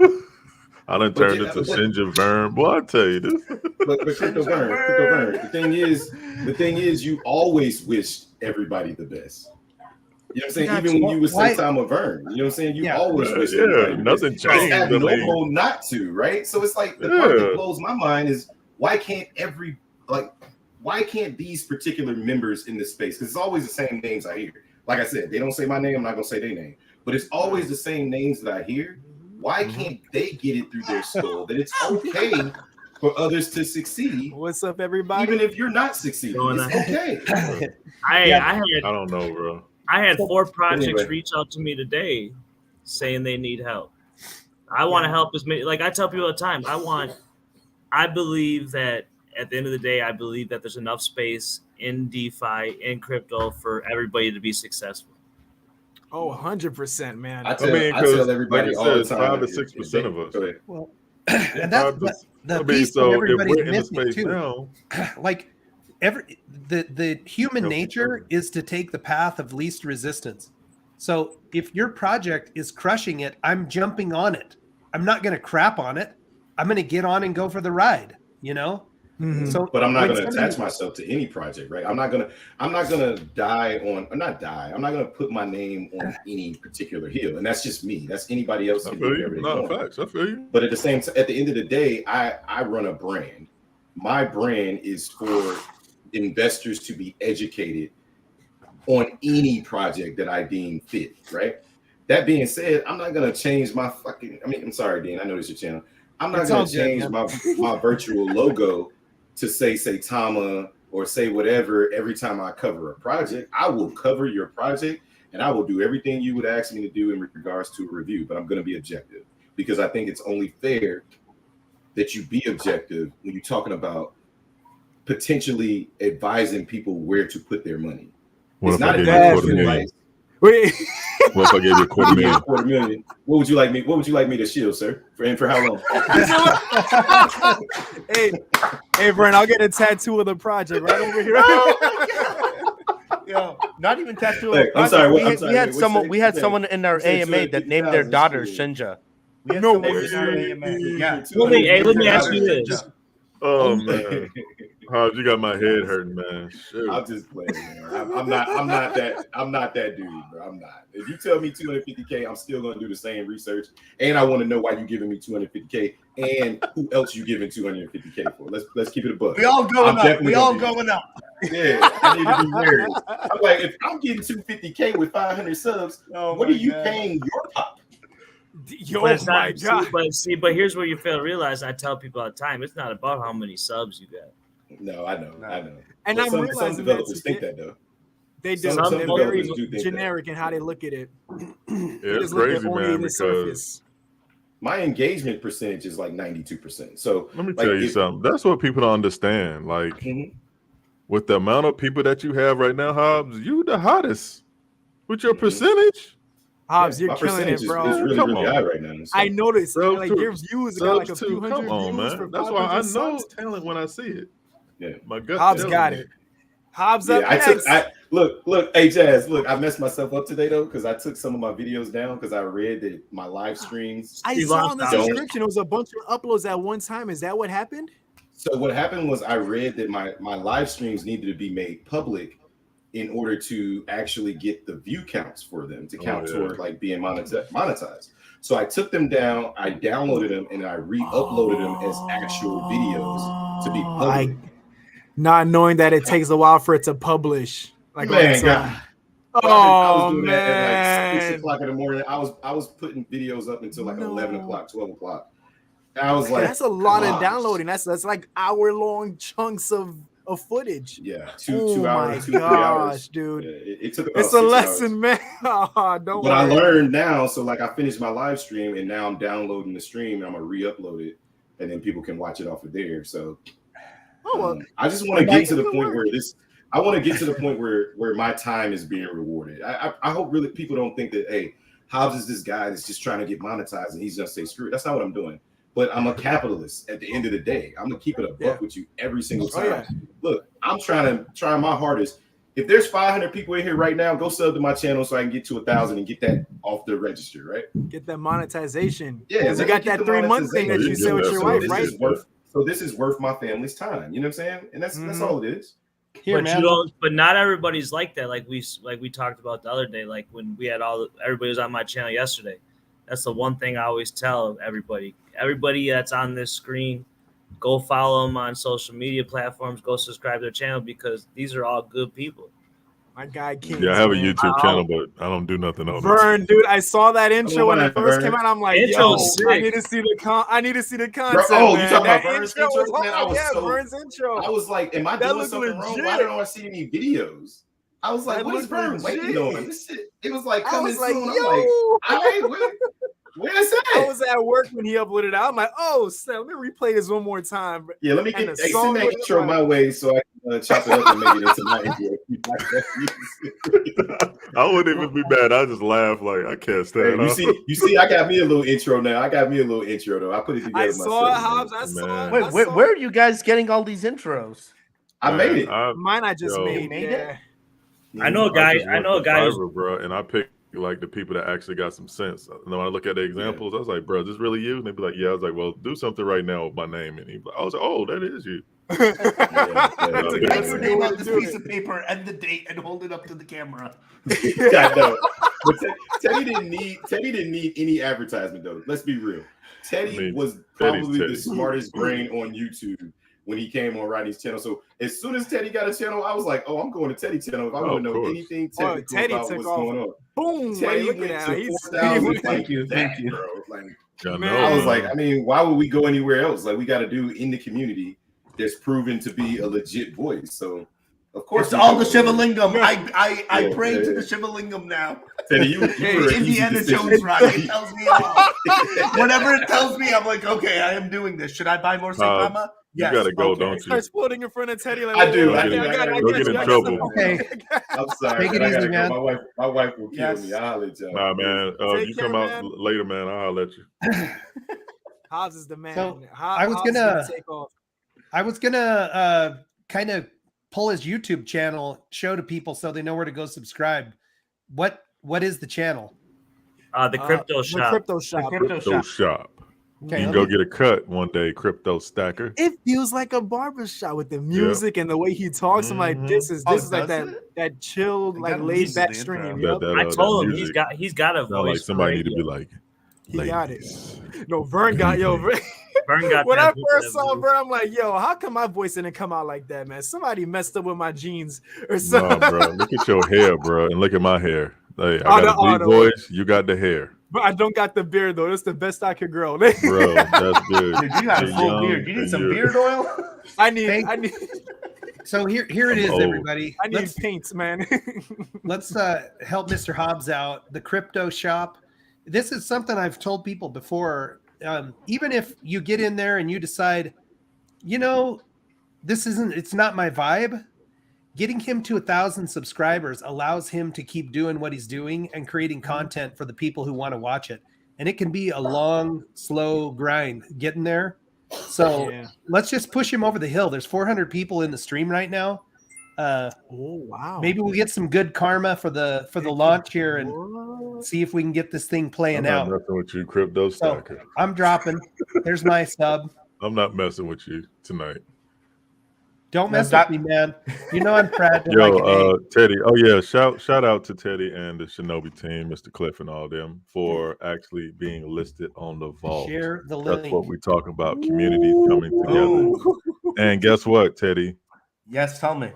I done turned into Shinja Vern. Boy, I tell you this. But Crypto Vern, the thing is, you always wish everybody the best. You know what I'm saying? Even when you was Saitama Vern, you know what I'm saying? You always wish everybody the best. nothing It's changed. abnormal not to, right? So it's like the part that blows my mind is why can't these particular members in this space? Because it's always the same names I hear. Like I said, they don't say my name. I'm not gonna say their name, but it's always the same names that I hear. Why can't they get it through their skull that it's okay for others to succeed? What's up, everybody? Even if you're not succeeding, it's okay. I don't know, bro. I had 4 projects reach out to me today saying they need help. I want to help as many. Like I tell people all the time, I believe that at the end of the day, I believe that there's enough space in DeFi, in crypto for everybody to be successful. Oh, 100%, man. I tell everybody all the time. 5 to 6% of us. Well, and that's the piece that everybody's missing too. Like the human nature is to take the path of least resistance. So if your project is crushing it, I'm jumping on it. I'm not going to crap on it. I'm going to get on and go for the ride. So, but I'm not going to attach myself to any project, right? I'm not going to die on, or not die. I'm not going to put my name on any particular hill, and that's just me. That's anybody else. I feel you. Facts. I feel you. But at the end of the day, I run a brand. My brand is for investors to be educated on any project that I deem fit, right? That being said, I'm not going to change my I'm sorry, Dean. I know this is your channel. I'm not going to change my virtual logo to say Saitama or say whatever every time I cover a project. I will cover your project and I will do everything you would ask me to do in regards to a review, but I'm going to be objective because I think it's only fair that you be objective when you're talking about potentially advising people where to put their money. What it's if not I gave you $250,000? Wait. What if I gave you $250,000? What would you like me? What would you like me to shield, sir? For how long? Hey, Vern, I'll get a tattoo of the project right over here. Yo, not even tattoo. Look, I'm sorry. We had someone in our AMA that named their daughter Shinja. No way. Yeah. Let me ask you this. Oh man, Hobbs, you got my head hurting, man. Shoot. I'm just playing, man. I'm not that dude, bro. I'm not. If you tell me $250K, I'm still gonna do the same research, and I want to know why you giving me $250K and who else you giving $250K for. Let's keep it a buck. We all going up. We all going up. Yeah, I need to be wary. I'm like, if I'm getting $250K with 500 subs, what are you paying your pop? But my God. But here's where you fail to realize. I tell people all the time, it's not about how many subs you got. No, I know. And but I'm some realizing developers think that though. They do. Some They're very developers do think generic in how they look at it. Yeah, it's crazy, man. Because my engagement percentage is like 92%. So let me tell you something. That's what people don't understand. Like with the amount of people that you have right now, Hobbs, you the hottest with your percentage. Hobbs, you're my killing percentage it, bro. is really, Come really on. high right now. So. I noticed. Subs Like too. your views got like a Subs few too. hundred Come on, views for man. That's why I 500 know subs. talent when I see it. Yeah. My gut. Hobbs tells got me. it. Hobbs Yeah, up next. Look, hey Jazz, look, I messed myself up today though, because I took some of my videos down because I read that my live streams. I You saw lost on the out. subscription it was a bunch of uploads at one time. Is that what happened? So what happened was I read that my live streams needed to be made public in order to actually get the view counts for them to count toward like being monetized. So I took them down, I downloaded them, and I re-uploaded them as actual videos to be public. Not knowing that it takes a while for it to publish. Like on Man, its God. own. I was Oh doing that at like 6 man. o'clock in the morning. I was putting videos up until like 11 o'clock, 12 o'clock. And I was like, That's a lot of gosh. downloading. That's like hour-long chunks of footage. Yeah, Oh 2 my hours, 2 3 hours. gosh, dude. Yeah, it took about It's a 6 lesson, hours. man. Oh, don't But I worry. learned now, so like I finished my live stream and now I'm downloading the stream and I'm gonna re-upload it and then people can watch it off of there. So I just want to get to the point where I want to get to the point where my time is being rewarded. I hope really people don't think that, hey, Hobbs is this guy that's just trying to get monetized and he's gonna say screw it. That's not what I'm doing. But I'm a capitalist at the end of the day. I'm gonna keep it a buck with you every single time. Look, I'm trying my hardest. If there's 500 people in here right now, go sub to my channel so I can get to 1,000 and get that off the register, right? Get that monetization. Yeah, you got that 3-month thing that you said with your wife, right? So this is worth my family's time. You know what I'm saying? And that's all it is. But not everybody's like that. Like we talked about the other day. Like when we had everybody was on my channel yesterday. That's the one thing I always tell everybody. Everybody that's on this screen, go follow them on social media platforms. Go subscribe to their channel because these are all good people. My guy King. Yeah, I have a YouTube channel, but I don't do nothing on Vern, dude, I saw that intro when it first came out. I'm like, yo, I need to see the concept. Oh, man. you talking that about Vern's intro? intro? Was Man, I was Vern's intro. I was like, am I That doing looked something wrong? legit. Why don't I see any videos? I was like, That what is looked Vern waiting legit. on? This shit, it was like I coming was like, soon. yo. I'm like, all right, where is that? I was at work when he uploaded it. I'm like, oh, snap, let me replay this one more time. Yeah, let me And get the send song that was intro like- my way so I can chop it up and make it into my intro. I wouldn't even be mad. I just laugh like I can't stand Hey, up. you see, I got me a little intro now. I got me a little intro though. I put it together I myself. saw it, Hobbs. I saw it. Wait, where are you guys getting all these intros? I made it. Mine I just made. made Yeah. I know a guy. just I went know a to guy. Who's, Fiverr, bro, and I pick like the people that actually got some sense. And when I look at the examples, I was like, bro, is this really you? And they'd be like, yeah. I was like, well, do something right now with my name. And I was like, oh, that is you. Write your name on this piece of paper and the date and hold it up to the camera. I know. But Teddy didn't need any advertisement though. Let's be real. Teddy was probably the smartest brain on YouTube when he came on Rodney's channel. So as soon as Teddy got a channel, I was like, oh, I'm going to Teddy's channel. If I want to know anything technical Teddy about took what's off. going on. Boom. Teddy Look went at to that. 4,000. Thank you. Bro. Like, I I was like, I mean, why would we go anywhere else? Like, we got to do in the community that's proven to be a legit voice. So, of course, It's all the Shivalingam. I pray to the Shivalingam now. Teddy, you were an easy Indiana decision. Jones ride. It tells me all. Whatever it tells me, I'm like, okay, I am doing this. Should I buy more Saitama? You gotta go, don't you? Starts floating in front of Teddy like I do. Don't get in trouble. Okay. I'm sorry. Take it but I easy, gotta go. man. My wife will kill me. I'll holler at y'all. Nah, man. Take You care, come out man. later, man. I'll let you. Hobbs is the man. So, Hobbs I was is gonna take off. kind of pull his YouTube channel, show to people so they know where to go subscribe. What is the channel? the crypto shop. The crypto shop. Crypto shop. Okay, You can let go me- get a cut one day, Crypto Stacker. It feels like a barber shop with the music and the way he talks. I'm like, this is Oh, like does that chilled, I like got laid back recently, stream. That- Yep. that, I that told him music. he's got a Sound like voice. somebody for need to be radio. like, He got it. ladies. No, Vern got Vern, Vern got when that I voice, first that saw voice. Vern, I'm like, yo, how come my voice didn't come out like that, man? Somebody messed up with my jeans or Nah, something. bro. Look at your hair, bro, and look at my hair. Hey, I Oh, got a deep voice. You got the hair, But I don't got the beard though. That's the best I could grow. bro. That's good. Dude, you got a You're full young beard. You need and some you're- beard oil? I need So here it I'm is, old. everybody. I need paints, man. Let's help Mr. Hobbs out. The crypto shop. This is something I've told people before. Even if you get in there and you decide, it's not my vibe, getting him to 1,000 subscribers allows him to keep doing what he's doing and creating content for the people who want to watch it. And it can be a long, slow grind getting there. So let's just push him over the hill. There's 400 people in the stream right now. Oh wow! Maybe we'll get some good karma for the launch here and see if we can get this thing playing I'm out. not messing with you, Crypto Stacker. So I'm dropping. There's my sub. I'm not messing with you tonight. Don't mess with me, man. You know I'm proud. Yo, Teddy. Oh yeah, shout out to Teddy and the Shinobi team, Mr. Cliff and all them for actually being listed on the vault. Share the link. That's what we talk about. Communities coming together. And guess what, Teddy? Yes, tell me.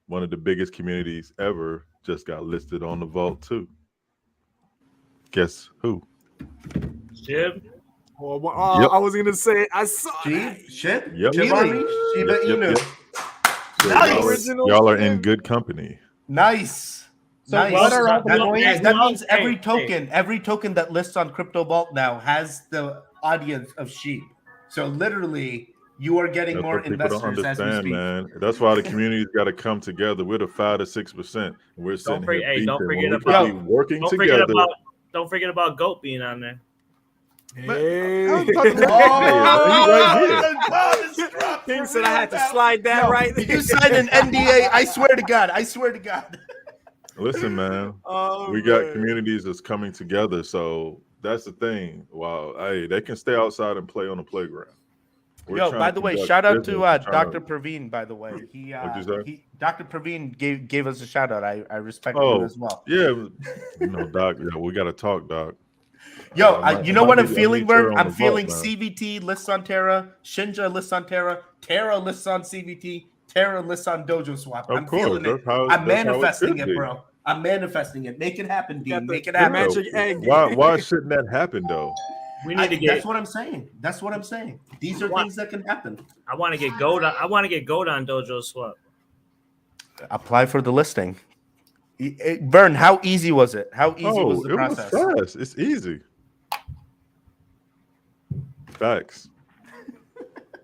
One of the biggest communities ever just got listed on the vault too. Guess who? Jib. Oh, I was gonna say I saw Shit. Yep. Nice. Y'all are in good company. Nice. So nice. what are all the coins? That means every token that lists on Crypto Vault now has the audience of sheep. So literally, you are getting more investors as we speak. Man. That's why the community's got to come together. We're the 5 to 6%. We're sitting here. Don't forget about Goat being on there. Hey. Right King said I had to slide that right. You signed an NDA. I swear to God. Listen, man. We got communities that's coming together. So that's the thing. Wow. Hey, they can stay outside and play on the playground. By the way, shout out to Dr. Praveen, by the way. Dr. Praveen gave us a shout out. I respect him as well. Yeah. Doc, we got to talk, Doc. You know what I'm feeling, Vern? I'm feeling CVT lists on Terra, Shinja lists on Terra lists on CVT, Terra lists on Dojo Swap. I'm feeling it. I'm manifesting it, bro. I'm manifesting it. Make it happen, Dean. Make it happen. Magic egg. Why shouldn't that happen, though? We need to get. That's what I'm saying. These are things that can happen. I want to get gold. I want to get gold on Dojo Swap. Apply for the listing. Vern, how easy was it? How easy was the process? It was fast. It's easy. Facts.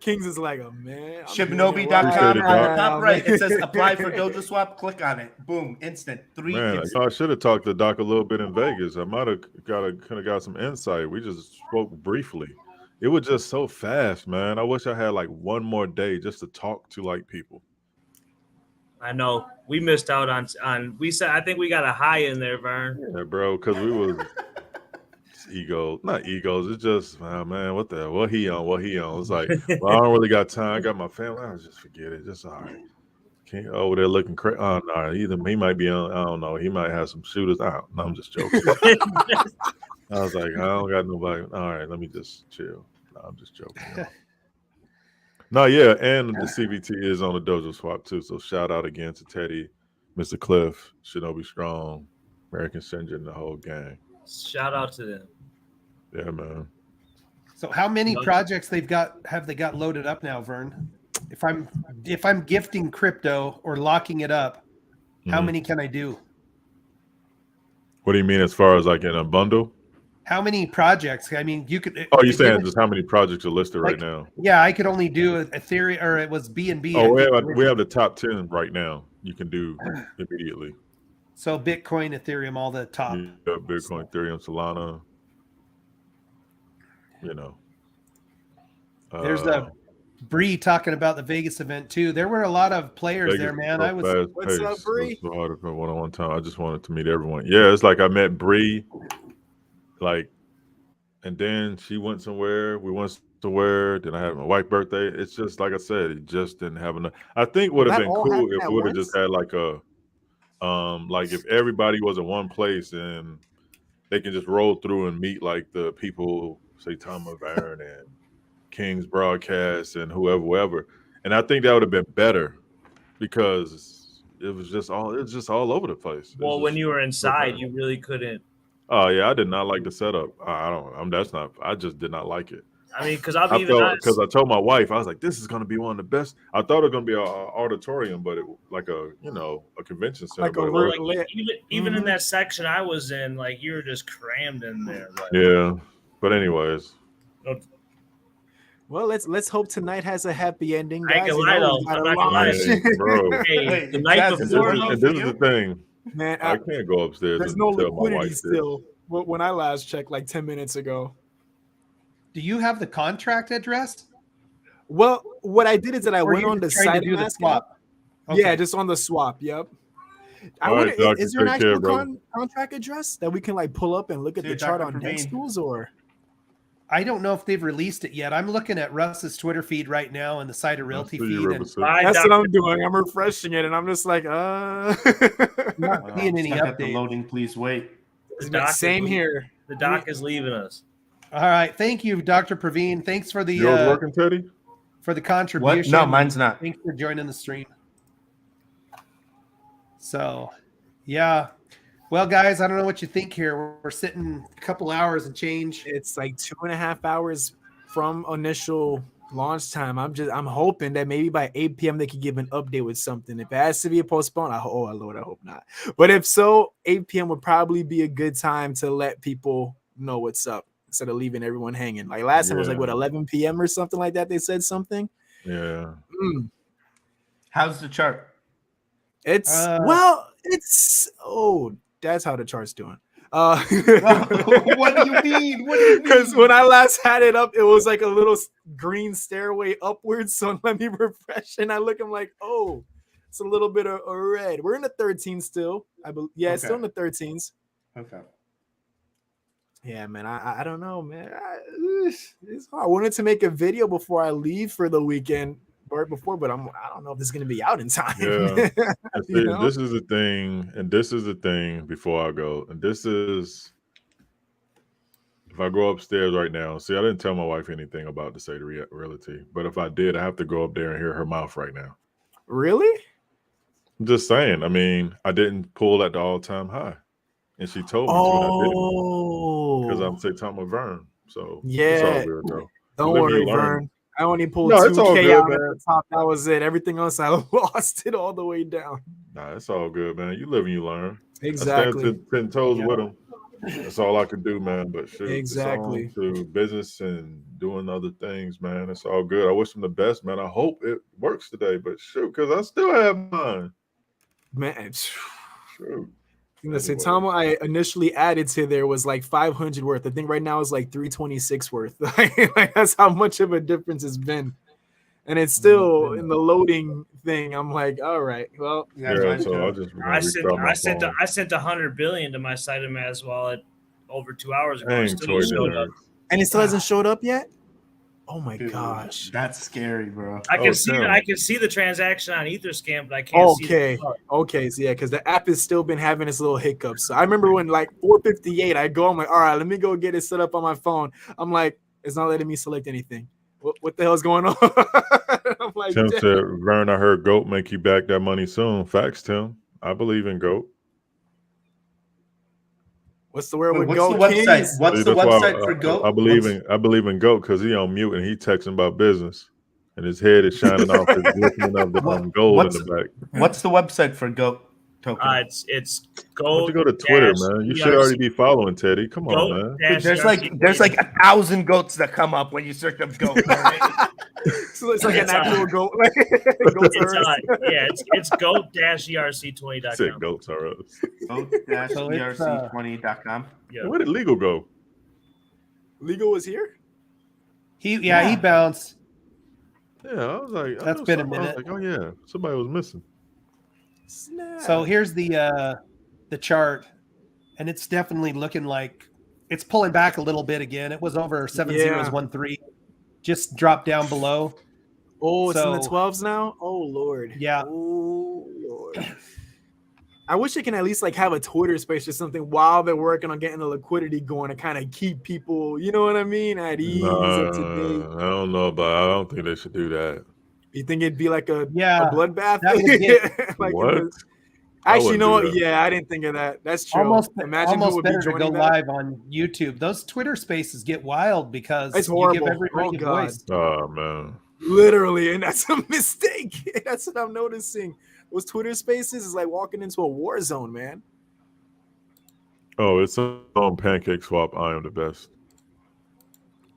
Kings is like a man. Shinobi.com on the top right. It says apply for Dojo Swap. Click on it. Boom. Instant. I should have talked to Doc a little bit in Vegas. I might have got some insight. We just spoke briefly. It was just so fast, man. I wish I had like one more day just to talk to people. I know we missed out on. I think we got a high in there, Vern. Yeah, bro, because we was not egos. It's just, man, what he on? It's like, well, I don't really got time. I got my family. I just forget it. Just all right. Can't over there looking crazy. Oh no, either he might be on. I don't know. He might have some shooters. No, I'm just joking. I was like, I don't got nobody. All right, let me just chill. No, I'm just joking. No, yeah, and the CBT is on the Dojo Swap too. So shout out again to Teddy, Mr. Cliff, Shinobi Strong, American Shinja, and the whole gang. Shout out to them. Yeah, man. So how many projects have they got loaded up now, Vern? If I'm gifting crypto or locking it up, how many can I do? What do you mean as far as like in a bundle? How many projects? I mean, you could. Oh, you're saying just how many projects are listed right now? Yeah, I could only do Ethereum, or it was BNB. Oh, we have the top 10 right now. You can do immediately. So Bitcoin, Ethereum, all the top. Yeah, Bitcoin, Ethereum, Solana. There's a Bree talking about the Vegas event too. There were a lot of players there, man. What's up, Bree? One time, I just wanted to meet everyone. Yeah, it's like I met Bree, and then she went somewhere. We went somewhere. Then I had my wife's birthday. It's just like I said, it just didn't have enough. I think would have been cool if we would have just had like if everybody was in one place and they can just roll through and meet like the people, say Tom Aaron and King's broadcast and whoever. And I think that would have been better because it was just all over the place. Well, when you were inside, you really couldn't. Oh yeah, I did not like the setup. I just did not like it. I mean, because I told my wife, I was like, "This is going to be one of the best." I thought it was going to be an auditorium, but it like a convention center. Even in that section I was in, like you were just crammed in there. Yeah, but anyways. Well, let's hope tonight has a happy ending, I ain't guys. gonna You lie, know, though. we got I'm a not gonna lie. launch. Hey, bro. Hey, Wait, the night Jazz, And is it before, going on and for this is you? the thing. Man, I can't go upstairs there's and no tell my liquidity wife still. When I last checked, like 10 minutes ago. Do you have the contract address? Well, what I did is that I Or went you on the just trying to do the SaitaRealty app. swap? Yeah, Okay. just on the swap. Yep. I All wonder, right, Doctor, is there an take care, actual brother. contract address that we can like pull up and look at Dude, the chart Dr. on Next Praveen. Tools, or? I don't know if they've released it yet. I'm looking at Russ's Twitter feed right now and the SaitaRealty See you, feed, River and City. That's what I'm doing. I'm refreshing it, and I'm just like, not seeing any Stuck at the update. loading. Please wait. the doc Same is, here. The doc is leaving us. All right, thank you, Dr. Praveen. Thanks for the Yours working, Teddy? for the What? contribution. No, mine's not. Thanks for joining the stream. So, yeah. Well, guys, I don't know what you think here. We're sitting a couple hours and change. It's like 2.5 hours from initial launch time. I'm hoping that maybe by 8 p.m. they could give an update with something. If it has to be a postponed, oh Lord, I hope not. But if so, 8 p.m. would probably be a good time to let people know what's up instead of leaving everyone hanging. Like last time it was like what 11 p.m. or something like that. They said something. Yeah. How's the chart? It's that's how the chart's doing. What do you mean? What do you mean? Because when I last had it up, it was like a little green stairway upwards. So let me refresh, and I look. I'm like, oh, it's a little bit of a red. We're in the 13s still. It's still in the 13s. Okay. Yeah, man. I don't know, man. It's hard. I wanted to make a video before I leave for the weekend. Or before, but I don't know if this is gonna be out in time. Yeah. You know? This is the thing, and this is the thing before I go. And this is if I go upstairs right now. See, I didn't tell my wife anything about the SaitaRealty, but if I did, I have to go up there and hear her mouth right now. Really? I'm just saying. I mean, I didn't pull at the all-time high, and she told me to, and I didn't because I'm talking with Vern. So it's all good, though. Don't Live and worry, you learn. Vern. I only pulled No, it's all 2K good, out man. at the top. That was it. Everything else, I lost it all the way down. Nah, it's all good, man. You live and you learn. Exactly. I stand 10 toes with them. That's all I could do, man. But shoot, Exactly. it's on to business and doing other things, man. It's all good. I wish them the best, man. I hope it works today. But shoot, because I still have mine. Man, shoot. The Saitama I initially added to there was like 500 worth. I think right now is like 326 worth. Like that's how much of a difference it's been. And it's still in the loading thing. I'm like, all right, well, so I sent 100 billion to my SaitaMaz wallet over 2 hours ago. It still didn't show up. And it still hasn't showed up yet? Oh my gosh. That's scary, bro. I can see the transaction on Etherscan, but I can't see the Okay, so yeah, because the app has still been having its little hiccups. So I remember when like 4:58, I go, I'm like, all right, let me go get it set up on my phone. I'm like, it's not letting me select anything. What the hell's going on? I'm like, Tim said, Vern, I heard GOAT make you back that money soon. Facts, Tim. I believe in GOAT. What's the word with what's GOAT? the website? Kings? What's the website for GOAT? I believe in GOAT because he on mute and he texting about business, and his head is shining off his glistening of the gold in the back. What's the website for GOAT token? It's Why GOAT. don't you go to Twitter, man? You should already be following Teddy. Come on, man. There's like 1,000 goats that come up when you search up GOAT. So it's like an actual goat. It's goat-erc20.com. Sick goats are us. Goat-erc20.com. Yeah. Where did Legal go? Legal was here? He bounced. Yeah, I was like, That's been a minute. I was like, oh yeah, somebody was missing. So here's the chart, and it's definitely looking like it's pulling back a little bit again. It was over 7013, just dropped down below. Oh, it's in the 12s now. Oh Lord. Yeah. Oh Lord. I wish they can at least like have a Twitter space or something while they're working on getting the liquidity going to kind of keep people, you know what I mean, at ease up to date. I don't know, but I don't think they should do that. You think it'd be like a bloodbath? That would get, like what? Actually, you know what? Yeah, I didn't think of that. That's true. Imagine who would be better to go joining that. live on YouTube. Those Twitter spaces get wild because It's you horrible. give everybody a voice. Oh man. Literally, and that's a mistake. That's what I'm noticing. Those Twitter spaces is like walking into a war zone, man. Oh, it's on Pancake Swap. I am the best.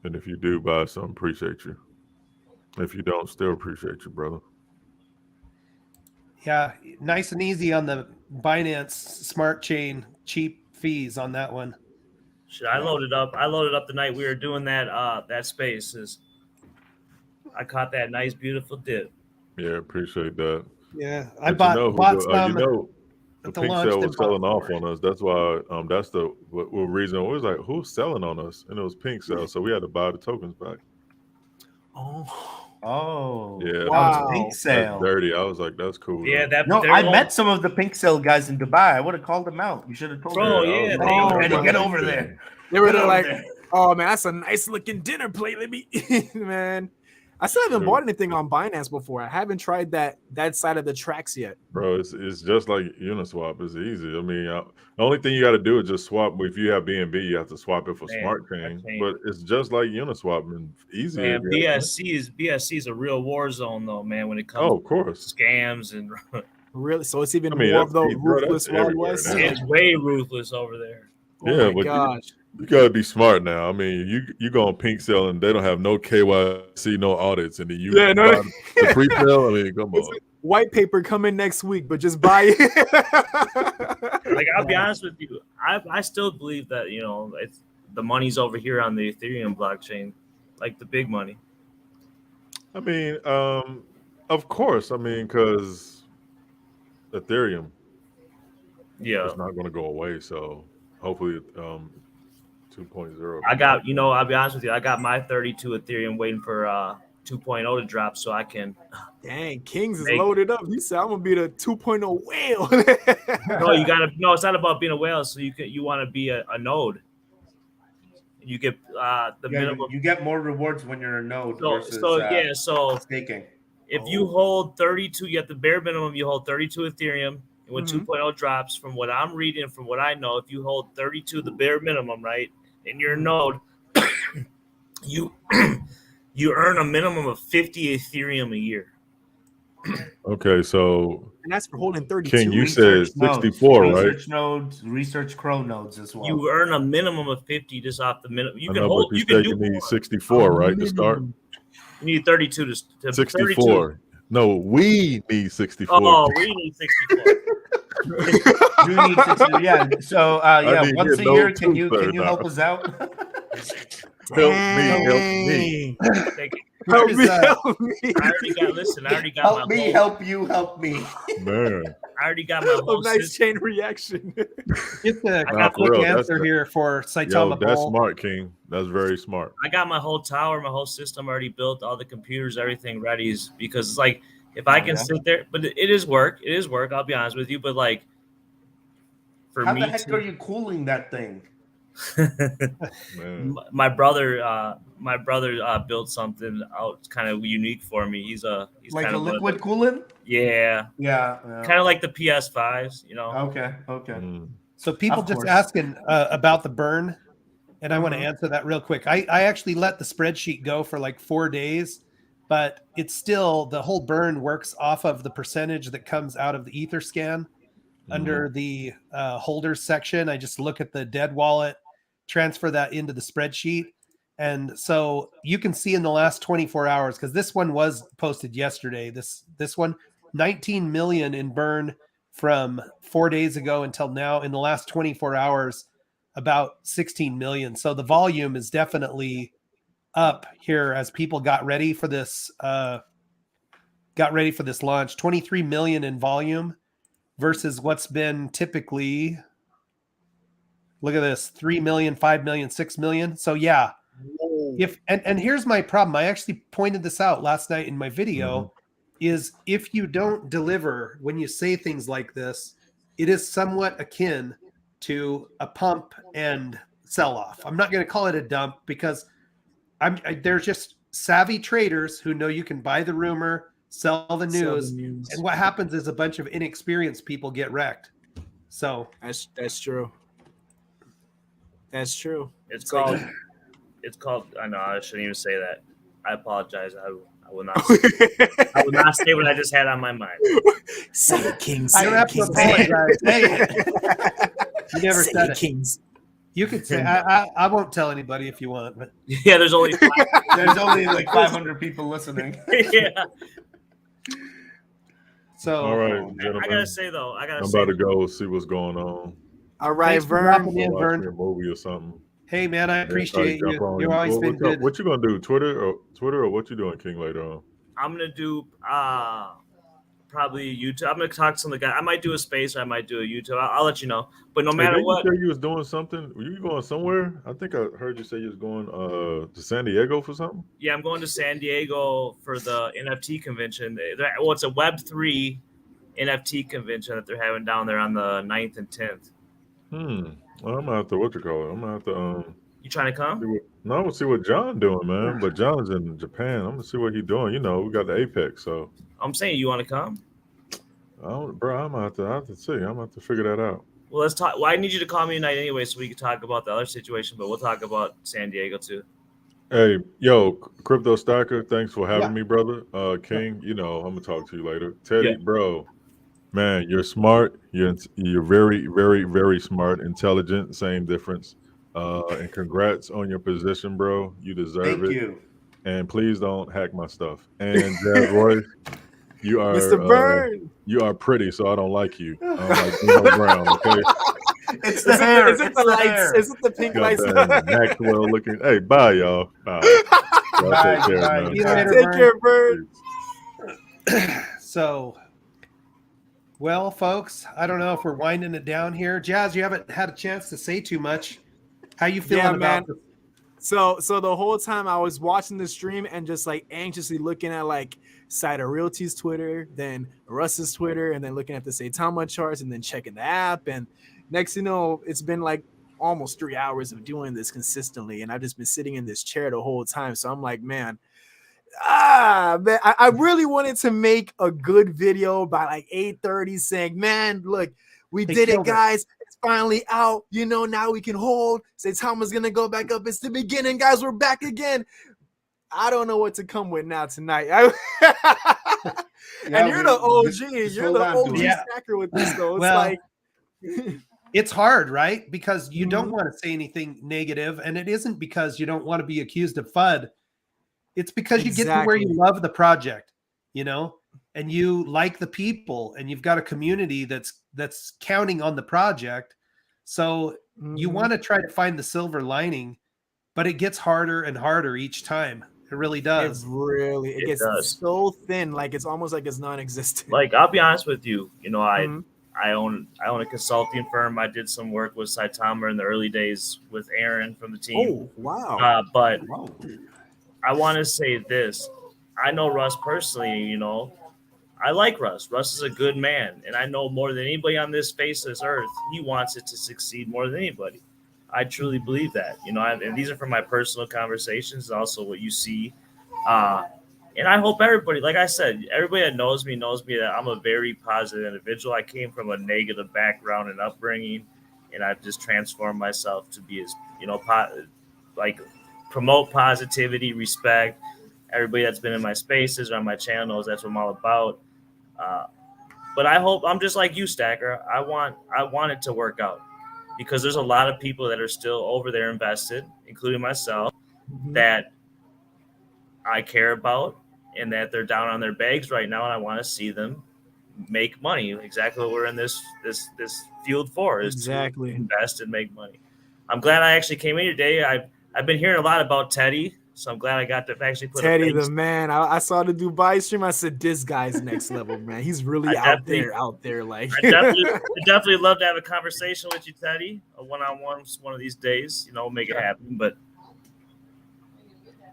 And if you do buy some, appreciate you. If you don't, still appreciate you, brother. Yeah, nice and easy on the Binance Smart Chain, cheap fees on that one. Shit, I loaded up. I loaded up the night we were doing that spaces. I caught that nice, beautiful dip. Yeah, appreciate that. Yeah, I But bought some. The at the pink launch, cell then was bought selling off more. on us. That's why that's the reason. It was like, who's selling on us? And it was pink cell, so we had to buy the tokens back. Oh, Yeah, wow. Pink that's sale. dirty. I was like, that's cool. Yeah, though. No, I met some of the pink cell guys in Dubai. I would have called them out. You should have told Bro, them. yeah, Eddie, get over there. They were Get over like, there. "Oh man, that's a nice looking dinner plate." Let me, man. I still haven't bought anything on Binance before. I haven't tried that side of the tracks yet. Bro, it's just like Uniswap. It's easy. I mean, the only thing you got to do is just swap. If you have BNB, you have to swap it for Smart Chain. But it's just like Uniswap and easy. Man, BSC is a real war zone though, man. When it comes, of course, to scams and really, so it's even more of the ruthless Wild West. It's way ruthless over there. Yeah, oh my gosh. You gotta be smart now. I mean, you go on pink cell and they don't have no KYC, no audits, and then you buy the pre-sale. I mean, come on. Like white paper coming next week, but just buy it. Like I'll be honest with you, I still believe that it's the money's over here on the Ethereum blockchain, like the big money. I mean, of course. I mean, because Ethereum, it's not going to go away. So hopefully, 2.0. I got, I'll be honest with you, I got my 32 Ethereum waiting for 2.0 to drop so I can. Dang, Kings is loaded up. He said, "I'm gonna be the 2.0 whale." No, it's not about being a whale. So you want to be a node. You get the minimum. You get more rewards when you're a node versus staking. If you hold 32, you have the bare minimum. You hold 32 Ethereum. And when 2.0 drops, from what I'm reading, from what I know, if you hold 32, the bare minimum, right, in your node, you earn a minimum of 50 Ethereum a year. Okay, so and that's for holding 32. King, you said 64, right? Research nodes, research Crow nodes as well. You earn a minimum of 50 just off the minimum. You can hold. You can need 64, right, to start. You need 32 to 64. 32. No, we need 64. Oh, we need 64. You need 64. Yeah. So once a year, can you help us out? Help me. Help me. I already got. Listen, I already got help my me. whole, Help you. Help me. Man, I already got my whole nice chain reaction. Just a quick answer here for Saitama. That's smart, King. That's very smart. I got my whole tower, my whole system already built, all the computers, everything ready. Because it's like if I can sit there, but it is work. It is work. I'll be honest with you, but like for how me, the heck are you cooling that thing? my brother built something out kind of unique for me. He's like kind a of liquid coolant. Yeah, kind of like the PS5s, Okay. So people just asking about the burn, and I want to answer that real quick. I actually let the spreadsheet go for like 4 days, but it's still the whole burn works off of the percentage that comes out of the Etherscan. Under the holders section, I just look at the dead wallet, transfer that into the spreadsheet. And so you can see in the last 24 hours, because this one was posted yesterday, this one, 19 million in burn from 4 days ago until now. In the last 24 hours, about 16 million. So the volume is definitely up here as people got ready for this launch. 23 million in volume versus what's been typically, look at this, 3 million, 5 million, 6 million. So yeah, and here's my problem. I actually pointed this out last night in my video, is if you don't deliver when you say things like this, it is somewhat akin to a pump and sell off. I'm not going to call it a dump because there's just savvy traders who know you can buy the rumor, sell the news, and what happens is a bunch of inexperienced people get wrecked. So that's true. That's true. It's called. I know I shouldn't even say that. I apologize. I will not. I will not say what I just had on my mind. Say it, Kings. I don't have to apologize. Say it. You never said it. Kings. You could say I won't tell anybody if you want, but Yeah, there's only 5. There's only like 500 people listening. Yeah. so All right, I gentlemen. gotta say though, I'm about to go see what's going on. All right, thanks for Vern. dropping Go in, watch me a Vern. movie or something. Hey man, I appreciate Jump you. on. You've always been good. What you gonna do? Twitter or what you doing, King, later on? I'm gonna do probably YouTube. I'm gonna talk to some of the guys. I might do a space or I might do a YouTube. I'll let you know. But no matter didn't what, you say you was doing something? Were you going somewhere? I think I heard you say you was going to San Diego for something. yeah, I'm going to San Diego for the NFT convention. Well, it's a Web3 NFT convention that they're having down there on the 9th and 10th. Well, I'm gonna have to I'm gonna have to You trying to come? I'm gonna see what John doing, man. But John's in Japan. I'm gonna see what he's doing. You know, we got the Apex, so I'm saying you want to come. Bro, I have to see. I'm gonna have to figure that out. Well, let's talk. Well, I need you to call me tonight anyway, so we can talk about the other situation. But we'll talk about San Diego too. Hey, yo, Crypto Stacker, thanks for having me, brother. King, you know, I'm gonna talk to you later. Teddy, bro, man, you're smart. You're very, very, very smart, intelligent. Same difference. And congrats on your position, bro. You deserve it. Thank you. And please don't hack my stuff. And Jazz Royce, you are Mr. Byrne. You are pretty, so I don't like you. I don't like Dino Brown. Okay. It's the hair. Is it the lights? Is it the pink Got lights? that Maxwell looking. Hey, bye, y'all. Bye. Y'all Bye, take care, bye. man. See you later, Take Vern. care, Byrne. So, well, folks, I don't know if we're winding it down here. Jazz, you haven't had a chance to say too much. How you feeling Yeah, about man. this? So the whole time I was watching the stream and just like anxiously looking at like SaitaRealty's Twitter, then Russ's Twitter, and then looking at the Saitama charts, and then checking the app. And next, you know, it's been like almost 3 hours of doing this consistently, and I've just been sitting in this chair the whole time. So I'm like, man, I really wanted to make a good video by like 8:30 saying, man, look, we did it, guys. It's finally out. You know, now we can hold. Saitama's gonna go back up. It's the beginning, guys. We're back again. I don't know what to come with now tonight. And you're the OG. You're the OG stacker with this, though. It's like it's hard, right? Because you don't want to say anything negative, and it isn't because you don't want to be accused of FUD. It's because you get to where you love the project, you know, and you like the people, and you've got a community that's counting on the project. So you want to try to find the silver lining, but it gets harder and harder each time. It really does. It gets so thin, like it's almost like it's non-existent. Like, I'll be honest with you, you know, I own a consulting firm. I did some work with Saitama in the early days with Aaron from the team. Oh, wow. But I want to say this. I know Russ personally, you know. I like Russ. Russ is a good man, and I know more than anybody on this face of this earth, he wants it to succeed more than anybody. I truly believe that, you know, and these are from my personal conversations, also what you see. And I hope everybody, like I said, everybody that knows me that I'm a very positive individual. I came from a negative background and upbringing, and I've just transformed myself to be as, you know, promote positivity, respect. Everybody that's been in my spaces or on my channel knows that's what I'm all about. But I hope, I'm just like you, Stacker. I want it to work out, because there's a lot of people that are still over there invested, including myself, that I care about, and that they're down on their bags right now, and I want to see them make money. Exactly what we're in this field for, is to invest and make money. I'm glad I actually came in today. I've been hearing a lot about Teddy, so I'm glad I got to actually put Teddy, the man. I saw the Dubai stream. I said, this guy's next level, man. He's really out there. Like, I definitely love to have a conversation with you, Teddy, a one-on-one one of these days. You know, we'll make it happen. But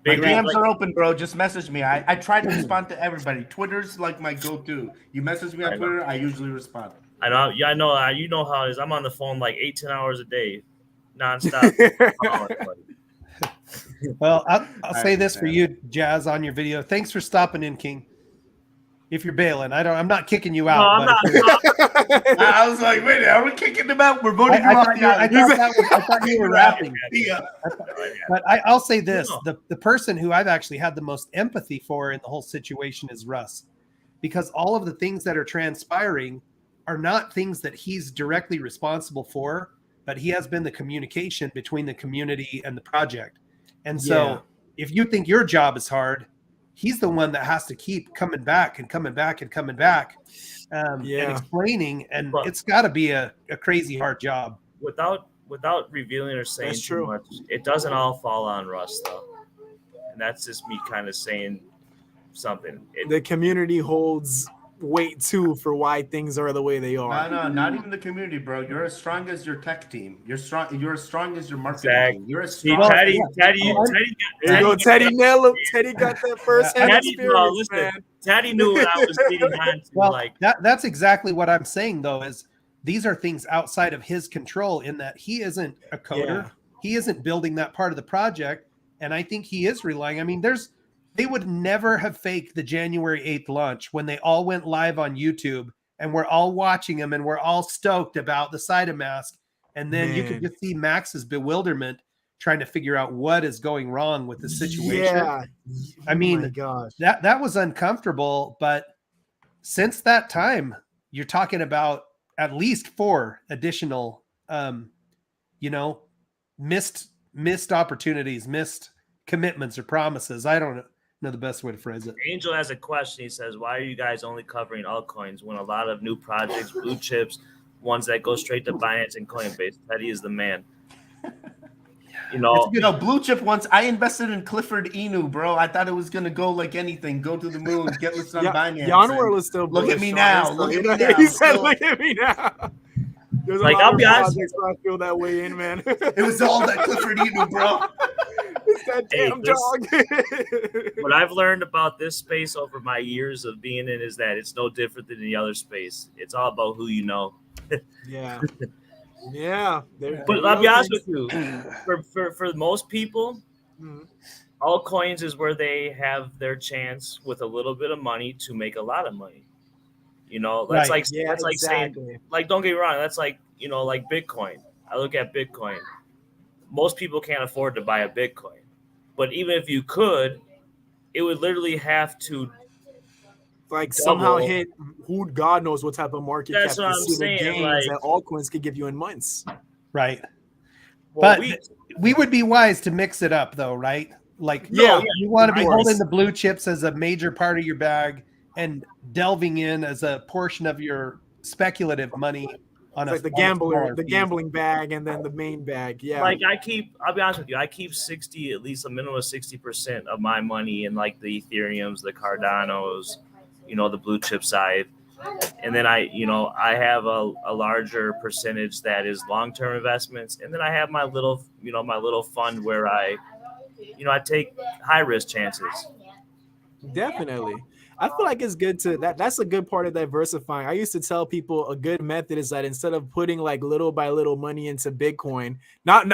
my DMs are open, bro. Just message me. I try to respond to everybody. Twitter's like my go-to. You message me on Twitter, I usually respond. I know. Yeah, I know. You know how it is. I'm on the phone like 8-10 hours a day, nonstop. Well, I'll say this for you, Jazz, on your video. Thanks for stopping in, King. If you're bailing, I'm not kicking you out. No, I'm not. I was like, wait, are we kicking him out? We're voting him out. I thought you were rapping. But I'll say this: the person who I've actually had the most empathy for in the whole situation is Russ, because all of the things that are transpiring are not things that he's directly responsible for, but he has been the communication between the community and the project. And so if you think your job is hard, he's the one that has to keep coming back and coming back and coming back and explaining. And it's got to be a crazy hard job. Without revealing or saying That's too true. much, it doesn't all fall on Russ though, and that's just me kind of saying something. The community holds weight too for why things are the way they are. No, not even the community, bro. You're as strong as your tech team. You're as strong as your marketing team. You're as strong. Teddy, Teddy nailed him. Teddy got that first hand experience, man. Teddy knew what I was leading on to. Well, that's exactly what I'm saying, though, is these are things outside of his control in that he isn't a coder. Yeah. He isn't building that part of the project. And I think he is relying. I mean, they would never have faked the January 8th launch when they all went live on YouTube and we're all watching them and we're all stoked about the SaitaMask. And then you could just see Max's bewilderment trying to figure out what is going wrong with the situation. Yeah. I mean, my gosh. that was uncomfortable, but since that time, you're talking about at least 4 additional, missed opportunities, missed commitments or promises. I don't know the best way to phrase it. Angel has a question. He says, why are you guys only covering altcoins when a lot of new projects, blue chips, ones that go straight to Binance and Coinbase? Teddy is the man. Blue chip once. I invested in Clifford Inu, bro. I thought it was gonna go like anything, go to the moon, get listed on Binance. Yanwer was still look at me now. Look at me now. He said, "Look at me now." There's Like, I'll be honest, I feel that way in, man. It was all that Clifford Inu, bro. It's that damn dog. What I've learned about this space over my years of being in is that it's no different than the other space. It's all about who you know. Yeah. Yeah. But I'll be honest with you. For most people, altcoins is where they have their chance with a little bit of money to make a lot of money. That's like saying, like, don't get me wrong, that's like, like Bitcoin. I look at Bitcoin. Most people can't afford to buy a Bitcoin. But even if you could, it would literally have to somehow hit who God knows what type of market cap what I'm to see saying, the gains that altcoins could give you in months. Right. Well, but we would be wise to mix it up though, right? Like, you want to be holding the blue chips as a major part of your bag and delving in as a portion of your speculative money on the gambling bag and then the main bag. Yeah. Like I'll be honest with you, I keep 60, at least a minimum of 60% of my money in like the Ethereums, the Cardanos, the blue chip side. And then I have a larger percentage that is long-term investments. And then I have my little fund where I take high risk chances. Definitely. I feel like it's good to that's a good part of diversifying. I used to tell people a good method is that instead of putting like little by little money into Bitcoin, I'm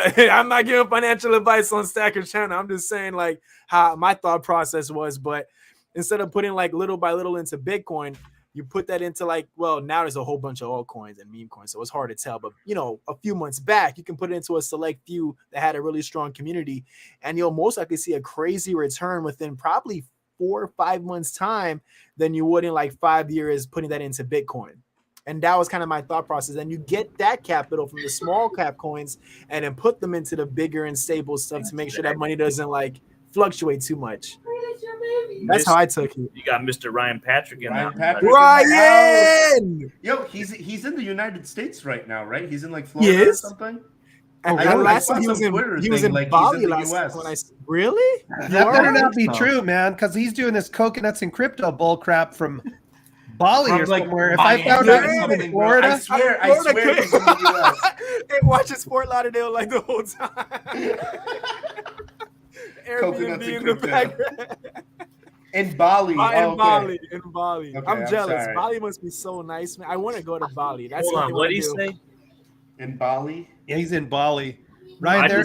not giving financial advice on Stacker Channel. I'm just saying like how my thought process was, but instead of putting like little by little into Bitcoin, you put that into now there's a whole bunch of altcoins and meme coins, so it's hard to tell. But a few months back, you can put it into a select few that had a really strong community, and you'll most likely see a crazy return within probably 4 or 5 months time than you would in like 5 years putting that into Bitcoin. And that was kind of my thought process. And you get that capital from the small cap coins and then put them into the bigger and stable stuff to make sure that money doesn't like fluctuate too much. That's how I took it. You got Mr. Ryan Patrick in there. Ryan! Yo, he's in the United States right now, right? He's in like Florida or something. And last time he was in Bali last time. Really? That better not be true, man, because he's doing this coconuts and crypto bull crap from Bali or somewhere. If I found out he was in Florida, I swear he's in the US. It watches Fort Lauderdale like the whole time. Coconuts Airbnb and in the background. In Bali. In Bali. Okay, I'm jealous. sorry. Bali must be so nice, man. I want to go to Bali. That's Hold on, what did he say? In Bali? Yeah, he's in Bali. Ryan,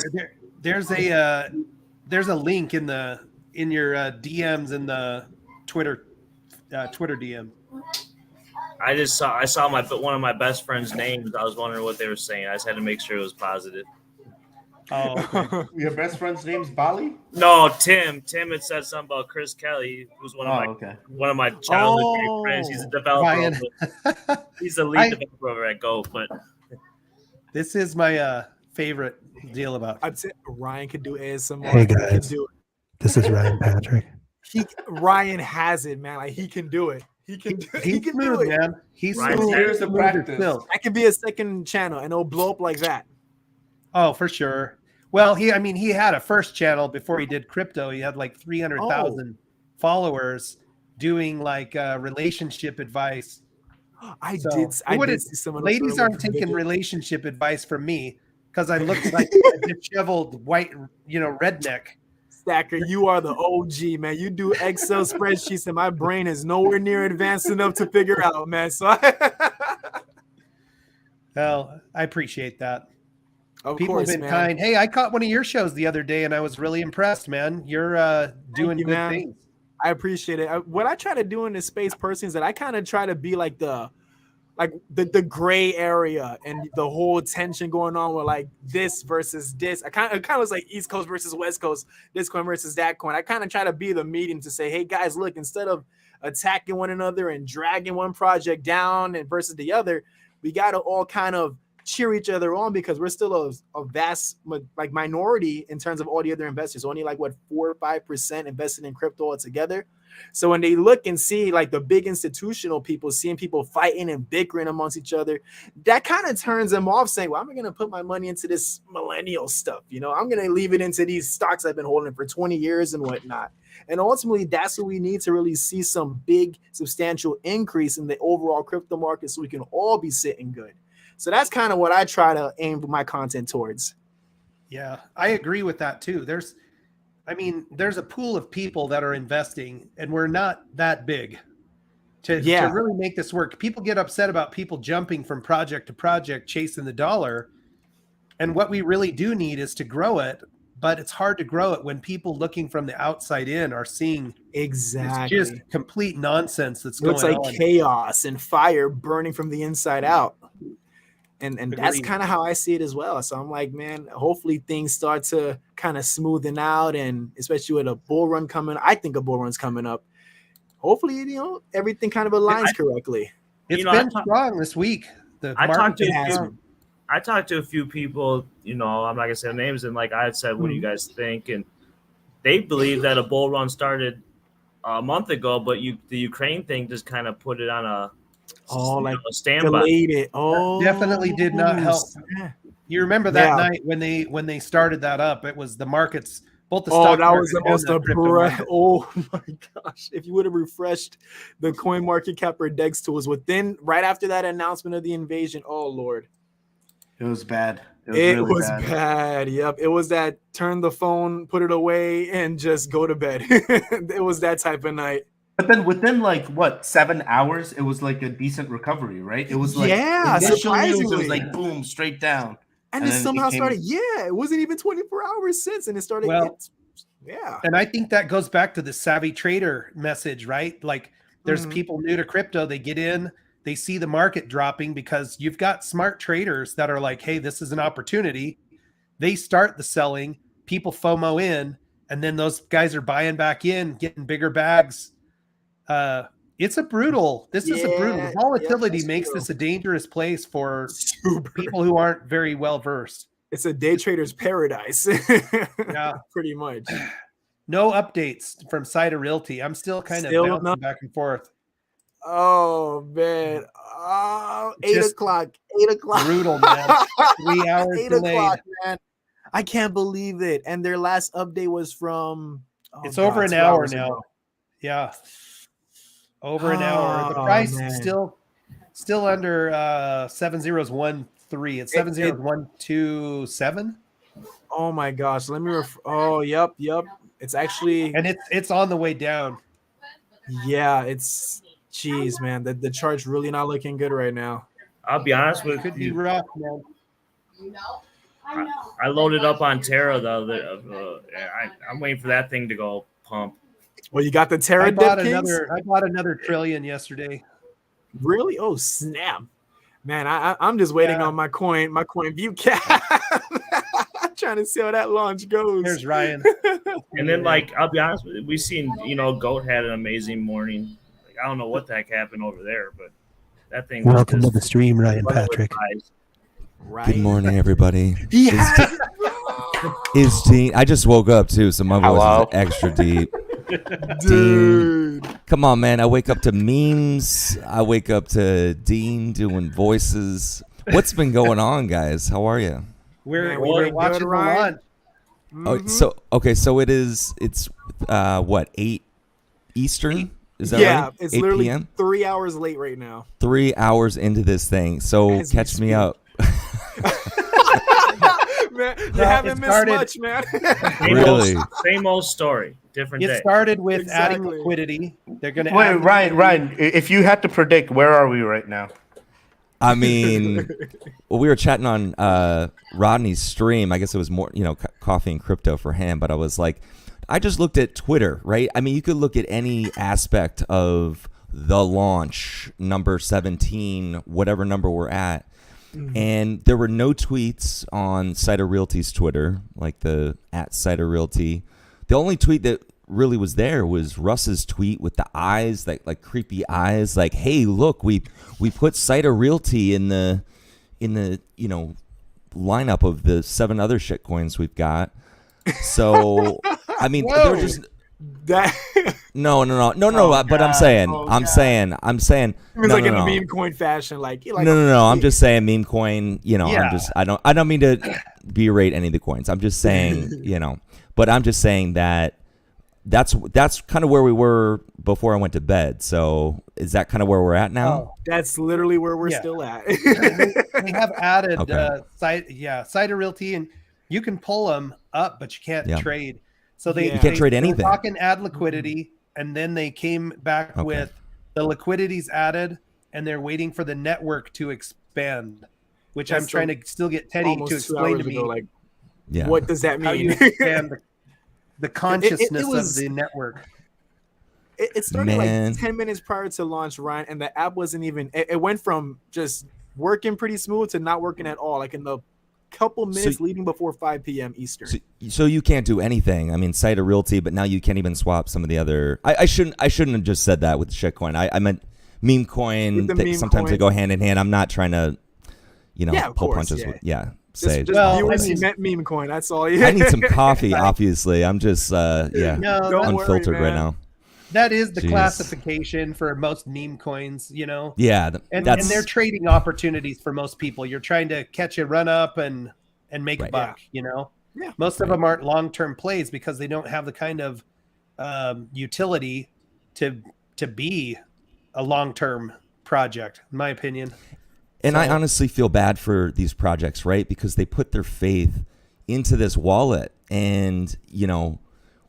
there's a link in your DMs in the Twitter DM. I saw one of my best friends' names. I was wondering what they were saying. I just had to make sure it was positive. Oh, okay. Your best friend's name's Bali? No, Tim. Tim had said something about Chris Kelly, who's one of my childhood great friends. He's a developer. He's the lead developer over at Go. But This is my favorite deal about. I'd say Ryan could do ASMR. Hey, He can guys. do it. This is Ryan Patrick. Ryan has it, man. Like he can do it. He can do smooth, it. man. He's Ryan, smooth. here's the Smooth as practice. silk. That could be a second channel, and it'll blow up like that. Oh, for sure. Well, he had a first channel before he did crypto. He had like 300,000 followers doing like relationship advice. I So, did wouldn't- see some of those ladies early aren't taking videos. relationship advice from me because I look like a disheveled white, redneck. Stacker, you are the OG, man. You do Excel spreadsheets, and my brain is nowhere near advanced enough to figure out, man. So, Well, I appreciate that. of People course, have been man. kind. Hey, I caught one of your shows the other day, and I was really impressed, man. You're doing you, good man. things. I appreciate it. What I try to do in this space, personally, is that I kind of try to be like the gray area and the whole tension going on with like this versus this. It kind of was like East Coast versus West Coast, this coin versus that coin. I kind of try to be the medium to say, hey guys, look, instead of attacking one another and dragging one project down and versus the other, we got to all kind of cheer each other on because we're still a vast like minority in terms of all the other investors. Only like 4 or 5% invested in crypto altogether. So when they look and see like the big institutional people, seeing people fighting and bickering amongst each other, that kind of turns them off saying, well, I'm going to put my money into this millennial stuff. I'm going to leave it into these stocks I've been holding for 20 years and whatnot. And ultimately, that's what we need to really see some big, substantial increase in the overall crypto market so we can all be sitting good. So that's kind of what I try to aim my content towards. Yeah, I agree with that too. There's a pool of people that are investing, and we're not that big to really make this work. People get upset about people jumping from project to project, chasing the dollar. And what we really do need is to grow it, but it's hard to grow it when people looking from the outside in are seeing exactly it's just complete nonsense that's looks going like on. chaos and fire burning from the inside out. And that's Agreed. kind of how I see it as well. So I'm like, man, hopefully things start to kind of smoothen out, and especially with a bull run coming, I think a bull run's coming up. Hopefully, everything kind of aligns correctly. It's been strong this week. I talked to a few people, I'm not gonna say their names, and like I had said, what do you guys think? And they believe that a bull run started a month ago, but the Ukraine thing just kind of put it on a standby. Delayed it. Definitely did not help. You remember that night when they started that up? It was the markets, both the stock that was the market most and the crypto market. Oh my gosh! If you would have refreshed the coin market cap or DEX tools right after that announcement of the invasion, oh Lord, it was bad. It was bad. Yep, it was that turn the phone, put it away, and just go to bed. It was that type of night. But then within 7 hours, it was like a decent recovery, right? It was like initial news, it was like boom, straight down. And it somehow started. Yeah, it wasn't even 24 hours since, and it started. And I think that goes back to the savvy trader message, right? Like there's people new to crypto, they get in, they see the market dropping because you've got smart traders that are like, hey, this is an opportunity. They start the selling, people FOMO in, and then those guys are buying back in, getting bigger bags. This is a brutal volatility makes this a dangerous place for people who aren't very well versed. It's a day trader's paradise. Yeah, pretty much. No updates from SaitaRealty. I'm still kind of bouncing back and forth. Oh man. 8 o'clock. 8 o'clock. Brutal, man. 3 hours 8 delayed. o'clock, man. I can't believe it. And their last update was from it's over an hour now. Ago. Yeah. Over an hour. The price is still under 7013. It's 70127. Oh my gosh. Let me yep. It's actually and it's on the way down. Yeah, jeez, man. The chart's really not looking good right now. I'll be honest with you. Could be rough, man. I loaded up on Terra though. I'm waiting for that thing to go pump. Well, you got the Terra I bought Kings? another trillion yesterday. Really? Oh snap, man! I'm just waiting on my coin view cap. Trying to see how that launch goes. There's Ryan. And then, I'll be honest with you, we've seen, Goat had an amazing morning. I don't know what the heck happened over there, but that thing. Welcome to the stream, Ryan Patrick. Right. Good morning, everybody. Yeah. Is Dean? I just woke up too, so my voice Hello? is extra deep. Dude. Dean, come on, man. I wake up to memes. I wake up to Dean doing voices. What's been going on, guys? How are you? We're Man, we been watching good, the Ryan. launch. Oh, so okay, so it's what, 8 Eastern? Is that Yeah, right? it's 8 literally p.m. 3 hours late right now. 3 hours into this thing. So As we catch me speak. up. Man, you Well, haven't it missed started- much, man. Really? Same old story, different It day. started with adding Exactly. liquidity. They're going to Wait, add Ryan, if you had to predict, where are we right now? I mean, well, we were chatting on Rodney's stream. I guess it was more, coffee and crypto for him. But I was like, I just looked at Twitter, right? I mean, you could look at any aspect of the launch, number 17, whatever number we're at. And there were no tweets on SaitaRealty's Twitter, like the @SaitaRealty. The only tweet that really was there was Russ's tweet with the eyes, like creepy eyes, like, "Hey, look, we put SaitaRealty in the lineup of the 7 other shit coins we've got." So I mean, they're just That no. Oh, But I'm God. saying, Oh, I'm God. saying, it was no, like no, in no. a meme coin fashion, like No. I'm just saying meme coin, Yeah. I don't mean to berate any of the coins. I'm just saying, but I'm just saying that's kind of where we were before I went to bed. So is that kind of where we're at now? Oh, that's literally where we're Yeah. still at. they have added Okay. SaitaRealty, and you can pull them up, but you can't Yeah. trade. So they You can't trade they were anything. talking add liquidity, and then they came back Okay. with the liquidity's added, and they're waiting for the network to expand, which I'm That's trying to still get Teddy to Almost 2 explain hours to me ago, like, Yeah. what does that how you mean? understand the consciousness was- of the network. It started Man. like 10 minutes prior to launch, Ryan, and the app wasn't even. It went from just working pretty smooth to not working at all, like in the couple minutes leading before 5 p.m. Eastern. So you can't do anything. I mean, SaitaRealty, but now you can't even swap some of the other. I shouldn't have just said that with the shitcoin. I meant meme coin. With the meme Sometimes they coin. go hand in hand. I'm not trying to, Yeah, of pull course, punches. yeah. Say. Just Well, viewers I mean- meant meme coin. That's all. I need some coffee. Obviously, I'm just No, Don't unfiltered worry, right man. now. that is the Jeez. classification for most meme coins, Yeah, and that's they're trading opportunities for most people. You're trying to catch a run up and make a Right. buck. Yeah. Most of them aren't long term plays because they don't have the kind of utility to be a long term project, in my opinion. And I So- honestly feel bad for these projects, right? Because they put their faith into this wallet, and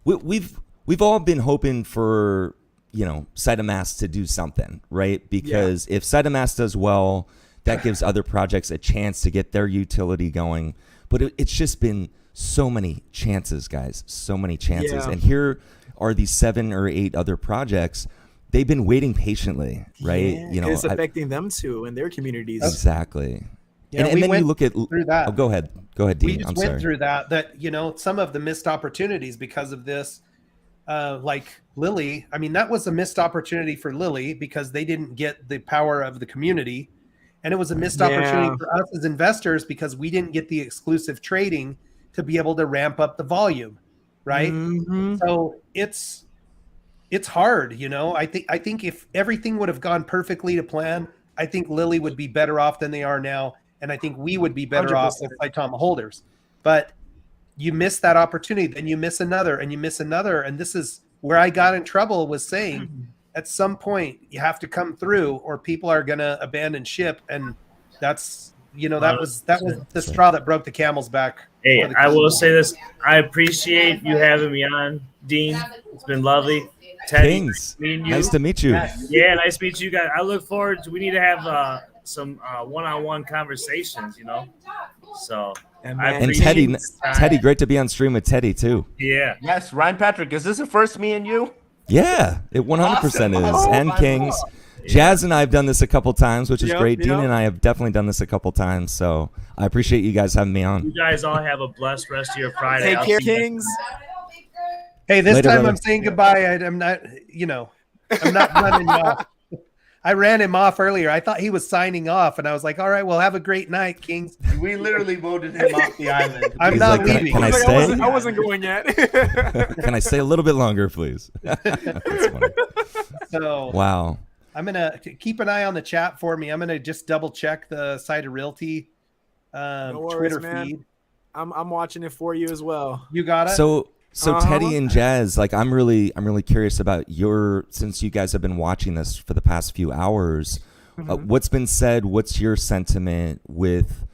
we've all been hoping for SaitaMask to do something, right? Because if SaitaMask does well, that gives other projects a chance to get their utility going. But it's just been so many chances, guys, so many chances, Yeah. and here are these 7 or 8 other projects. They've been waiting patiently, right? Yeah, it's affecting them too and their communities. Exactly. Yeah, and we then went you look at through that. Oh, go ahead, We Dean. just I'm went sorry. through that some of the missed opportunities because of this, like Lily. I mean, that was a missed opportunity for Lily because they didn't get the power of the community, and it was a missed opportunity for us as investors because we didn't get the exclusive trading to be able to ramp up the volume, right? Mhm. So it's hard, I think if everything would have gone perfectly to plan, I think Lily would be better off than they are now, and I think we would be better off 100%. with Saitama holders. But you miss that opportunity, then you miss another, and you miss another, and this is where I got in trouble, was saying at some point you have to come through, or people are gonna abandon ship, and that's that was the straw that broke the camel's back. Hey, for the I will Kings. say this. I appreciate you having me on, Dean. It's been lovely. Teddy, Kings, me and you. nice to meet you. Yeah, nice to meet you guys. I look forward to. We need to have some one-on-one conversations. So And I man, And appreciate Teddy, great to be on stream with Teddy too. Yeah. Yes, Ryan Patrick, is this the first me and you? Yeah, it 100% is. Awesome. And Oh, Kings, my Jazz and I have done this a couple times, which is Yep, great. Dean yep. and I have definitely done this a couple times, so I appreciate you guys having me You on. guys all have a blessed rest of your Friday. Take I'll care, see you Kings. Hey, this Later, time brother. I'm saying goodbye. I'm not, I'm not running off. I ran him off earlier. I thought he was signing off, and I was like, "All right, well, have a great night, Kings." We literally voted him off the island. I'm He's not like, leaving. Can I Like, stay? I wasn't going yet. Can I stay a little bit longer, please? That's funny. So Wow. I'm gonna keep an eye on the chat for me. I'm gonna just double check the SaitaRealty No worries, Twitter man. feed. I'm watching it for you as well. You got it. So Uh-huh. Teddy and Jazz, like I'm really curious about since you guys have been watching this for the past few hours, what's been said, what's your sentiment with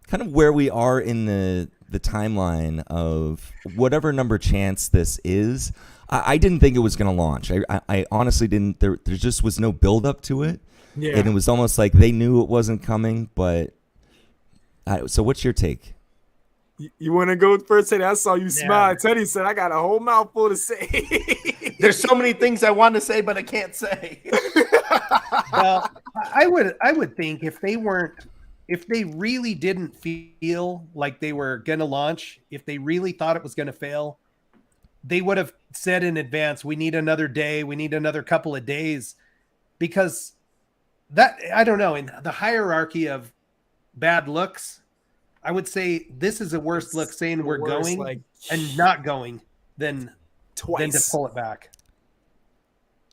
kind of where we are in the timeline of whatever number chance this is. I didn't think it was going to launch. I honestly didn't. There just was no build up to it. Yeah. And it was almost like they knew it wasn't coming, but so what's your take? You want to go first? Teddy? I saw you smile. Teddy said, "I got a whole mouthful to say." There's so many things I want to say, but I can't say. Well, I would think if they really didn't feel like they were going to launch, if they really thought it was going to fail, they would have said in advance, we need another day, we need another couple of days, because that, I don't know, in the hierarchy of bad looks, I would say this is a worse look saying we're worst, going and not going than to pull it back.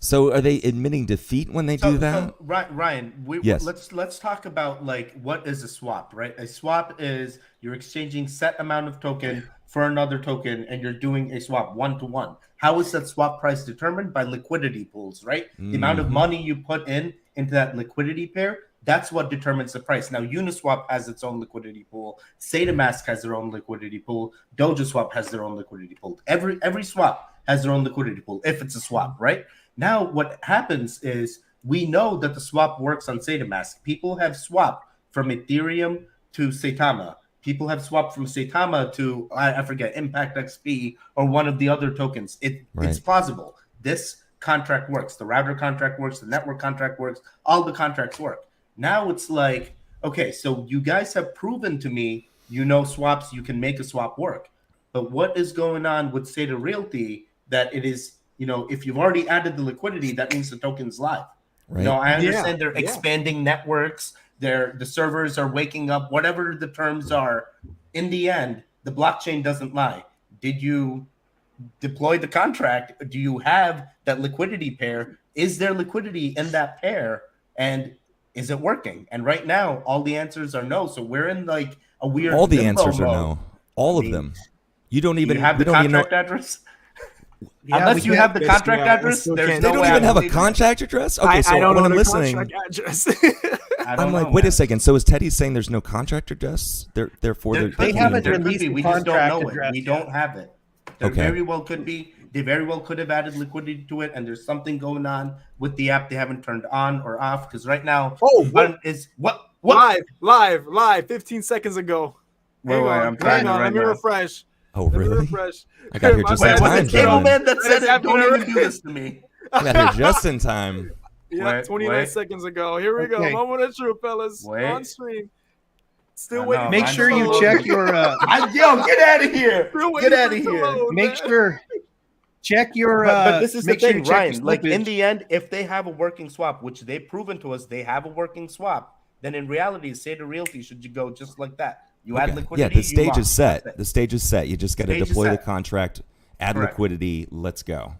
So are they admitting defeat when they do that? So, Ryan, Yes. let's talk about like what is a swap, right? A swap is you're exchanging set amount of token for another token, and you're doing a swap 1-to-1. How is that swap price determined? By liquidity pools, right? The amount of money you put into that liquidity pair, that's what determines the price. Now, Uniswap has its own liquidity pool. SaitaMask has their own liquidity pool. DojaSwap has their own liquidity pool. Every swap has their own liquidity pool if it's a swap, right? Now, what happens is we know that the swap works on SaitaMask. People have swapped from Ethereum to Saitama. People have swapped from Saitama to, I forget, Impact XP or one of the other tokens. It's plausible. This contract works. The router contract works. The network contract works. All the contracts work. Now it's like, okay, so you guys have proven to me, swaps, you can make a swap work. But what is going on with SaitaRealty that it is, if you've already added the liquidity, that means the token's live. Right. I understand they're expanding networks. The servers are waking up, whatever the terms are. In the end, the blockchain doesn't lie. Did you deploy the contract? Do you have that liquidity pair? Is there liquidity in that pair? And is it working? And right now, all the answers are no. So we're in like a weird. All the answers mode. are no. All of them. You don't even have the contract address. Yeah, Unless you have the contract address, there's They no don't way even I have a believe it. contract address. Okay, so I don't when know I'm the listening, contract address. I'm like, wait a second. So is Teddy saying there's no contract address? Therefore, They haven't There could released be. the We just don't contract know it. address We yet. don't have it. There Okay. very well could be. They very well could have added liquidity to it, and there's something going on with the app they haven't turned on or off. Because right now, what? Live, 15 seconds ago. Hang on, let me refresh. Oh, Let me really? refresh. I got here just in Was time, it Cable Man gentlemen. that said it? Don't even do this to me. I got here just in time. Yeah, 29 seconds ago. Here we go. Okay. Moment of truth, fellas. Wait. On stream. Still I waiting. know, Make I'm sure so you low. check your Yo, get out of here! Still waiting Get out for of it to here! load, make man. sure check your But this is the make sure you thing, check Ryan. your Like in slippage. the end, if they have a working swap, which they've proven to us they have a working swap, then in reality, SaitaRealty should you go just like that. You add Okay. liquidity. Yeah, the you stage lock. is set. That's it. The stage is set. You just got to Stage is deploy the set. contract, add Correct. liquidity. Let's go.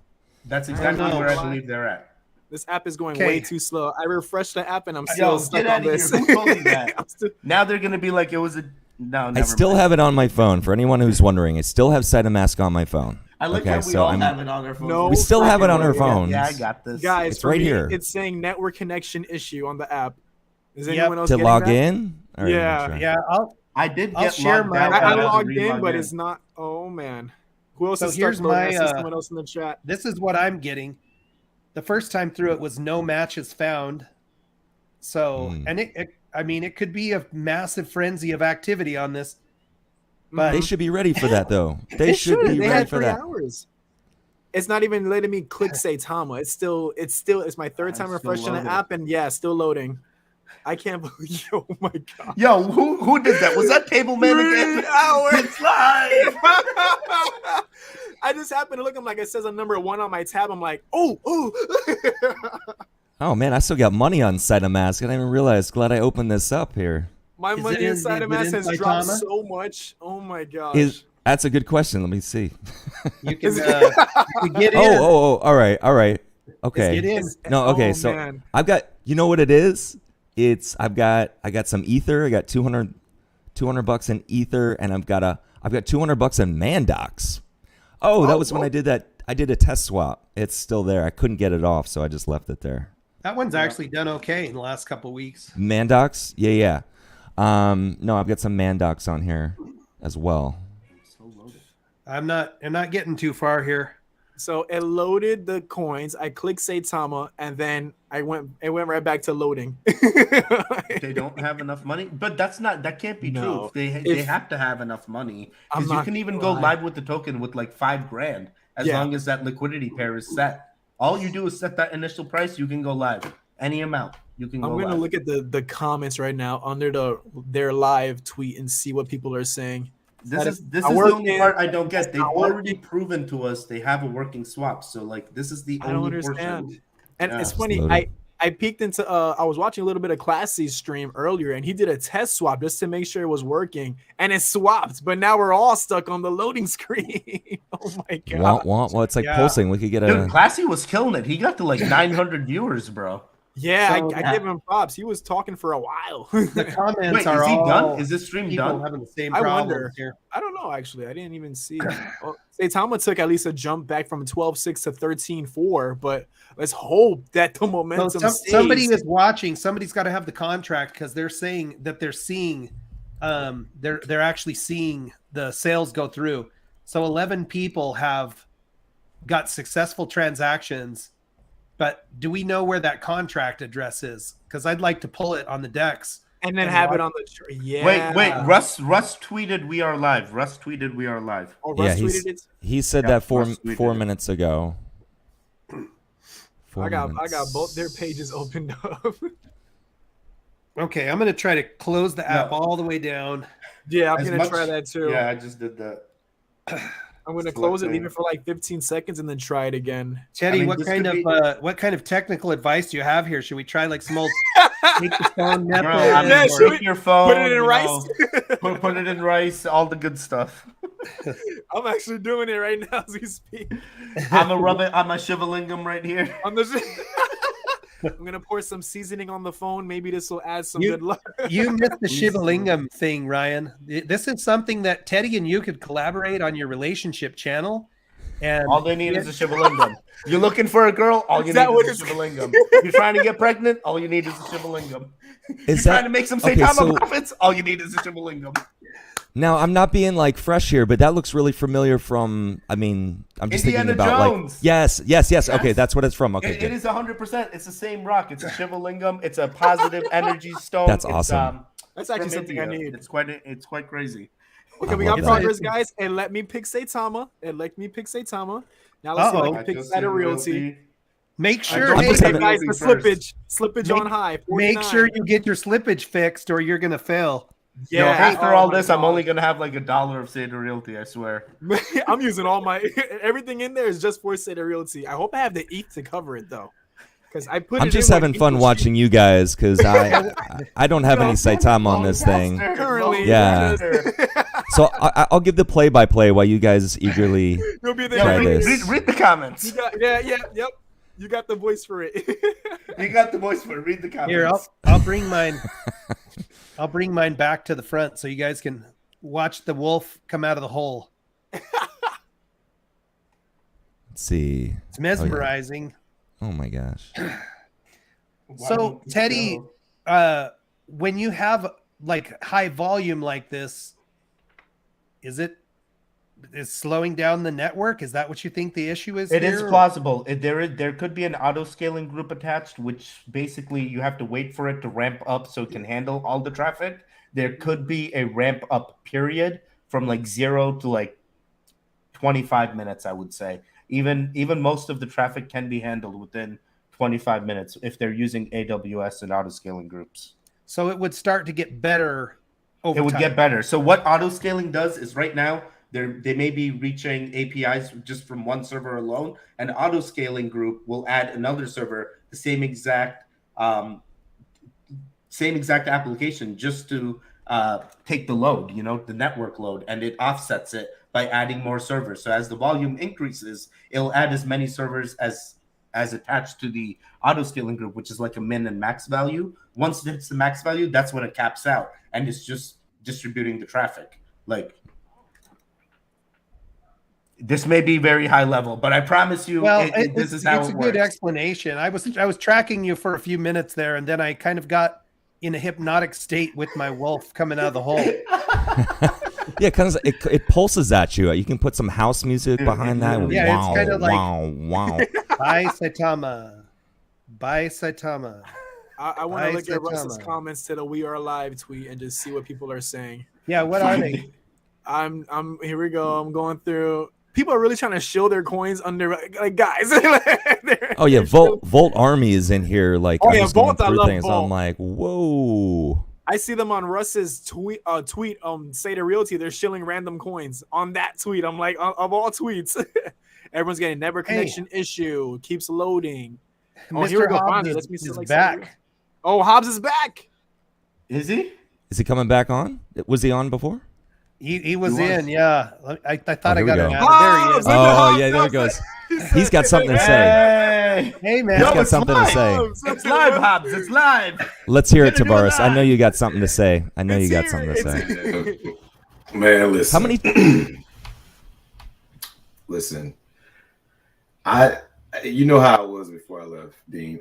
That's exactly know. where I believe they're at. This app is going Okay. way too slow. I refreshed the app and I'm still Yo, stuck get on out of here. this. Who told you that? I'm still- Now they're gonna be like it was a no. I Never still mind. have it on my phone. For anyone who's wondering, I still have SaitaMask on my phone. I like okay, how we so all I'm. have it on our phones. No We still have it on our Yeah, phones. Yeah, I got this. Guys, It's for right me, here. It's saying network connection issue on the app. Is Yep. anyone else To getting log that? in? All right, Yeah. make sure. Yeah, I did I'll get share logged my- out. I but had to logged in, re-log but it's not. Oh man, who else So is here's stuck loading? I my, see someone else in the chat. this is what I'm getting. The first time through it was no matches found. So, and it could be a massive frenzy of activity on this. But They should be ready for that, though. They should be They ready had for 3 that. hours. It's not even letting me click Saitama. It's my third time still refreshing the loading. app, and yeah, still loading. I can't believe. Oh my god. Yo, who did that? Was that Table Man again? 3 hours. It's live. I just happened to look. I'm like, it says a number 1 on my tab. I'm like, oh. Oh man, I still got money on SaitaMask. I didn't even realize. Glad I opened this up here. My Is money it in- inside of is it Mass in has dropped Saitama? so much. Oh my gosh. That's a good question. Let me see. You can, get in. Oh, all right. Okay. Get in. No, okay. Oh, So man. I've got. You know what it is? I got some ether. I got 200 bucks in ether, and I've got 200 bucks in Mandox. Oh, that was when I did that. I did a test swap. It's still there. I couldn't get it off, so I just left it there. That one's actually done okay in the last couple of weeks. Mandox? Yeah. No, I've got some Mandox on here as well. I'm not getting too far here. So it loaded the coins. I clicked Saitama, and then it went right back to loading. They don't have enough money, but that can't be No. true. They have to have enough money, I'm because you not can even gonna go lie. live with the token with like $5,000 as Yeah. long as that liquidity pair is set. All you do is set that initial price. You can go live any amount. You can. I'm go gonna live. look at the comments right now under their live tweet and see what people are saying. This That is if the I only work part in- I don't get. it's They've not already working. proven to us they have a working swap. So like this is the I don't only understand. portion. And Yeah. it's funny. loaded. I peeked into I was watching a little bit of Classy's stream earlier, and he did a test swap just to make sure it was working, and it swapped. But now we're all stuck on the loading screen. Oh my god! Well, it's like Yeah. pulsing. We could get Dude, a. Classy was killing it. He got to like 900 viewers, bro. Yeah, So- I give him props. He was talking for a while. The comments Wait, are is he all done? Is this stream people done? having the same I problems wonder. here. I don't know, actually. I didn't even see. Saitama took at least a jump back from 12-6 to 13-4, but let's hope that the So momentum stays. somebody is watching. Somebody's got to have the contract, because they're saying that they're seeing, they're actually seeing the sales go through. So 11 people have got successful transactions, but do we know where that contract address is? Because I'd like to pull it on the decks. and then and have watch- it on the yeah. Wait. Russ tweeted we are live. Russ tweeted we are live. Oh, Yeah, Russ tweeted it. he said Yeah, that four Russ tweeted 4 it. minutes ago. I got both their pages opened up. Okay, I'm going to try to close the app No. all the way down. Yeah, I'm As gonna much- try that too. Yeah, I just did that. I'm gonna Select close it, leave name. it for like 15 seconds, and then try it again. Teddy, I mean, what this kind could of be- what kind of technical advice do you have here? Should we try like some old take the phone method? Bro, I mean, Yeah, or- should we- take your phone. Put it in you rice. know, put it in rice. All the good stuff. I'm actually doing it right now as we speak. I'm gonna rub it on my Shivalingam right here. On the I'm gonna pour some seasoning on the phone. Maybe this will add some You- good luck. You missed the Shivalingam thing, Ryan. This is something that Teddy and you could collaborate on your relationship channel. And All they need is a Shivalingam. You're looking for a girl. All you Is that need what is a it's- Shivalingam. You're trying to get pregnant. All you need is a Shivalingam. You're Is trying that to make some okay? Saitama So profits. All you need is a Shivalingam. now I'm not being like fresh here, but that looks really familiar from. I mean, I'm just Indiana thinking about Jones. like yes. Okay, Yes. that's what it's from. Okay, It good. is 100%. It's the same rock. It's a Shivalingam. It's a positive energy stone. That's It's, awesome. That's actually from something I India. need. It's quite crazy. Okay, we love got that. progress, guys. And let me pick Saitama. Now let's see if I Uh-oh. can pick SaitaRealty. make I sure, don't I'm hey, just have saying, it guys, the moving first. slippage Make- on high. make 49. sure you get your slippage fixed, or you're gonna fail. Yo, Yeah. after oh all my this, I'm God. only gonna have like $1 of SaitaRealty. I swear. I'm using all my everything in there is just for SaitaRealty. I hope I have the ETH to cover it though, because I put. I'm it just in having with fun English watching you guys because I don't have any Saitama on this thing. currently. Yeah. So I'll give the play-by-play while you guys eagerly. You'll be Yo, there. Try read, this. read the comments. You got, yep. You got the voice for it. You got the voice for it. Read the comments. Here, I'll bring mine. I'll bring mine back to the front so you guys can watch the wolf come out of the hole. Let's see. It's mesmerizing. Oh my gosh. So Teddy, when you have like high volume like this, is slowing down the network? Is that what you think the issue is? It here, is or- plausible. There could be an auto scaling group attached, which basically you have to wait for it to ramp up so it can handle all the traffic. There could be a ramp up period from like 0 to like 25 minutes, I would say. Even most of the traffic can be handled within 25 minutes if they're using AWS and auto scaling groups. So it would start to get better over It would time. get better. So what auto scaling does is right now They may be reaching APIs just from one server alone. An auto scaling group will add another server, the same exact application, just to take the load, the network load, and it offsets it by adding more servers. So as the volume increases, it'll add as many servers as attached to the auto scaling group, which is like a min and max value. Once it hits the max value, that's when it caps out, and it's just distributing the traffic. Like, this may be very high level, but I promise you, this is how it works. It's a good explanation. I was tracking you for a few minutes there, and then I kind of got in a hypnotic state with my wolf coming out of the hole. Yeah, because it pulses at you. You can put some house music behind that. Yeah, wow, it's kind of like wow. Bye, Saitama. Bye, Saitama. I want to look at Russ's comments to the "We Are Alive" tweet and just see what people are saying. Yeah, what are they? I'm here we go. I'm going through. People are really trying to show their coins under, like, guys. Oh yeah, Volt Army is in here. Like, oh I'm yeah, just going Volt. I through love things. Volt. I'm like, whoa. I see them on Russ's tweet. SaitaRealty. They're shilling random coins on that tweet. I'm like, of all tweets, everyone's getting network connection issue. Keeps loading. Oh, here we go. Finally, let me see, like, back. Oh, Hobbs is back. Is he? Is he coming back on? Was he on before? He was in, yeah. I thought I here got we it go. out. There he is. Oh yeah, there it goes. He's got something to say. Hey man, He's got something to say. It's live, Hobbs. It's live. Let's hear it, Tavares. I know you got something to say. Man, listen. How many? Listen, you know how I was before I left, Dean.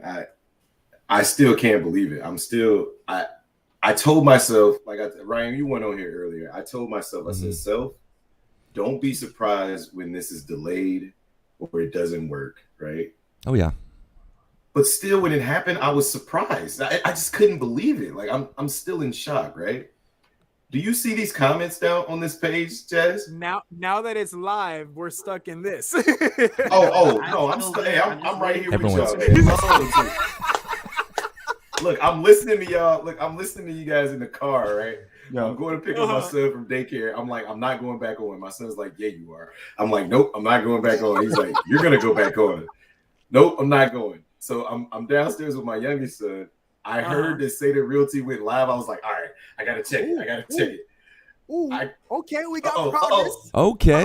I still can't believe it. I told myself, like, Ryan, you went on here earlier. I told myself, I said, self, don't be surprised when this is delayed or it doesn't work, right? Oh yeah. But still, when it happened, I was surprised. I just couldn't believe it. Like, I'm still in shock, right? Do you see these comments down on this page, Jazz? Now that it's live, we're stuck in this. No, I'm right here Everyone's with y'all, man. Look, I'm listening to y'all. Look, I'm listening to you guys in the car, right? I'm going to pick up my son from daycare. I'm like, I'm not going back on. My son's like, yeah, you are. I'm like, nope, I'm not going back on. He's like, you're gonna go back on. Nope, I'm not going. So I'm downstairs with my youngest son. I heard that SaitaRealty went live. I was like, all right, I gotta check it. Okay, we got progress. Okay.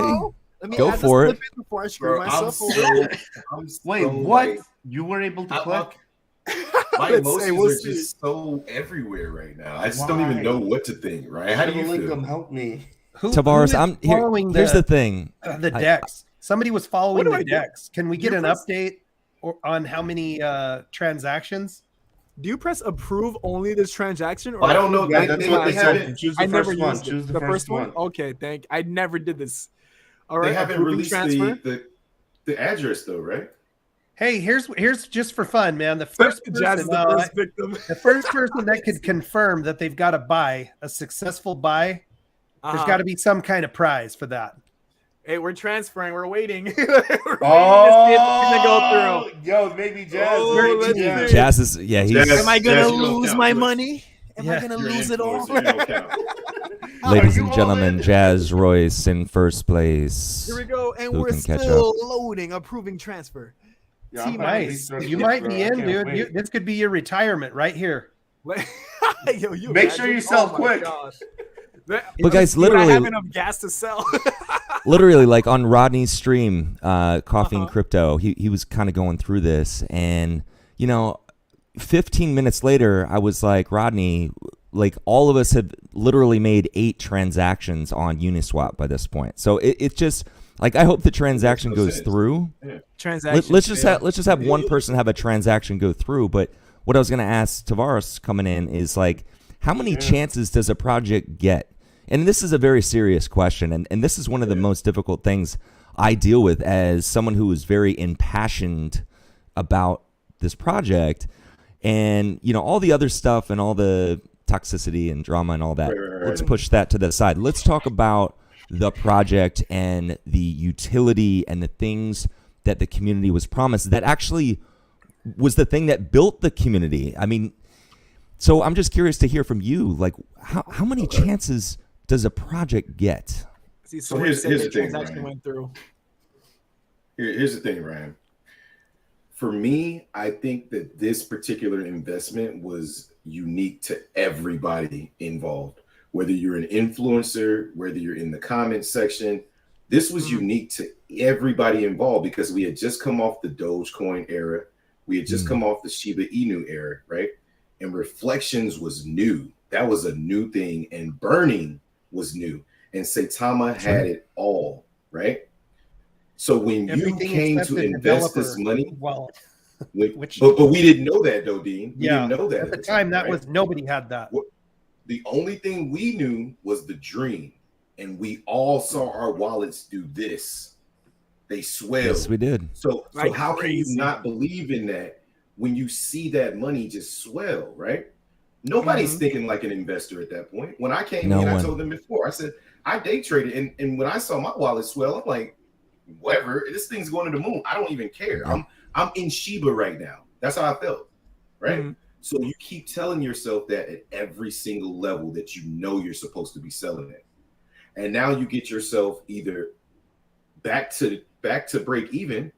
Let me Go add for this it. clip before I screw myself over. Wait, what? You were able to click? My emotions are just so everywhere right now. I just don't even know what to think, right? How do you feel? Help me. Tavares, I'm here. Here's the thing. The decks. Somebody was following the decks. Can we get an update on how many transactions? Do you press approve only this transaction? Or I don't know. That's what they said. Choose I the never first one. used it. Choose The first one. Okay, I never did this. All right. They haven't released the address though, right? Hey, here's just for fun, man. The first person, the first person that could confirm that they've got a successful buy, there's got to be some kind of prize for that. Hey, we're transferring. We're waiting. We're waiting to see if it's gonna go through. Yo, maybe Jazz. Jazz is Am I gonna lose my money? Am I gonna lose it all? Ladies and gentlemen, Jazz Royce in first place. Here we go, and Who we're can catch still up? loading, approving transfer. Nice. You might be in, dude. This could be your retirement right here. Yo, make sure you sell quick. But guys, literally, I have enough gas to sell. Literally, like on Rodney's stream, Coffee and Crypto, he was kind of going through this, and 15 minutes later, I was like, Rodney, like all of us have literally made 8 transactions on Uniswap by this point. So it's just like, I hope the transaction goes through. Let's just have one person have a transaction go through. But what I was going to ask Tavares coming in is like, how many chances does a project get? And this is a very serious question, and this is one of the most difficult things I deal with as someone who is very impassioned about this project, and all the other stuff and all the toxicity and drama and all that. Let's push that to the side. Let's talk about the project and the utility and the things that the community was promised that actually was the thing that built the community. I mean, so I'm just curious to hear from you, like how many chances does a project get? See, So someone said here's the the thing, transaction Ryan. went through. Here's the thing, Ryan. For me, I think that this particular investment was unique to everybody involved. Whether you're an influencer, whether you're in the comment section, this was unique to everybody involved because we had just come off the Dogecoin era. We had just come off the Shiba Inu era, right? And Reflections was new. That was a new thing. And Burning was new. And Saitama had it all, right? So when Everything you came except to the invest this developer money, wallet. but we didn't know that though, Dean. We didn't know that at the time. That right? was nobody had that. The only thing we knew was the dream, and we all saw our wallets do this. They swelled. Yes, we did. So Like how can you crazy. not believe in that when you see that money just swell, right? Nobody's thinking like an investor at that point. When I came No in, I one. told them before, I said, I day traded, and when I saw my wallet swell, I'm like, whatever, this thing's going to the moon. I don't even care. I'm in Shiba right now. That's how I felt, right? So you keep telling yourself that at every single level that you know you're supposed to be selling it. And now you get yourself either back to break even,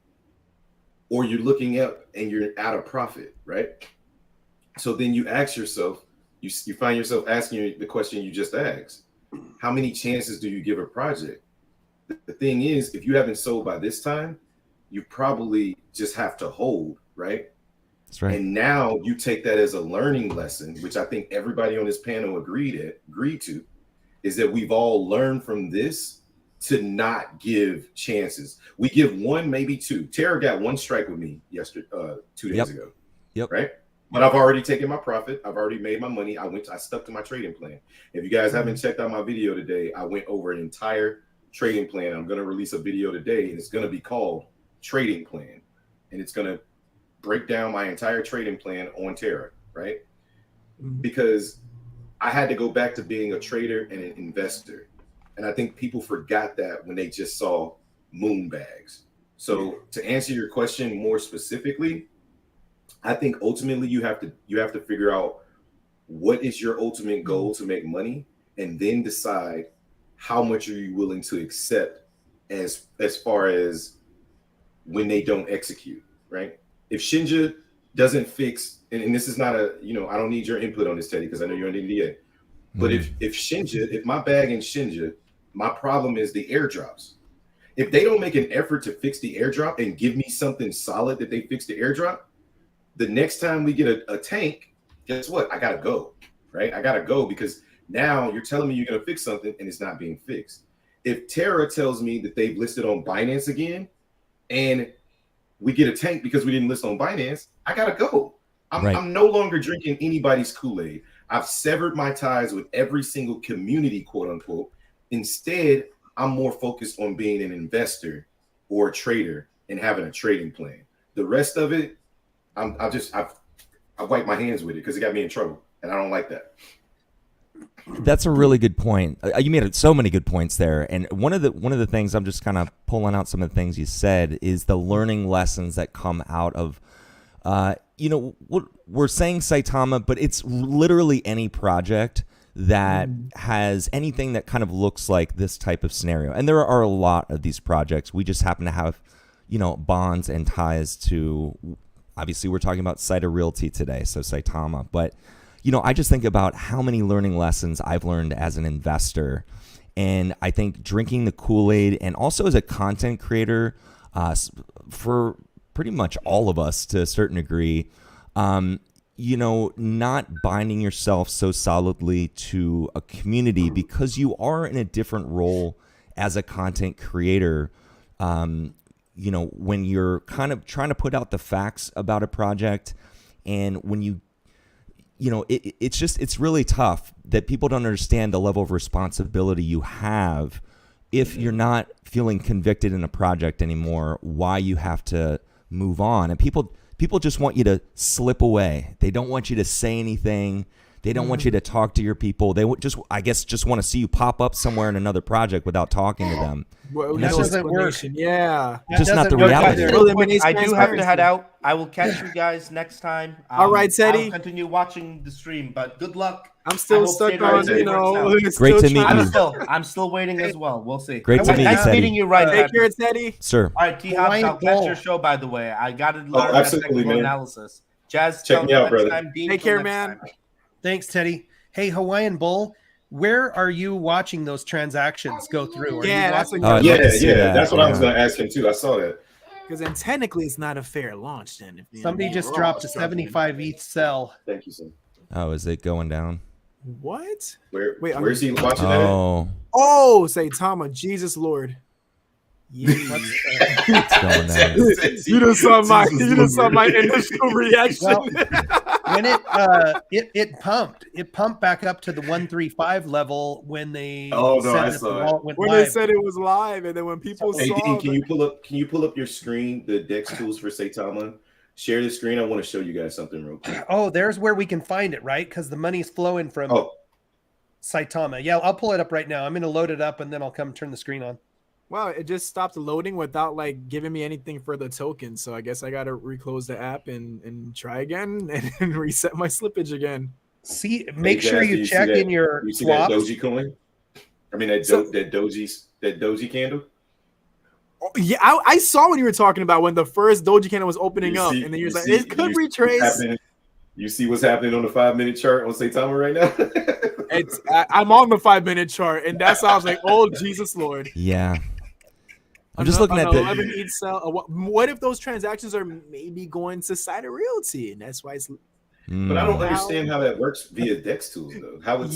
or you're looking up and you're out of profit, right? So then you ask yourself, you find yourself asking the question you just asked. How many chances do you give a project? The thing is, if you haven't sold by this time, you probably just have to hold, right? That's right. And now you take that as a learning lesson, which I think everybody on this panel agreed to, is that we've all learned from this to not give chances. We give one, maybe two. Tara got one strike with me yesterday, 2 days ago. Yep. Right. But I've already taken my profit. I've already made my money. I stuck to my trading plan. If you guys haven't checked out my video today, I went over an entire trading plan. I'm going to release a video today, and it's going to be called Trading Plan, and it's going to break down my entire trading plan on Terra, right? Because I had to go back to being a trader and an investor, and I think people forgot that when they just saw moon bags. So to answer your question more specifically, I think ultimately you have to figure out what is your ultimate goal to make money, and then decide how much are you willing to accept as far as when they don't execute, right? If Shinja doesn't fix, and this is not I don't need your input on this, Teddy, because I know you're on NDA. But if my bag in Shinja, my problem is the airdrops. If they don't make an effort to fix the airdrop and give me something solid that they fix the airdrop, the next time we get a tank, guess what? I gotta go, right? I gotta go because now you're telling me you're gonna fix something and it's not being fixed. If Terra tells me that they've listed on Binance again, and we get a tank because we didn't list on Binance, I gotta go. I'm no longer drinking anybody's Kool-Aid. I've severed my ties with every single community, quote unquote. Instead, I'm more focused on being an investor or a trader and having a trading plan. The rest of it, I've wiped my hands with it because it got me in trouble, and I don't like that. That's a really good point. You made so many good points there, and one of the things I'm just kind of pulling out some of the things you said is the learning lessons that come out of, we're saying Saitama, but it's literally any project that has anything that kind of looks like this type of scenario, and there are a lot of these projects. We just happen to have, bonds and ties to. Obviously, we're talking about SaitaRealty today, so Saitama, but. I just think about how many learning lessons I've learned as an investor. And I think drinking the Kool-Aid, and also as a content creator, for pretty much all of us to a certain degree, not binding yourself so solidly to a community because you are in a different role as a content creator. When you're kind of trying to put out the facts about a project, and when you it's really tough that people don't understand the level of responsibility you have if you're not feeling convicted in a project anymore, why you have to move on. And people just want you to slip away. They don't want you to say anything. They don't want you to talk to your people. They would just, I guess, just want to see you pop up somewhere in another project without talking to them. Well, That no doesn't work. explanation. Yeah. Just not the doesn't work reality. either. Eliminates I do have to head transparency. out. I will catch you guys next time. All right, Teddy. I'll continue watching the stream, but good luck. I'm I still hope stuck SaitaRealty on, you know. works Great still to meet trying you. I'm still waiting as well. We'll see. Great to meet you, Nice Teddy. meeting you, right? Take care, Teddy. Sir. All right, T-Hobbs, Hawaiian I'll catch Bowl. your show, by the way. I got to learn that absolutely, technical man. analysis. Jazz, Check till me out, next brother. time. Dean, Take till care, next man. time. Thanks, Teddy. Hey, Hawaiian Bull, where are you watching those transactions go through? Are Yeah, you that's watching what- I'd love to see that, That's what I was yeah. going to ask him too. I saw that. Because then technically it's not a fair launch. Then if Somebody just we're all dropped a struggling. 75 ETH sell. Thank you, sir. Oh, is it going down? What? Where, Wait, where's he watching that? Oh, Oh, Saitama, Jesus Lord. Yeah. it's going down. You just saw my initial reaction. Well, when it pumped back up to the 135 level when they Oh, no, said I that saw the it. vault went when live. they said it was live, and then when people Hey, saw, Dean, can you pull up your screen, the Dex tools for Saitama? Share the screen. I want to show you guys something real quick. Oh, there's where we can find it, right? Because the money's flowing from Oh, Saitama. Yeah, I'll pull it up right now. I'm going to load it up and then I'll come turn the screen on. wow, it just stopped loading without like giving me anything for the token. So I guess I gotta reclose the app and try again and reset my slippage again. See, make Hey, sure Jazz, do you see check that- in your You see that swaps. Doji coin? I mean that So- that Doji candle. Oh, yeah, I saw what you were talking about when the first Doji candle was opening You up, see- and then you're you like, see- it could you see what's retrace. happening- You see what's happening on the 5-minute chart on Saitama right now? I'm on the 5-minute chart, and that's how I was like, oh Jesus Lord. Yeah. I'm just looking at the. 11 each sell. What if those transactions are maybe going to SaitaRealty, and that's why it's. But I don't Mm. understand how that works via Dex tools though. How would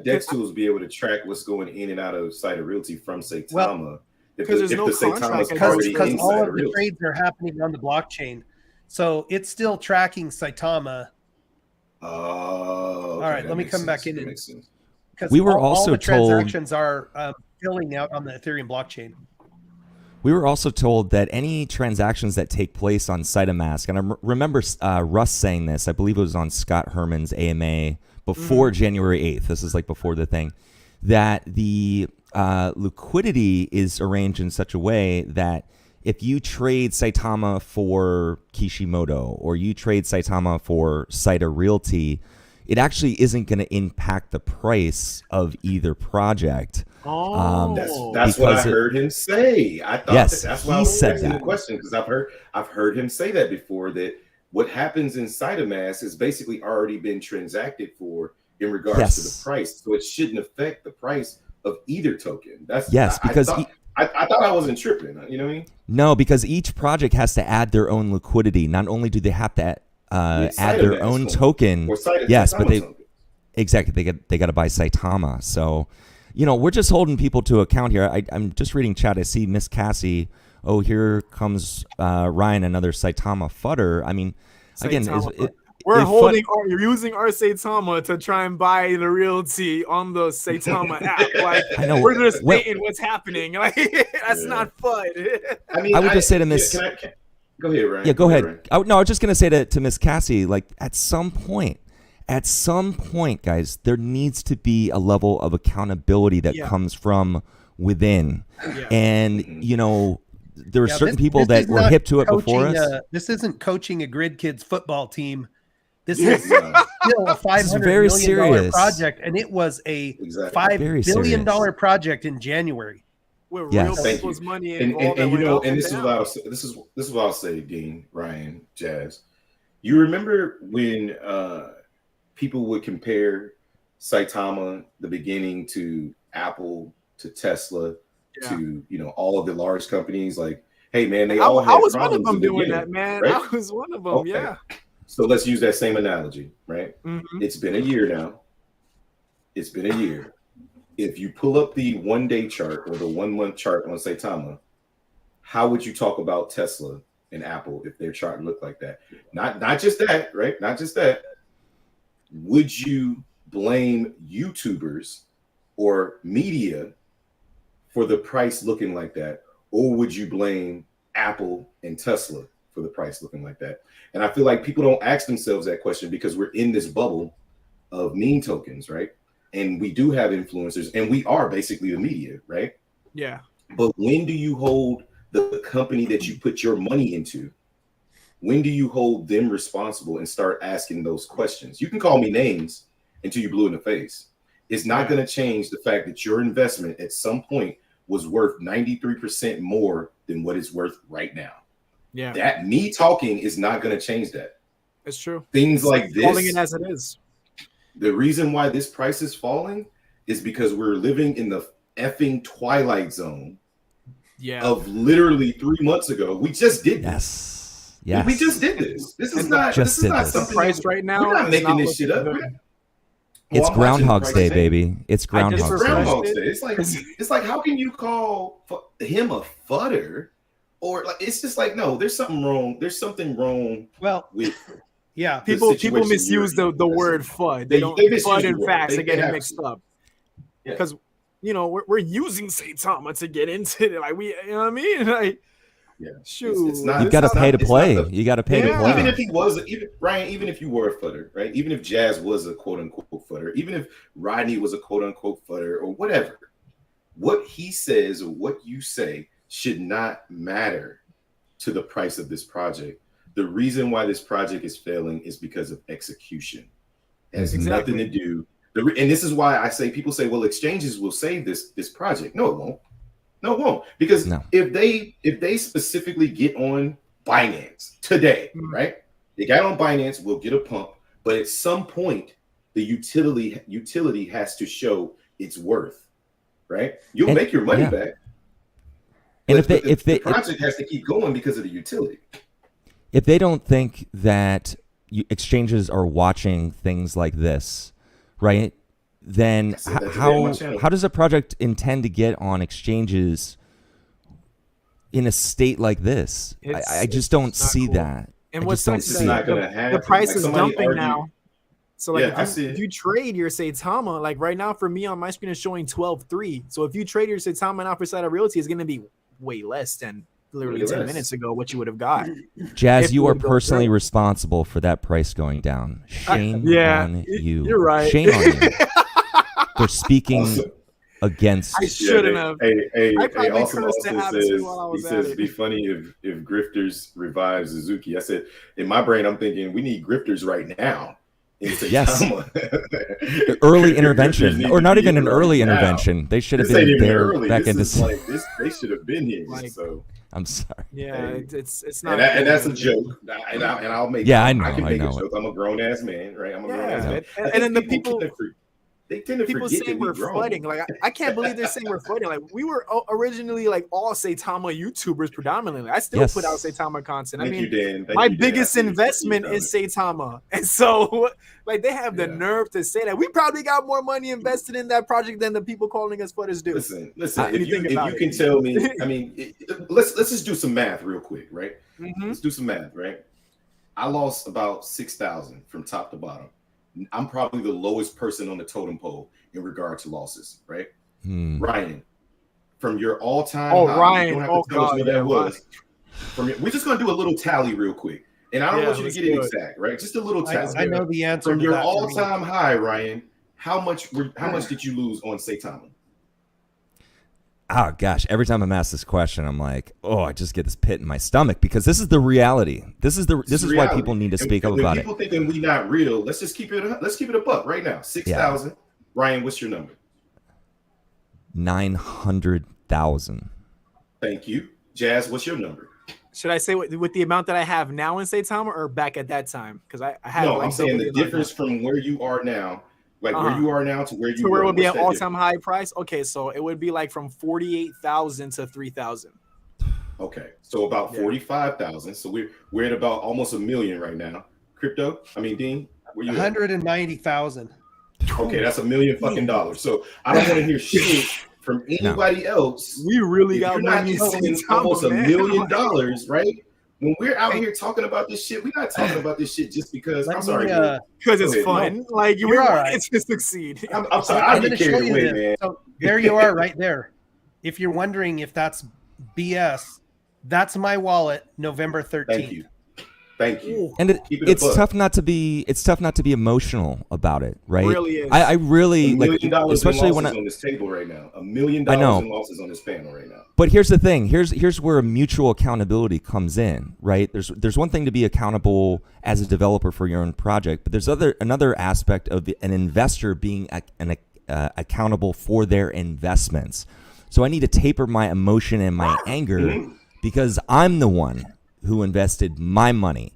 Dex tools be able to track what's going in and out of SaitaRealty from Saitama? Well, if because there's the no Saitama's contract already Because in all of the SaitaRealty. trades are happening on the blockchain. So it's still tracking Saitama. Oh, All right, let me come back in. Because We were all also the told- transactions are filling out on the Ethereum blockchain. We were also told that any transactions that take place on SaitaMask, and I remember Russ saying this, I believe it was on Scott Herman's AMA before January 8th. This is like before the thing, that the liquidity is arranged in such a way that if you trade Saitama for Kishimoto or you trade Saitama for SaitaRealty, it actually isn't going to impact the price of either project. That's what I heard him say. I thought Yes, that's why I he was said asking the that. question because I've heard him say that before. That what happens in SaitaMask has basically already been transacted for in regards to the Yes. price, so it shouldn't affect the price of either token. That's Yes, because I thought I wasn't tripping. You know what I mean? No, because each project has to add their own liquidity. Not only do they have to add their SaitaMask own token. token, Or yes, Saitama but they token. exactly they got to buy Saitama. So, we're just holding people to account here. I'm just reading chat. I see Miss Cassie. Oh, here comes Ryan, another Saitama fudder. I mean, again, You're using our Saitama to try and buy the realty on the Saitama app. Like, I know. we're just Well- stating what's happening. Like, that's not fun. I would just say to Miss. Go ahead, Ryan. Yeah, go ahead. Ryan. No, I was just gonna say to Miss Cassie, like at some point, guys, there needs to be a level of accountability that comes from within, and there are certain people that is were not hip to it before coaching us. This isn't coaching a Grid Kids football team. This is still a $500 very million serious. project, and it was a Very $5 billion serious. project in January. With Yes. real Thank people's money And involved. that you went know, up and this is down. what I'll say. This is what I'll say, Dean, Ryan, Jazz. You remember when people would compare Saitama, the beginning, to Apple, to Tesla, to all of the large companies? Like, hey man, they all had I was one of problems them in the doing beginning, that, man. right? I was one of them. Okay. Yeah. So let's use that same analogy, right? Mhm. It's been a year now. It's been a year. If you pull up the 1-day chart or the 1-month chart on Saitama, how would you talk about Tesla and Apple if their chart looked like that? Not just that, right? Not just that. Would you blame YouTubers or media for the price looking like that, or would you blame Apple and Tesla for the price looking like that. And I feel like people don't ask themselves that question because we're in this bubble of meme tokens, right? And we do have influencers, and we are basically the media, right? Yeah. But when do you hold the company that you put your money into? When do you hold them responsible and start asking those questions? You can call me names until you blue in the face. It's not going to change the fact that your investment at some point was worth 93% more than what it's worth right now. Yeah. That me talking is not going to change that. It's true. Things like this. Calling it as it is. The reason why this price is falling is because we're living in the effing twilight zone. Yeah. Of literally 3 months ago. We just did this. Yes. We just did this. This is not something the price right now. We're not making this shit up. It's Groundhog's Day, baby. It's Groundhog's Day. It's like how can you call him a fudder? Or like it's just like no, there's something wrong. There's something wrong with people misuse the word FUD. They don't FUD and facts and get it mixed up. Because you know we're using Saitama to get into it. Like you know what I mean? Like shoot, it's not, you got to pay to play. You got to pay to play. Even if he was, Ryan, even if you were a fudder, right? Even if Jazz was a quote unquote fudder, even if Rodney was a quote unquote fudder or whatever, what he says or what you say should not matter to the price of this project. The reason why this project is failing is because of execution. It has nothing to do. And this is why I say people say, well, exchanges will save this project. No, it won't. No, it won't. Because if they specifically get on Binance today, right? They got on Binance, we'll get a pump. But at some point, the utility has to show its worth, right? You'll make your money back. And if the project has to keep going because of the utility. If they don't think that exchanges are watching things like this, right? Then how does a project intend to get on exchanges in a state like this? I just don't see that. And what's the price is dumping now. So like if you trade your Saitama, like right now for me on my screen is showing 12.3. So if you trade your Saitama now for SaitaRealty, it's going to be way less than literally 10 minutes ago what you would have got. Jazz, you are personally responsible for that price going down. Shame on you. You're right. Shame on you for speaking against. I shouldn't have. Hey, Austin says be funny if Grifters revive Suzuki. I said in my brain I'm thinking we need Grifters right now. Yes. Early intervention, or not even an early intervention. They should have been there back in this. They should have been here. So I'm sorry. Yeah, it's not. And that's a joke. And I'll make. Yeah, I know. I can make a joke. I'm a grown ass man, right? I'm a grown ass man. And then the people. They tend to people forget say we're flooding. Like I can't believe they're saying we're flooding. Like we were originally like all Saitama YouTubers predominantly. I still put out Saitama content. My biggest investment is Saitama, and so like they have the nerve to say that. We probably got more money invested in that project than the people calling us flooders do. Listen. If you can tell me, I mean, let's just do some math real quick, right? Let's do some math, right? I lost about 6,000 from top to bottom. I'm probably the lowest person on the totem pole in regard to losses, right? Ryan, from your all-time high, Ryan, you don't have to tell us what that was. We're just going to do a little tally real quick. And I don't want you to get it exact, right? Just a little tally. I know the answer. From your all-time high, Ryan, how much did you lose on Saitama? Oh gosh, every time I'm asked this question, I'm like, oh, I just get this pit in my stomach because this is the reality. This is why people need to speak up about it. People thinking we not real. Let's just keep it. Let's keep it a buck right now. 6,000. Yeah. Ryan, what's your number? 900,000. Thank you, Jazz. What's your number? Should I say with the amount that I have now in Saitama or back at that time? Because I have. No, I'm saying the difference from where you are now. Like where you are now to where you were. It would be an all-time high price. Okay, so it would be like from 48,000 to 3,000. Okay, so about 45,000. So we're at about almost $1 million right now. Crypto. I mean, Dean, where you? 190,000. Okay, that's $1 million fucking dollars. So I don't want to hear shit from anybody else. We really got money. Almost $1 million, right? When we're out here talking about this shit, we're not talking about this shit just because. I'm sorry, because it's fun. No, like you're all right. It's to succeed. I'm sorry. I'm going to show you this. So there you are, right there. If you're wondering if that's BS, That's my wallet, November 13th. Thank you. Thank you. And Keep it a it's buck. tough not to be emotional about it, right? Really is. I really $1 like, million especially in when losses on this table right now. $1 million I know. in losses on this panel right now. But here's the thing. Here's where mutual accountability comes in, right? There's one thing to be accountable as a developer for your own project, but there's another aspect of an investor being accountable for their investments. So I need to taper my emotion and my anger because I'm the one who invested my money.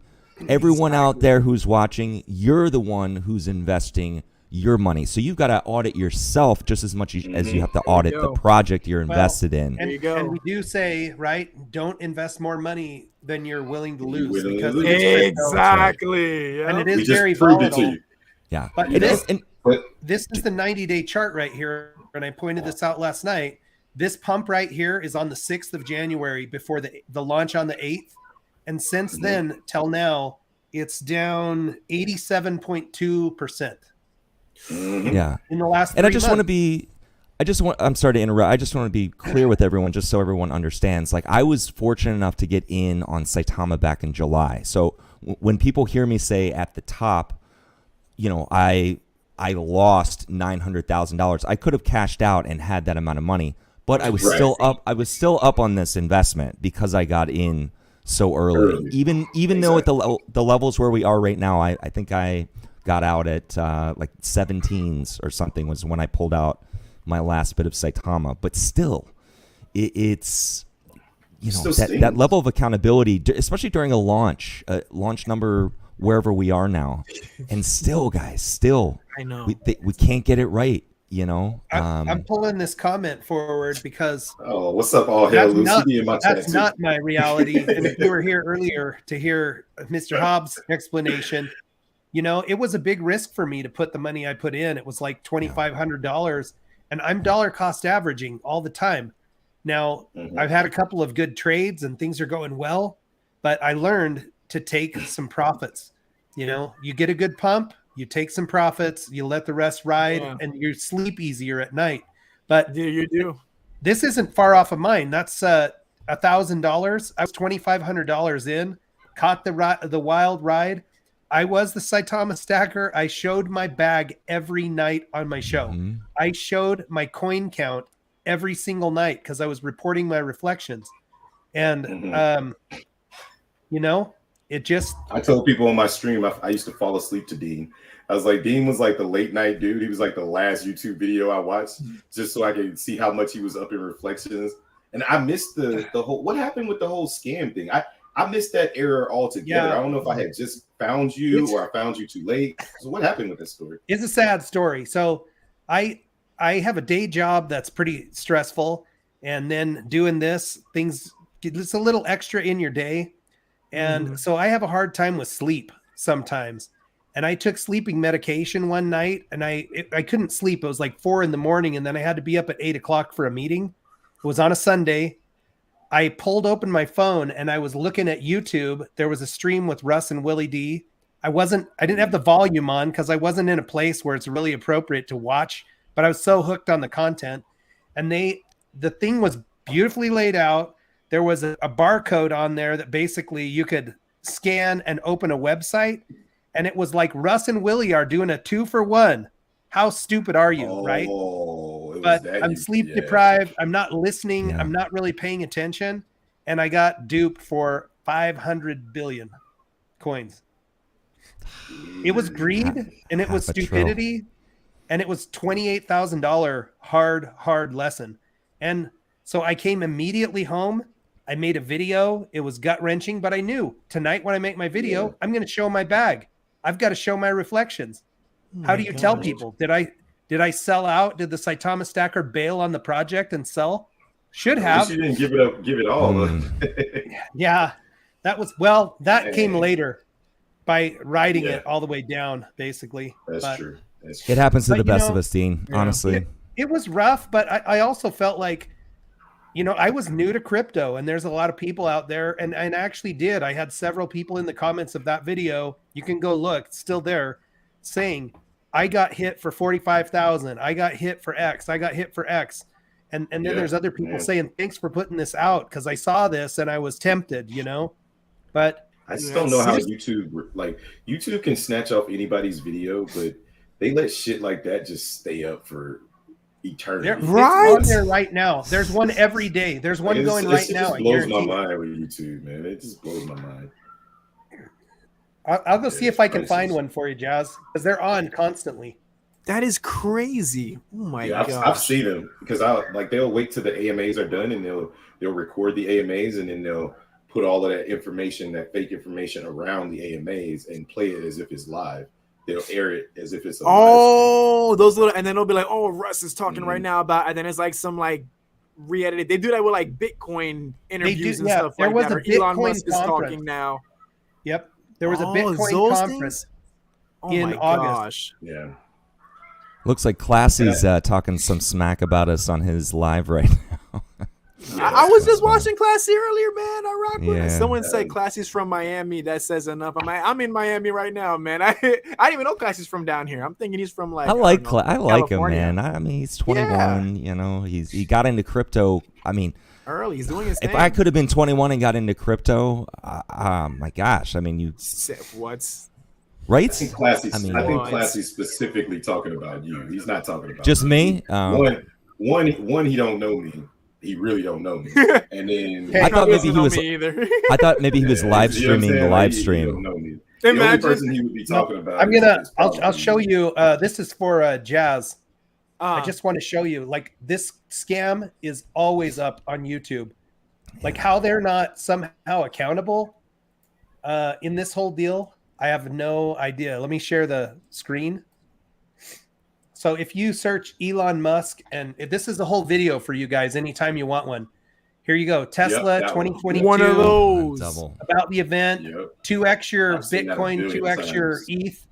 Everyone out there who's watching, you're the one who's investing your money. So you've got to audit yourself just as much as you have to audit the project you're invested in. And we do say, right, don't invest more money than you're willing to lose. Because exactly. And it We is just very proved it to volatile. you. Yeah. But You know? this is the 90-day chart right here, and I pointed this out last night. This pump right here is on the 6th of January before the launch on the 8th. And since then till now, it's down 87.2%. Yeah. In the last 3 And I just want to months. I'm sorry to interrupt. I just want to be clear with everyone, just so everyone understands. Like, I was fortunate enough to get in on Saitama back in July. So when people hear me say at the top, you know, I lost $900,000, I could have cashed out and had that amount of money, but I was still up. I was still up on this investment because I got in so early. Even though at the levels where we are right now, I think I got out at like 17s or something was when I pulled out my last bit of Saitama. But still, it's, you know, that level of accountability, especially during a launch number wherever we are now, and still, guys, I know we can't get it right. You know, I'm pulling this comment forward because what's up, all hell Lucy? That's not my reality. And if you were here earlier to hear Mr. Hobbs' explanation, you know, it was a big risk for me to put the money I put in. It was like $2,500, and I'm dollar cost averaging all the time. Now, I've had a couple of good trades and things are going well, but I learned to take some profits. You know, you get a good pump, you take some profits, you let the rest ride, and you sleep easier at night. But you do. This isn't far off of mine. That's $1,000. I was $2,500 in, caught the wild ride. I was the Saitama stacker. I showed my bag every night on my show. I showed my coin count every single night because I was reporting my reflections. And, you know, it just... I told people on my stream, I used to fall asleep to Dean. I was like, Dean was like the late night dude. He was like the last YouTube video I watched just so I could see how much he was up in reflections. And I missed the whole... What happened with the whole scam thing? I missed that era altogether. I don't know if I had just found you or I found you too late. So what happened with this story? It's a sad story. So I have a day job that's pretty stressful, and then doing this, it's a little extra in your day. And so I have a hard time with sleep sometimes. And I took sleeping medication one night, and I couldn't sleep. It was like 4 a.m, and then I had to be up at 8 o'clock for a meeting. It was on a Sunday. I pulled open my phone and I was looking at YouTube. There was a stream with Russ and Willie D. I didn't have the volume on because I wasn't in a place where it's really appropriate to watch, but I was so hooked on the content. And the thing was beautifully laid out. There was a barcode on there that basically you could scan and open a website. And it was like Russ and Willie are doing a 2-for-1. How stupid are you, right? But I'm sleep deprived. I'm not listening. I'm not really paying attention. And I got duped for 500 billion coins. It was greed and it was stupidity. And it was $28,000 hard lesson. And so I came immediately home. I made a video. It was gut wrenching, but I knew tonight when I make my video, I'm going to show my bag. I've got to show my reflections. How do you tell people? Did I sell out? Did the Saitama stacker bail on the project and sell? Should have. You didn't give it all. Yeah, that came later by riding it all the way down, basically. That's true. It happens to the best of us, Dean, honestly. It was rough, but I also felt like, you know, I was new to crypto, and there's a lot of people out there, and I actually did. I had several people in the comments of that video. You can go look, it's still there, saying, I got hit for 45,000. I got hit for X. I got hit for X. And then Yeah, there's other people man. saying, thanks for putting this out because I saw this and I was tempted, you know. But I just don't know how YouTube can snatch off anybody's video, but they let shit like that just stay up for eternity. it's on there right now. There's one every day. There's one going right now. It just blows my mind with YouTube, man. It just blows my mind. I'll go see if I can find one for you, Jazz, because they're on constantly. That is crazy. Oh my god! I've seen them because they'll wait till the AMAs are done and they'll record the AMAs and then they'll put all of that information, that fake information, around the AMAs and play it as if it's live. They'll air it as if it's those little, and then they'll be like, "Oh, Russ is talking right now about," and then it's like some re-edited. They do that with like Bitcoin interviews and stuff there like was that. a Or Bitcoin Elon Musk is conference. talking now. Yep, there was a Bitcoin those conference Oh in my August. gosh! Yeah. Looks like Classy's talking some smack about us on his live right now. I was just watching Classy earlier, man. I rock with it. Yeah. Someone said Classy's from Miami. That says enough. I'm in Miami right now, man. I didn't even know Classy's from down here. I'm thinking he's from I like him, California. man. I mean, he's 21. You know, he got into crypto. I mean, early. He's doing his thing. if I could have been 21 and got into crypto, my gosh, I mean, what's right? I think Classy's specifically talking about you. He's not talking about just me. One, he don't know me. He really don't know me. And then I thought maybe he was. I thought maybe he was live streaming the live stream. He don't know me. The only person he would be talking about. I'll show you. This is for Jazz. I just want to show you. Like, this scam is always up on YouTube. Like, how they're not somehow accountable in this whole deal, I have no idea. Let me share the screen. So if you search Elon Musk, and this is the whole video for you guys anytime you want one. Here you go. Tesla 2022. One of those. About the event. 2x your Bitcoin, 2x your ETH.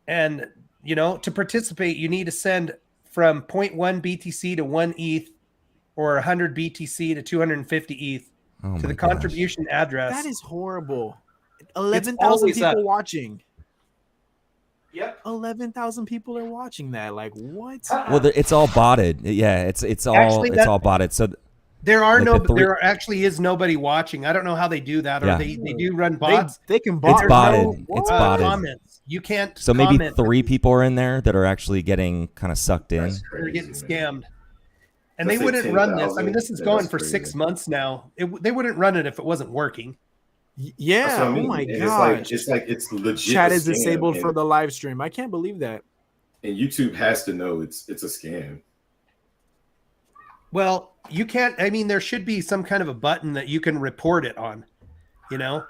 And, you know, to participate, you need to send from 0.1 BTC to 1 ETH or 100 BTC to 250 ETH to the contribution address. That is horrible. 11,000 people watching. Yep. 11,000 people are watching that. Like, what? Well, it's all botted. Yeah, it's all all botted. So there actually is nobody watching. I don't know how they do that, or they do run bots. They can bot. It's botted. It's botted. Comments. You can't. So maybe 3 people are in there that are actually getting kind of sucked in. They're getting scammed. And they wouldn't run this. I mean, this is going for 6 months now. They wouldn't run it if it wasn't working. Yeah. I mean. Oh my and gosh. It's legit. Chat is disabled for the live stream. I can't believe that. And YouTube has to know it's a scam. Well, you can't. I mean, there should be some kind of a button that you can report it on. You know.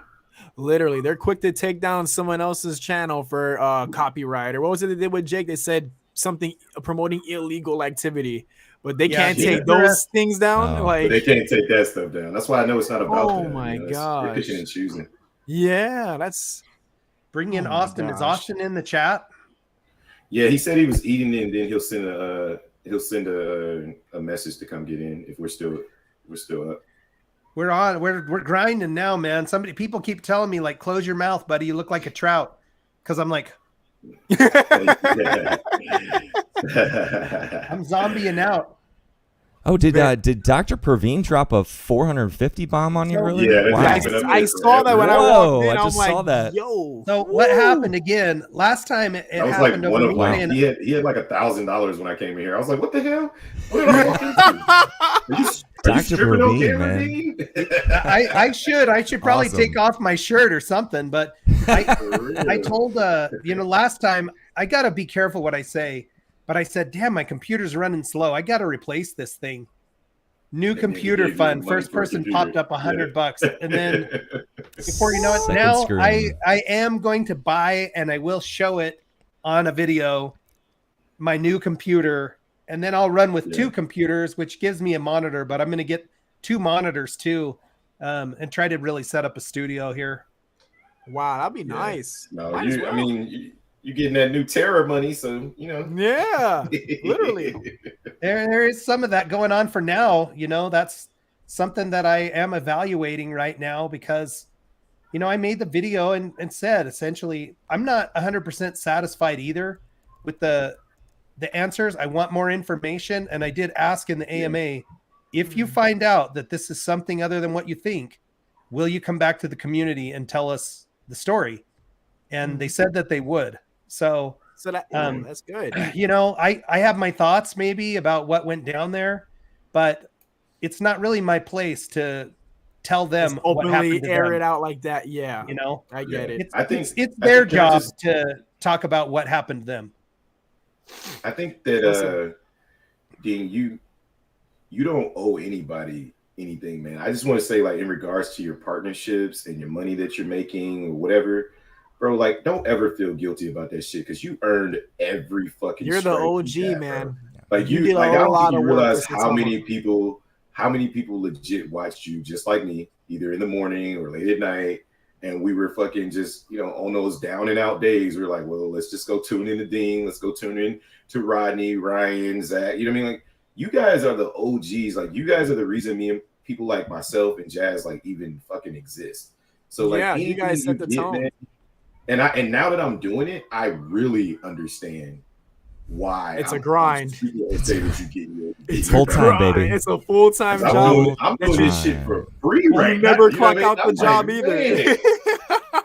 Literally, they're quick to take down someone else's channel for copyright, or what was it they did with Jake? They said something promoting illegal activity, but they can't take those things down. Like, but they can't take that stuff down. That's why I know it's not about. Oh that. my gosh, you're picking and choosing. Yeah, that's. Bring in Austin. Is Austin in the chat? Yeah, he said he was eating it, and then he'll send a message to come get in if we're still up. We're on. We're grinding now, man. People keep telling me, like, close your mouth, buddy. You look like a trout. Because I'm like, I'm zombieing out. Oh, did Dr. Praveen drop a 450 bomb on you? Really? Yeah, wow. I saw that when I walked in. I just saw that. Yo. So what happened again? Last time it happened like over one he had like $1,000 when I came in here. I was like, what the hell? What did I walk into? Dr. Praveen, man. I should probably take off my shirt or something. But I told last time I gotta be careful what I say. But I said, damn, my computer's running slow. I got to replace this thing. New computer fund. First person popped up $100. And then before you know it, now I am going to buy, and I will show it on a video, my new computer. And then I'll run with 2 computers, which gives me a monitor. But I'm going to get 2 monitors too, and try to really set up a studio here. Wow, that'd be nice. No, you're getting that new Terra money, so you know. Yeah, literally. There is some of that going on for now. You know, that's something that I am evaluating right now because, I made the video and said essentially I'm not 100% satisfied either with the the answers. I want more information. And I did ask in the AMA, if you find out that this is something other than what you think, will you come back to the community and tell us the story? And they said that they would. So that that's good. You know, I have my thoughts maybe about what went down there, but it's not really my place to tell them Just what happened openly to air them. it out like that. Yeah, You know, I get it. It's their job to talk about what happened to them. I think that Dean, you don't owe anybody anything, man. I just want to say, like, in regards to your partnerships and your money that you're making or whatever, bro, like, don't ever feel guilty about that shit, because you earned every fucking. You're the strike OG, you got, man. bro. Like You you, did a like, I whole don't lot think you of work realize for how many people legit watched you just like me, either in the morning or late at night. And we were fucking just, you know, on those down and out days, we we're like, well, let's just go tune in to Dean. Let's go tune in to Rodney, Ryan, Zach. You know what I mean? Like, you guys are the OGs. Like, you guys are the reason me and people like myself and Jazz like even fucking exist. So like, yeah, you guys set the tone. Man, and now that I'm doing it, I really understand why it's a grind. It's full time, baby. It's a full time job. I'm doing this shit for free right now. You never clock know out the job either.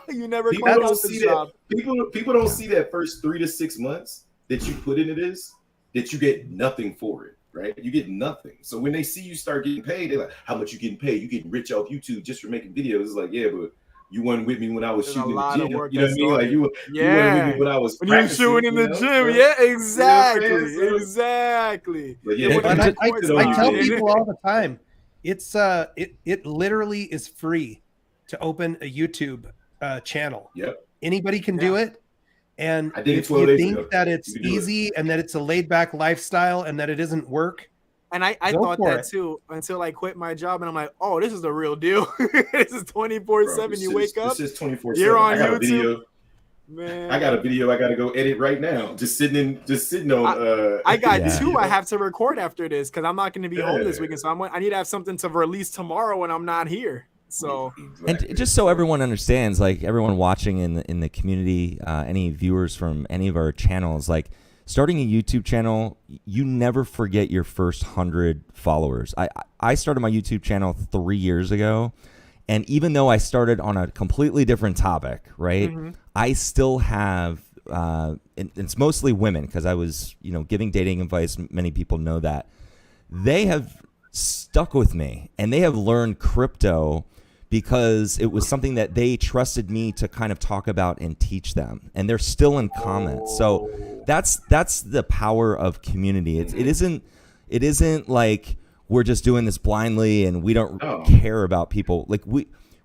You never people clock don't out see the job. that. People don't see that first 3 to 6 months that you put into this, that you get nothing for it, right? You get nothing. So when they see you start getting paid, they're like, "How much you getting paid? You getting rich off YouTube just for making videos?" It's like, yeah, but you weren't with me when I was shooting in the gym. You know what I mean? Like you weren't with me when I was shooting in the gym. Yeah, exactly, exactly. But yeah, I tell people all the time, it literally is free to open a YouTube channel. Yep. Anybody can do it. And I did it if 12 you days think ago. that it's easy and that it's a laid back lifestyle and that it isn't work. And I thought that too until I quit my job, and I'm like, oh, this is the real deal. This is 24/7. You wake up, this is 24/7. You're on I got YouTube. A video. Man, I got a video I got to go edit right now. Just sitting on. I got two. I have to record after this because I'm not going to be home this weekend. So I need to have something to release tomorrow when I'm not here. So and just so everyone understands, like everyone watching in the community, any viewers from any of our channels, like starting a YouTube channel, you never forget your first 100 followers. I started my YouTube channel 3 years ago, and even though I started on a completely different topic, right, I still have, and it's mostly women because I was, giving dating advice. Many people know that. They have stuck with me, and they have learned crypto because it was something that they trusted me to kind of talk about and teach them, and they're still in comments. So that's the power of community. It isn't like we're just doing this blindly and we don't care about people. Like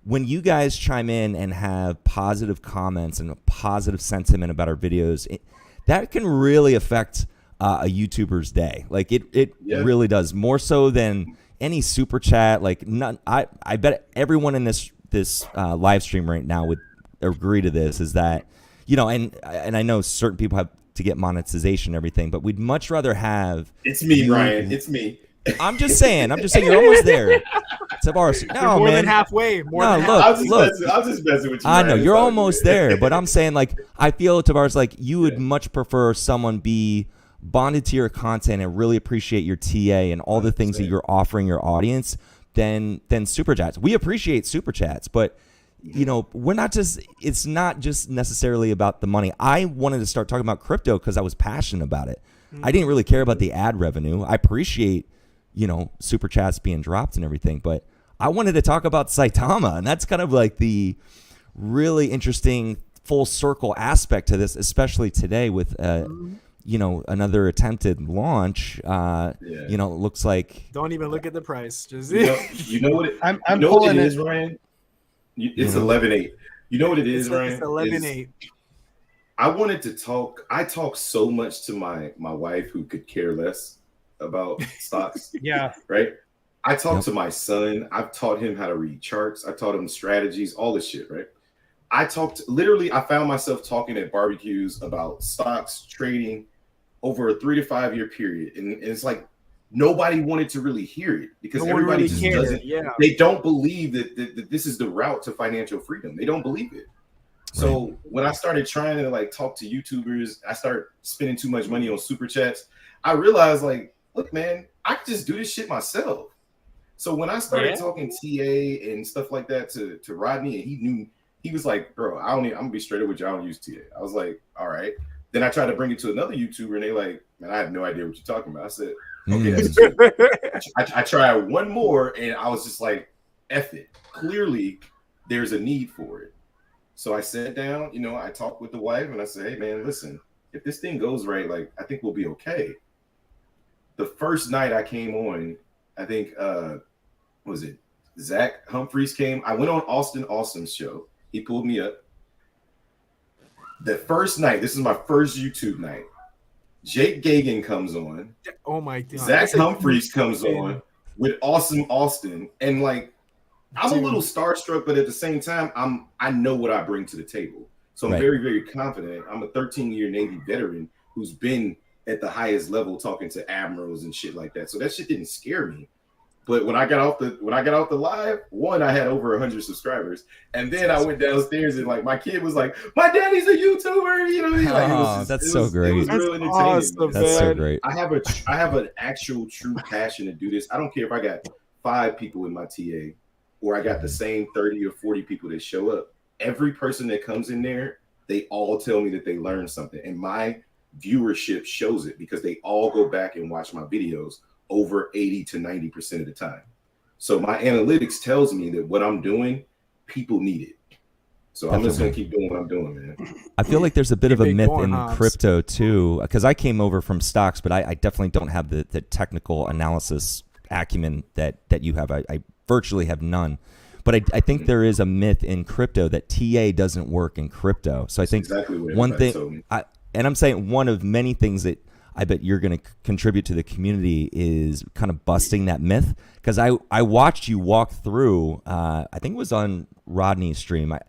when you guys chime in and have positive comments and a positive sentiment about our videos, that can really affect a YouTuber's day. Like it really does, more so than any super chat. Like I bet everyone in this live stream right now would agree to this, is that, and I know certain people have to get monetization and everything, but we'd much rather have. It's me, Ryan. It's me. I'm just saying you're almost there. Tavares, no, more man. than halfway. Look. I was just messing with you. I know you're almost there, but I'm saying, like, I feel, Tavares, like you would much prefer someone be bonded to your content and really appreciate your TA and all the things that you're offering your audience than super chats. We appreciate super chats, but we're not just, it's not just necessarily about the money. I wanted to start talking about crypto because I was passionate about it. I didn't really care about the ad revenue. I appreciate, super chats being dropped and everything, but I wanted to talk about Saitama, and that's kind of like the really interesting full circle aspect to this, especially today with another attempted launch. It looks like. Don't even look at the price. Just you know what? I'm pulling it is, Ryan. It's 11.8. You know what it is, Ryan? It's 11.8. I wanted to talk. I talk so much to my wife, who could care less about stocks. Yeah. Right. I talk to my son. I've taught him how to read charts. I taught him strategies, all this shit. Right. I found myself talking at barbecues about stocks, trading over a 3 to 5 year period. And it's like, nobody wanted to really hear it because everybody just doesn't. Yeah. They don't believe that this is the route to financial freedom. They don't believe it. So when I started trying to like talk to YouTubers, I started spending too much money on super chats. I realized like, look, man, I can just do this shit myself. So when I started talking TA and stuff like that to Rodney, and he was like, bro, I'm gonna be straight up with you. I don't use TA. I was like, all right. Then I tried to bring it to another YouTuber, and they like, man, I have no idea what you're talking about. I said, okay, that's true. I tried one more, and I was just like, F it. Clearly, there's a need for it. So I sat down, you know, I talked with the wife, and I said, hey, man, listen, if this thing goes right, like, I think we'll be okay. The first night I came on, I think, what was it? Zach Humphreys came. I went on Austin Awesome's show. He pulled me up. The first night, this is my first YouTube night. Jake Gagan comes on. Oh my God. Zach Humphreys comes on with Awesome Austin. And like, I'm a little starstruck, but at the same time, I know what I bring to the table. So I'm very, very confident. I'm a 13-year Navy veteran who's been at the highest level talking to admirals and shit like that. So that shit didn't scare me. But when I got off the live, one, I had over 100 subscribers, and then I went downstairs and like my kid was like, "My daddy's a YouTuber," you know. Like, that's so great. It was real entertaining. Awesome, that's so great. I have an actual true passion to do this. I don't care if I got 5 people in my TA, or I got the same 30 or 40 people that show up. Every person that comes in there, they all tell me that they learned something, and my viewership shows it because they all go back and watch my videos over 80 to 90% of the time. So my analytics tells me that what I'm doing, people need it. So I'm just gonna keep doing what I'm doing, man. I feel like there's a bit of a myth in crypto too, because I came over from stocks, but I definitely don't have the technical analysis acumen that you have. I virtually have none. But I think there is a myth in crypto that TA doesn't work in crypto. So I think one thing, and I'm saying one of many things that I bet you're going to contribute to the community is kind of busting that myth. Because I watched you walk through, I think it was on Rodney's stream. I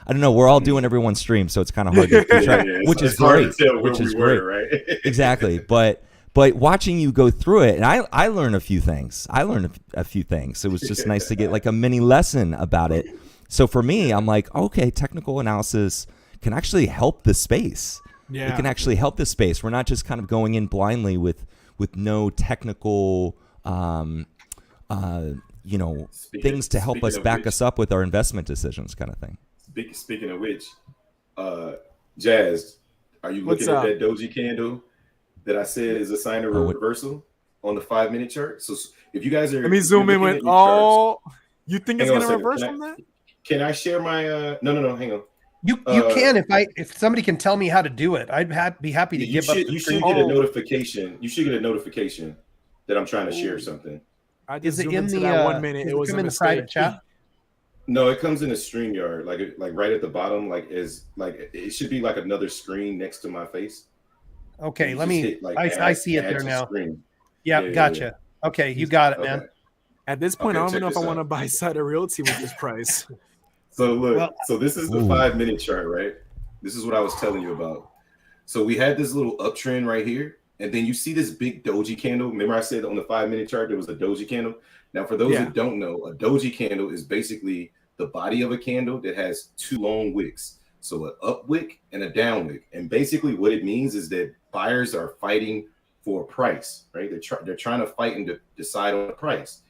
don't know. We're all doing everyone's stream, so it's kind of hard to keep track, which is great. Which is great, right? Exactly. But watching you go through it, and I learned a few things. A few things. It was just nice to get like a mini lesson about it. So for me, I'm like, okay, technical analysis can actually help the space. Yeah. It can actually help the space. We're not just kind of going in blindly with no technical, things to help us back us up with our investment decisions, kind of thing. Speaking of which, Jazz, are you looking at that doji candle that I said is a sign of reversal on the 5-minute chart? So if you guys are, let me zoom in with all. You think it's gonna reverse from that? Can I share my? No, hang on. You can if somebody can tell me how to do it, I'd be happy to give up. You should get a notification. You should get a notification that I'm trying to share something. Is it in the 1 minute? It was in the private chat. No, it comes in a StreamYard, like right at the bottom, it should be like another screen next to my face. Okay, let me. I see it there now. Yeah, gotcha. Yeah. Okay, you got it, man. At this point, I don't even know if I want to buy SaitaRealty with this price. So look, so this is the 5-minute chart, right? This is what I was telling you about. So we had this little uptrend right here, and then you see this big doji candle. Remember I said on the 5-minute chart there was a doji candle? Now, for those that don't know, a doji candle is basically the body of a candle that has 2 long wicks. So an up wick and a down wick. And basically what it means is that buyers are fighting for a price, right? They're trying to fight and decide on a price.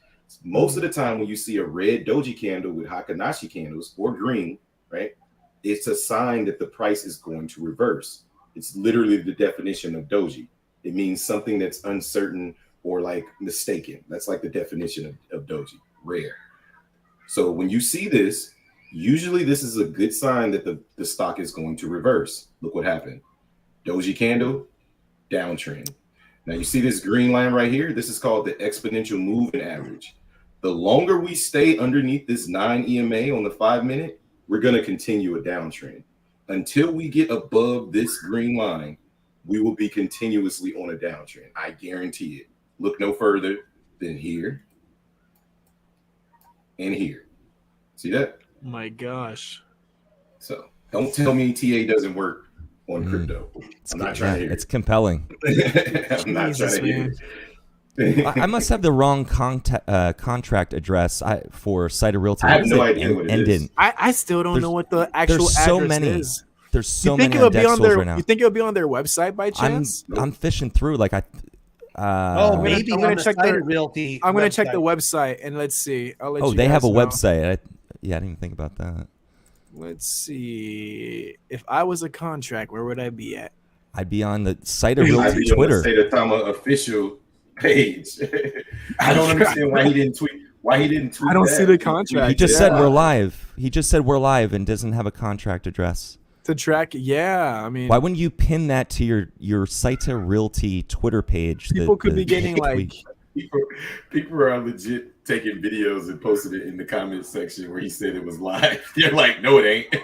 Most of the time when you see a red doji candle with Hakanashi candles or green, right, it's a sign that the price is going to reverse. It's literally the definition of doji. It means something that's uncertain or like mistaken. That's like the definition of doji, rare. So when you see this, usually this is a good sign that the stock is going to reverse. Look what happened. Doji candle, downtrend. Now you see this green line right here. This is called the exponential moving average. The longer we stay underneath this 9 EMA on the 5-minute, we're going to continue a downtrend. Until we get above this green line, we will be continuously on a downtrend. I guarantee it. Look no further than here and here. See that? My gosh. So don't tell me TA doesn't work on crypto. I'm not trying to hear it. It's compelling. I'm not trying to hear it. I must have the wrong contract address for SaitaRealty. I have no idea what it is. I still don't know what the actual there's so address many. is. there's so You think many on it'll be Dex on tools their? right now. You think it'll be on their website by I'm chance? I'm fishing through like I. Maybe I'm gonna on the check their. SaitaRealty. I'm gonna check the website. website and let's see. I'll let Oh, you they have a guys know. website. Yeah, I didn't even think about that. Let's see. If I was a contract, where would I be at? I'd be on the I'd SaitaRealty be on Twitter. the SaitaTama official page. I don't understand why he didn't tweet. Why he didn't tweet? I don't that. see the contract. He just Yeah. said we're live. He just said we're live and doesn't have a contract address. To track, yeah. I mean, Why wouldn't you pin that to your SaitaRealty Twitter page? people could be getting like. People are legit taking videos and posting it in the comment section where he said it was live. They're like, no, it ain't.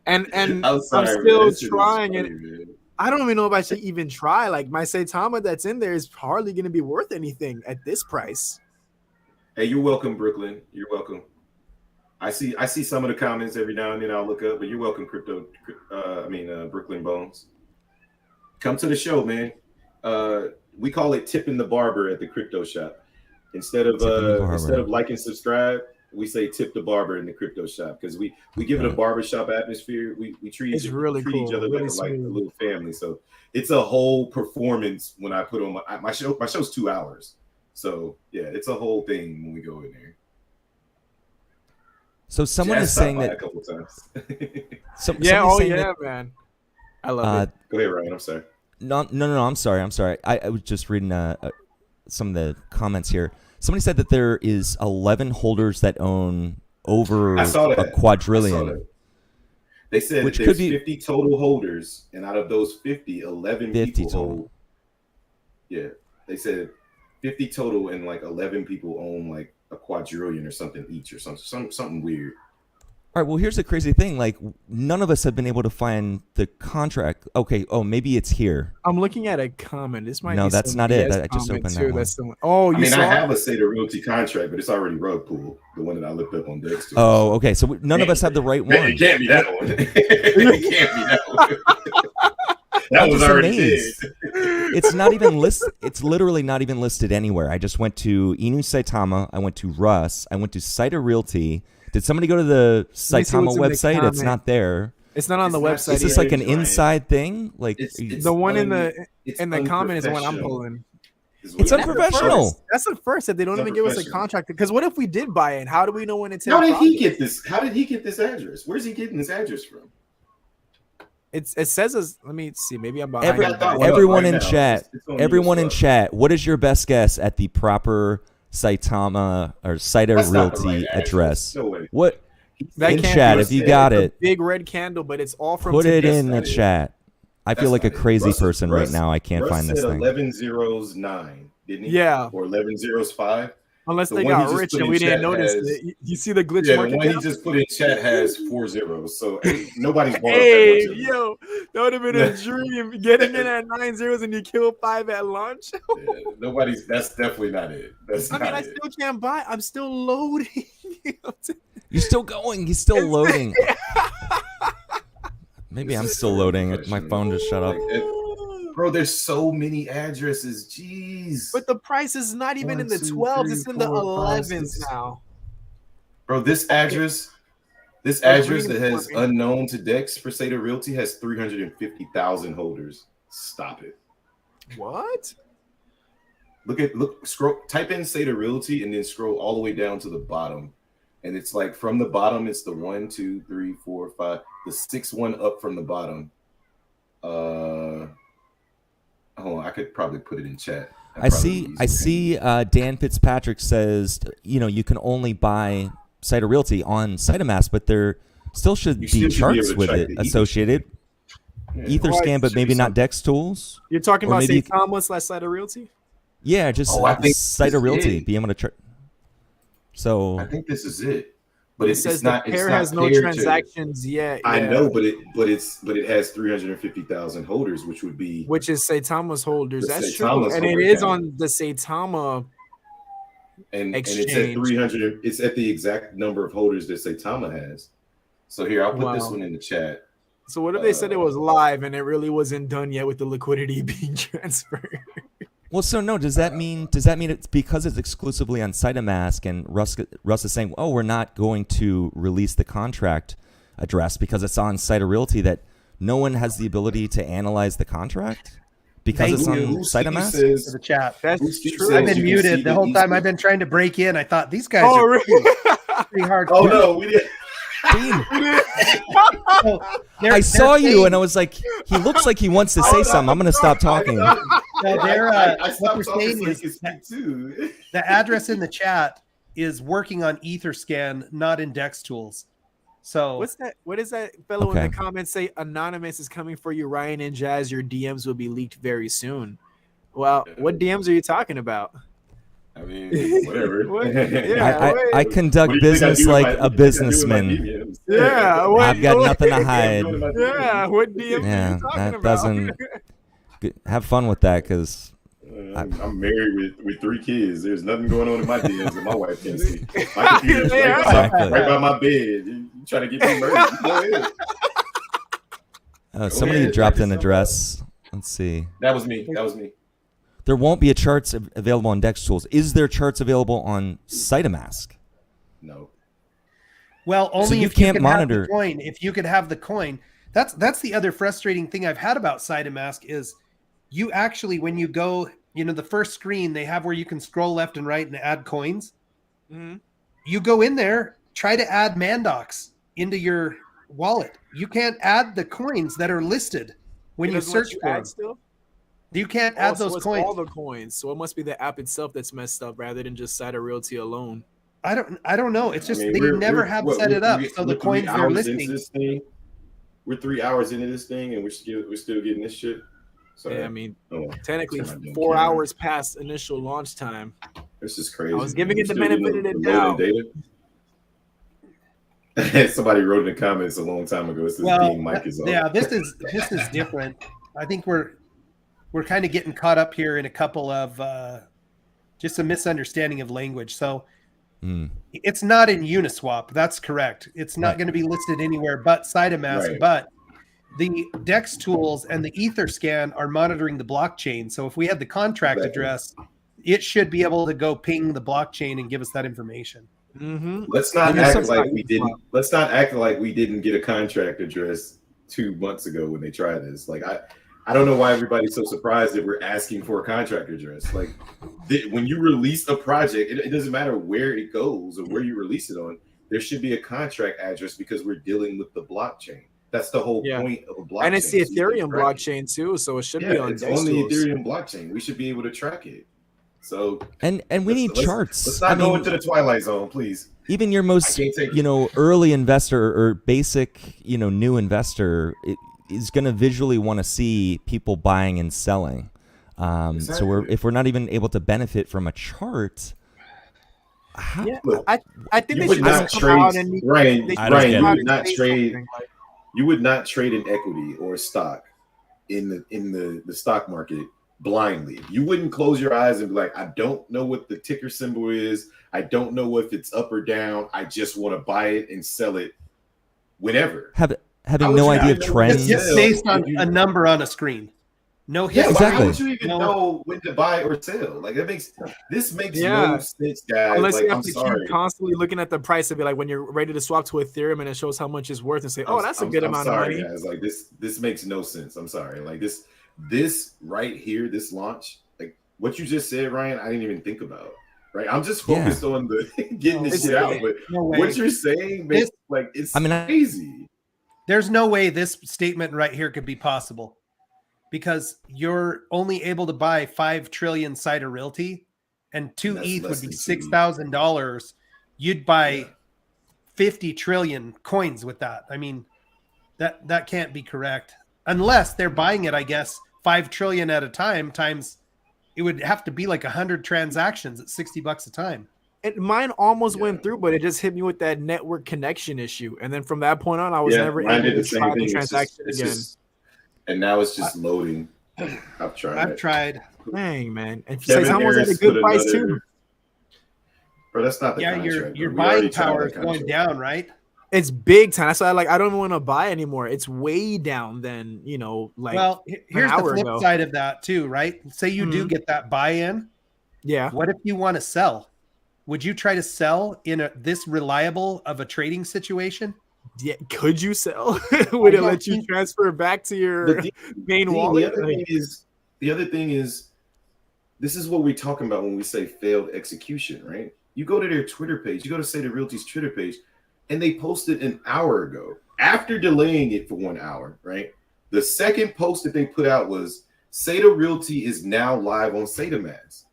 and I'm sorry, I'm man. still That shit is trying, funny, and man. I don't even know if I should even try. Like my Saitama that's in there is hardly going to be worth anything at this price. Hey, you're welcome, Brooklyn. You're welcome. I see some of the comments every now and then. I'll look up, but you're welcome, Brooklyn Bones. Come to the show, man. We call it tipping the barber at the crypto shop. Instead of like and subscribe, we say tip the barber in the crypto shop because we give it a barbershop atmosphere. We treat It's really treat cool, each other really like a smooth. little family. So it's a whole performance when I put on my show. My show's 2 hours, so yeah, it's a whole thing when we go in there. So someone Jazz is saying stopped by that. a couple times. Somebody's saying that, man. I love it. Go ahead, Ryan. I'm sorry. No. I'm sorry. I was just reading some of the comments here. Somebody said that there is 11 holders that own over a quadrillion. They said which that there's could be 50 total holders, and out of those 50, 11 people hold. Yeah, they said 50 total, and like 11 people own like a quadrillion or something each, or something weird. All right. Well, here's the crazy thing. Like, none of us have been able to find the contract. Okay. Oh, maybe it's here. I'm looking at a comment. This might. No, be that's some not it. BS I just comment opened that too. one. That's the one. Oh, you saw I it? have a SaitaRealty contract, but it's already rug pulled. The one that I looked up on Dex. Oh, okay. So none of us have the right one. It can't be that one. It can't be that one. That I'm was just already amazed. dead. It's not even listed. It's literally not even listed anywhere. I just went to Inu Saitama. I went to Russ. I went to SaitaRealty. Did somebody go to the Saitama website? It's not there. It's not on the website. Is this like an inside thing? Like the one in the comment is the one I'm unprofessional. pulling. It's unprofessional. That's the first that they don't even give us a contract. Because what if we did buy it? How do we know when it's? How did he get this? How did he get this address? Where's he getting this address from? It says as. Let me see. Maybe I'm behind. Everyone right in now. chat. It's on Everyone your in stuff. chat. What is your best guess at the proper Saitama or That's not the SaitaRealty right address? No way. What? That in can't chat, be if you it. got It's a it, big red candle, but it's all from. put it today. in the chat. I feel like a crazy person right now. I can't Russ find this said thing. 1109, didn't he? Yeah. Or 1105. Unless The they one he got just rich put and in we didn't chat notice has- it. You see the glitch Yeah, the market one he cap? just put in chat has 4 zeros. So nobody's bought Hey, up that much. yo, that would have been a dream. Getting in at 9 zeros and you kill 5 at launch. That's definitely not it. That's I not mean, I it. still can't buy. I'm still loading. You're still going. He's still loading. Maybe I'm still loading. My phone just shut up. Bro, there's so many addresses. Jeez. But the price is not even in the 1, 2, 12s. 3, It's in the 4, 5, 11s 6. now. Bro, this address that has unknown to Dex for SaitaRealty has 350,000 holders. Stop it. What? Scroll, type in SaitaRealty and then scroll all the way down to the bottom. And it's like from the bottom, it's the 1, 2, 3, 4, 5, the 6th one up from the bottom. Hold on, I could probably put it in chat. I see. Dan Fitzpatrick says, you can only buy SaitaRealty on SaitaMask, but there still should be charts with it associated. Etherscan, but maybe not Dex tools. You're talking Or about maybe Saitama / SaitaRealty? Yeah, just I think SaitaRealty. Be able to. So I think this is it. But It it's says not. the It's pair not has no paired to- transactions yet. I yeah. know, but it has 350,000 holders, which would be Which is Saitama's holders. The That's Saitama's true, and it holder is count. on the Saitama. and it's at exchange. 300. It's at the exact number of holders that Saitama has. So here, I'll put this Wow. one in the chat. So what if they said it was live and it really wasn't done yet with the liquidity being transferred? Well, so no. Does that mean it's because it's exclusively on SaitaMask and Russ is saying, oh, we're not going to release the contract address because it's on SaitaRealty that no one has the ability to analyze the contract because it's on SaitaMask? For the chat. That's true. I've been muted the whole time. I've been trying to break in. I thought these guys Oh, are really? pretty hard. Oh no, we didn't. So I saw you and I was like, he looks like he wants to say something. I'm going to stop talking. So they're, I what stopped they're talking saying so is he could speak too. the address in the chat is working on EtherScan, not Index Tools. So What's that? What does that fellow in Okay. the comments say? Anonymous is coming for you, Ryan and Jazz. Your DMs will be leaked very soon. Well, what DMs are you talking about? I mean, whatever. What? Yeah, I conduct What do you think I business do with like my- a what do you think I do with my businessman. DMs? Yeah, what- I've got what- nothing to hide. Yeah, what DMs are Yeah, you talking that about? doesn't. Have fun with that because I'm married with 3 kids. There's nothing going on in my DMs that my wife can't see. My computer's Yeah. right by my bed. You trying to get me murdered? Go ahead. somebody ahead, dropped an Marcus. address. Let's see. That was me. That was me. There won't be a charts available on Dex Tools. Is there charts available on SaitaMask? No. Well, only you if can't you could monitor- have the coin. If you could have the coin, that's the other frustrating thing I've had about SaitaMask is you actually, when you go, the first screen they have where you can scroll left and right and add coins. Mhm. You go in there, try to add Mandocs into your wallet. You can't add the coins that are listed when It you doesn't let search you for add them. still? You can't Oh, add so those it's coins. all the coins. So it must be the app itself that's messed up rather than just SaitaRealty alone. I don't know. It's just I mean, they we're- never we're- have what, set we're it up three- so the we're 3 coins they're hours into listing. this thing. We're 3 hours into this thing, and we're still getting this shit. So Yeah, I mean, oh, technically turn my damn 4 camera. hours past initial launch time. This is crazy. I was giving man. it the We're still benefit of getting the doubt. data. Somebody wrote in the comments a long time ago. It says Dean mic is off. Yeah, this is different. I think we're kind of getting caught up here in a couple of just a misunderstanding of language. So it's not in Uniswap. That's correct. It's not going to be listed anywhere but SaitaMask. Right. But the Dex tools and the EtherScan are monitoring the blockchain. So if we had the contract Exactly. address, it should be able to go ping the blockchain and give us that information. Mm-hmm. Let's not There's act some- like we didn't. Let's not act like we didn't get a contract address 2 months ago when they tried this. Like I don't know why everybody's so surprised that we're asking for a contract address. Like when you release a project, it doesn't matter where it goes or where you release it on. There should be a contract address because we're dealing with the blockchain. That's the whole Yeah. point of a blockchain. And it's the So you can Ethereum track it. blockchain too, so it should Yeah, be on it's Dex on the tools. Ethereum blockchain. We should be able to track it. So And we need charts. Let's not go into the twilight zone, please. Even your most can't take it. early investor or basic new investor is going to visually want to see people buying and selling. So if we're not even able to benefit from a chart, Yeah, Look, I think you they would should not just come out trade and Ryan. they should Ryan, come you out would and not say trade. something like, You would not trade an equity or a stock in the stock market blindly. You wouldn't close your eyes and be like, I don't know what the ticker symbol is. I don't know if it's up or down. I just want to buy it and sell it whenever. having How would no you idea not of know what trends. to It's sell based on if you- a number on a screen. No Yeah, history. but how Exactly. would you even No. know when to buy or sell? Like this makes Yeah. no sense, guys. unless Like you have I'm to sorry. keep constantly looking at the price of it, like when you're ready to swap to Ethereum and it shows how much it's worth, and say, "Oh, that's a good I'm amount sorry, of money." guys. Like this makes no sense. I'm sorry. Like this right here, this launch, like what you just said, Ryan, I didn't even think about. Right, I'm just Yeah. focused on the getting this It's- shit out. But No way. what you're saying makes it's I mean, crazy. There's no way this statement right here could be possible because you're only able to buy 5 trillion SaitaRealty and 2 That's ETH less would be than 2 $6,000. You'd buy Yeah. 50 trillion coins with that. I mean, that can't be correct unless they're buying it, I guess, 5 trillion at a time times it would have to be like 100 transactions at $60 a time. Mine almost Yeah. went through, but it just hit me with that network connection issue, and then from that point on, I was Yeah, never mine able did to the same try thing. the It's transaction just- again. and now it's just loading. I've tried. I've tried. Dang, man! And Kevin Satan was at a Harris good put price another- too. Bro, that's not the Yeah, contract. your bro. We already buying tried power that is going contract. down, right? It's big time. That's why I don't even want to buy anymore. It's way down than like Well, here's the hour flip ago. side of that too, right? Say you do Mhm. get that buy-in. yeah. What if you want to sell? Would you try to sell in this reliable of a trading situation? Yeah, could you sell? Would it don't let you think- transfer back to your main The wallet? other thing is, this is what we're talking about when we say failed execution, right? You go to their Twitter page, you go to SaitaRealty's Twitter page, and they posted an hour ago after delaying it for 1 hour, right? The second post that they put out was SaitaRealty is now live on SaitaMass.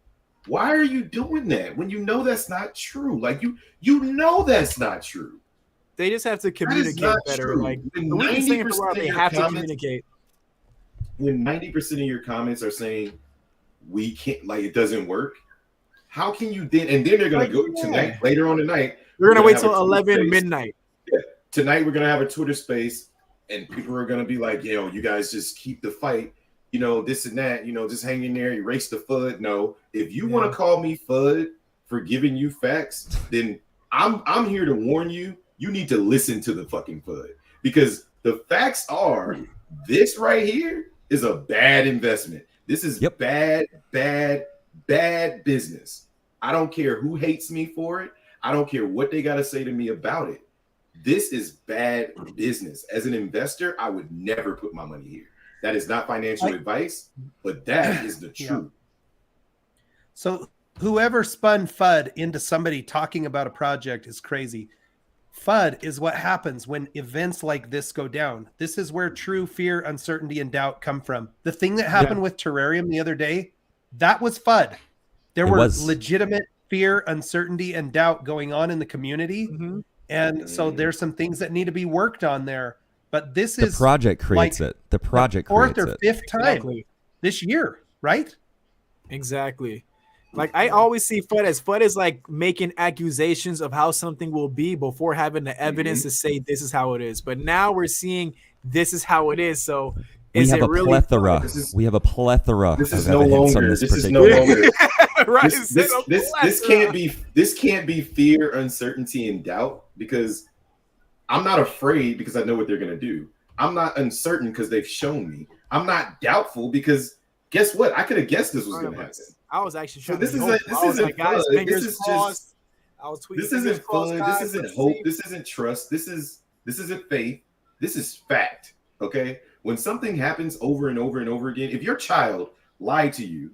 Why are you doing that when you know that's not true? Like you know that's not true. They just have to That is communicate not better. true. Like When we've been saying it for a 90% while, of they your have to comments- communicate. When 90% of your comments are saying we can't, like it doesn't work, how can you then? And then they're gonna go tonight, later on tonight. We're gonna wait have a till Twitter 11 space. midnight. Yeah, tonight we're gonna have a Twitter space, and people are gonna be like, "Yo, you guys just keep the fight, this and that, just hang in there, erase the FUD." No, if you want to call me FUD for giving you facts, then I'm here to warn you. You need to listen to the fucking FUD, because the facts are this right here is a bad investment. This is bad business. I don't care who hates me for it. I don't care what they got to say to me about it. This is bad business. As an investor, I would never put my money here. That is not financial advice, but that is the truth. So whoever spun FUD into somebody talking about a project is crazy. FUD is what happens when events like this go down. This is where true fear, uncertainty, and doubt come from. The thing that happened with Terrarium the other day, that was FUD. There was legitimate fear, uncertainty, and doubt going on in the community. And so there's some things that need to be worked on there. But this is the project creates it. The project fourth creates or it. fifth time this year, right? Exactly. Like I always see FUD is like making accusations of how something will be before having the evidence to say this is how it is. But now we're seeing this is how it is. So We have a plethora. We have a plethora. This is of no evidence on longer. this This is no particular- longer. Right. This can't be fear, uncertainty, and doubt, because I'm not afraid because I know what they're gonna do. I'm not uncertain because they've shown me. I'm not doubtful because guess what? I could have guessed this was gonna happen. I was actually trying this to isn't hope. this I was isn't like, guys, FUD. fingers This is crossed. just I was tweeting. this isn't crossed, FUD. guys. This isn't Let's hope. see. This isn't trust. This isn't faith. This is fact. Okay. When something happens over and over and over again, if your child lied to you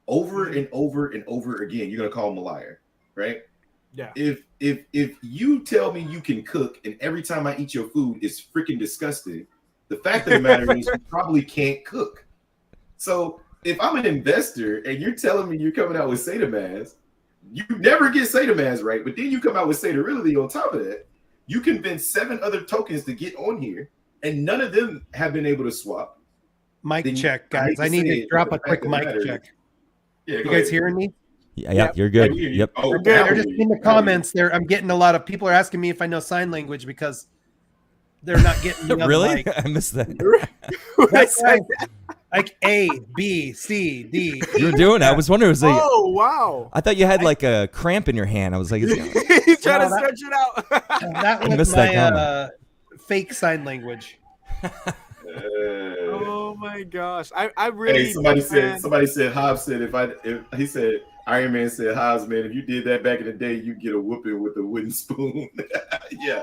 over and over and over again, you're gonna call him a liar, right? Yeah. If you tell me you can cook and every time I eat your food is freaking disgusting, the fact of the matter is you probably can't cook. So if I'm an investor and you're telling me you're coming out with SaitaMass, you never get SaitaMass right, but then you come out with SaitaRealty on top of that. You convince 7 other tokens to get on here, and none of them have been able to swap. Mic check, guys. I need to drop a quick mic check. Yeah, you go guys ahead. hearing me? Yeah, you're good. Yep. Oh, They're just in the comments there. I'm getting a lot of people are asking me if I know sign language because they're not getting me on the Really? mic. I missed that. That's like A, B, C, D. You were doing it. I was wondering. Was like, Oh wow! I thought you had like a cramp in your hand. I was like, He's trying to stretch it out. That was missed that my fake sign language. Oh my gosh! I really. Hey, somebody said Hobbs said if he said Iron Man said Hobbs, man, if you did that back in the day, you get a whooping with a wooden spoon. Yeah.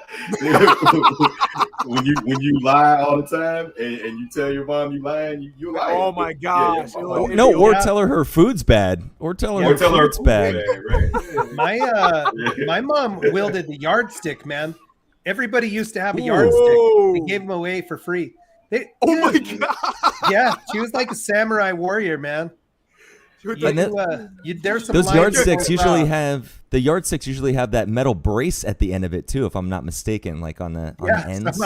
when you lie all the time and you tell your mom you lying, you lying. Oh my gosh! Yeah, no, or tell her food's bad. Or tell her food's bad. Right. My mom wielded the yardstick, man. Everybody used to have a yardstick. We gave them away for free. My god! Yeah, she was like a samurai warrior, man. There's some Those lines yardsticks that go usually across. usually have that metal brace at the end of it too, if I'm not mistaken, like on the ends. Some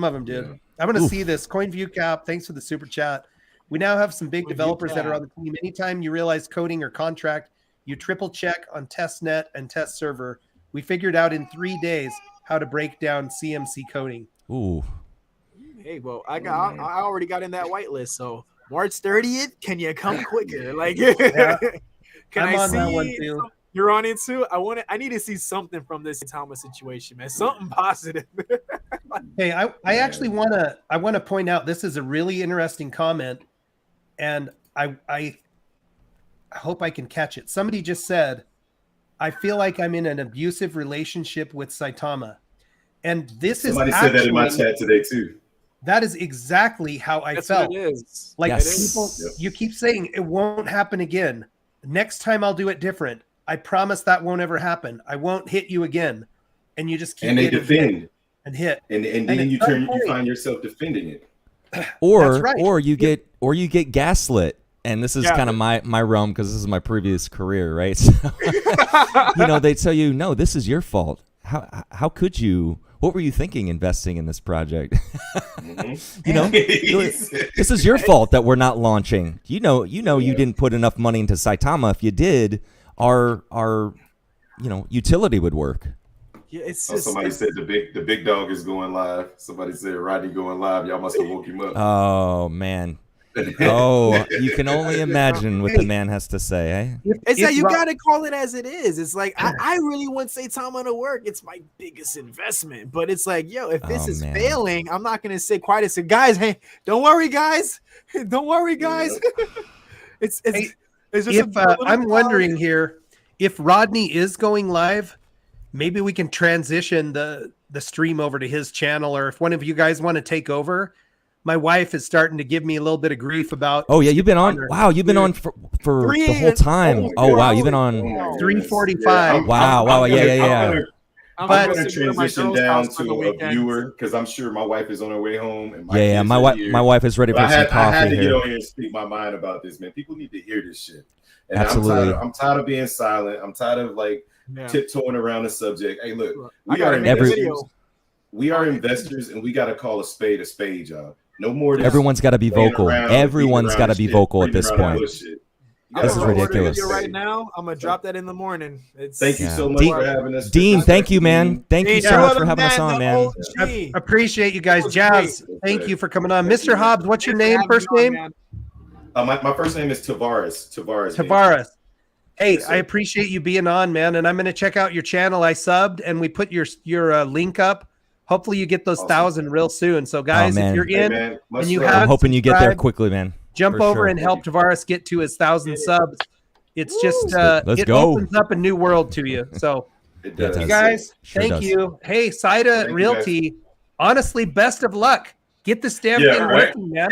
of them did. I'm going to see this. CoinView Cap, thanks for the super chat. We now have some big developers that are on the team. Anytime you realize coding or contract, you triple check on testnet and test server. We figured out in 3 days how to break down CMC coding. Ooh. Hey, well, I already got in that whitelist, so March 30th. Can you come quicker? Like, Yeah. can I'm I on see? that one too. You're on it too. I need to see something from this Thomas situation, man. Something positive. Hey, I actually want to point out this is a really interesting comment, and I hope I can catch it. Somebody just said, I feel like I'm in an abusive relationship with Saitama. And this Somebody is said that in my actually, chat today too. that is exactly how I That's felt. what it is. Like Yes. people, you keep saying it won't happen again. Next time I'll do it different. I promise that won't ever happen. I won't hit you again. And you just keep And they getting defend. hit and hit. And And then at you some point- find yourself defending it. Or right. or you get gaslit. And this is Yeah. kind of my realm because this is my previous career, right? So, you know, they tell you, no, this is your fault. How could you? What were you thinking investing in this project? You know, this is your fault that we're not launching. You know, you didn't put enough money into Saitama. If you did, our utility would work. Yeah, it's Oh, just somebody it's, said the big dog is going live. Somebody said Rodney going live. Y'all must have woke him up. Oh man. Oh, you can only imagine what the man has to say, eh? it's that you Ro- gotta call it as it is. It's like I really want Saitama to work. It's my biggest investment. But it's like, yo, if this Oh, is man. failing, I'm not gonna sit quiet and say, guys, hey, don't worry, guys. Don't worry, guys. it's Hey, it's just if a little I'm pause. wondering here, if Rodney is going live, maybe we can transition the stream over to his channel, or if one of you guys want to take over. My wife is starting to give me a little bit of grief about. Oh yeah, you've been on. Honor. Wow, you've been on for Three the whole years. time. Oh wow, you've been on. 3:45. Wow, yeah. I'm I'm gonna going to sit at my transition girl's down house for the to a weekend. viewer because I'm sure my wife is on her way home. And Yeah, kids my are wife, here. my wife is ready But for some I coffee had to get here. on here and speak my mind about this, man. People need to hear this shit. And Absolutely. I'm tired of being silent. I'm tired of like Yeah. tiptoeing around the subject. Hey, look, I we gotta are make a investors. video. We are investors, and we got to call a spade, y'all. No more. This Everyone's got to be playing vocal. around, Everyone's beating got to around be shit, vocal at beating this around the point. bullshit. You I'm This gotta is gonna roll record a ridiculous. video with right it. now. I'm gonna drop that in the morning. It's Thank you Yeah. so much Dean- for having us. Dean, Chris. thank you, man. Thank you Hey, so yeah. much for having us on, man. I appreciate you guys. was Jazz, great. thank you for coming on. Thank Mr. you. Hobbs, what's your Thanks for name? having First me on, name? man. My first name is Tavares. Tavares. Hey, Yes, sir. I appreciate you being on, man. And I'm going to check out your channel. I subbed and we put your link up. Hopefully you get those Awesome. 1,000 real soon. So guys, man. if you're Hey, in man, much and you love. I'm haven't hoping you get there subscribed, quickly, man. jump For over sure. and help Tavares get to his 1,000 subs. It's just Let's it go. opens up a new world to you. So It Yeah, it does. does. you guys, Sure thank does. you. Hey, Thank Saita you, Realty, honestly, best of luck. Get this damn Yeah, thing right. working, man.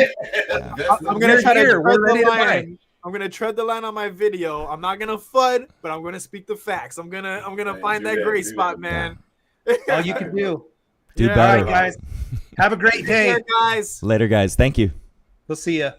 I'm We're gonna try to here. tread We're the ready to buy. line. I'm gonna tread the line on my video. I'm not gonna FUD, but I'm gonna speak the facts. I'm gonna Right, find do that that, gray do spot, that. man. All you can do. Do Yeah. All right, better. guys. Have a great Take day. care, guys. Later, guys. Thank you. We'll see you.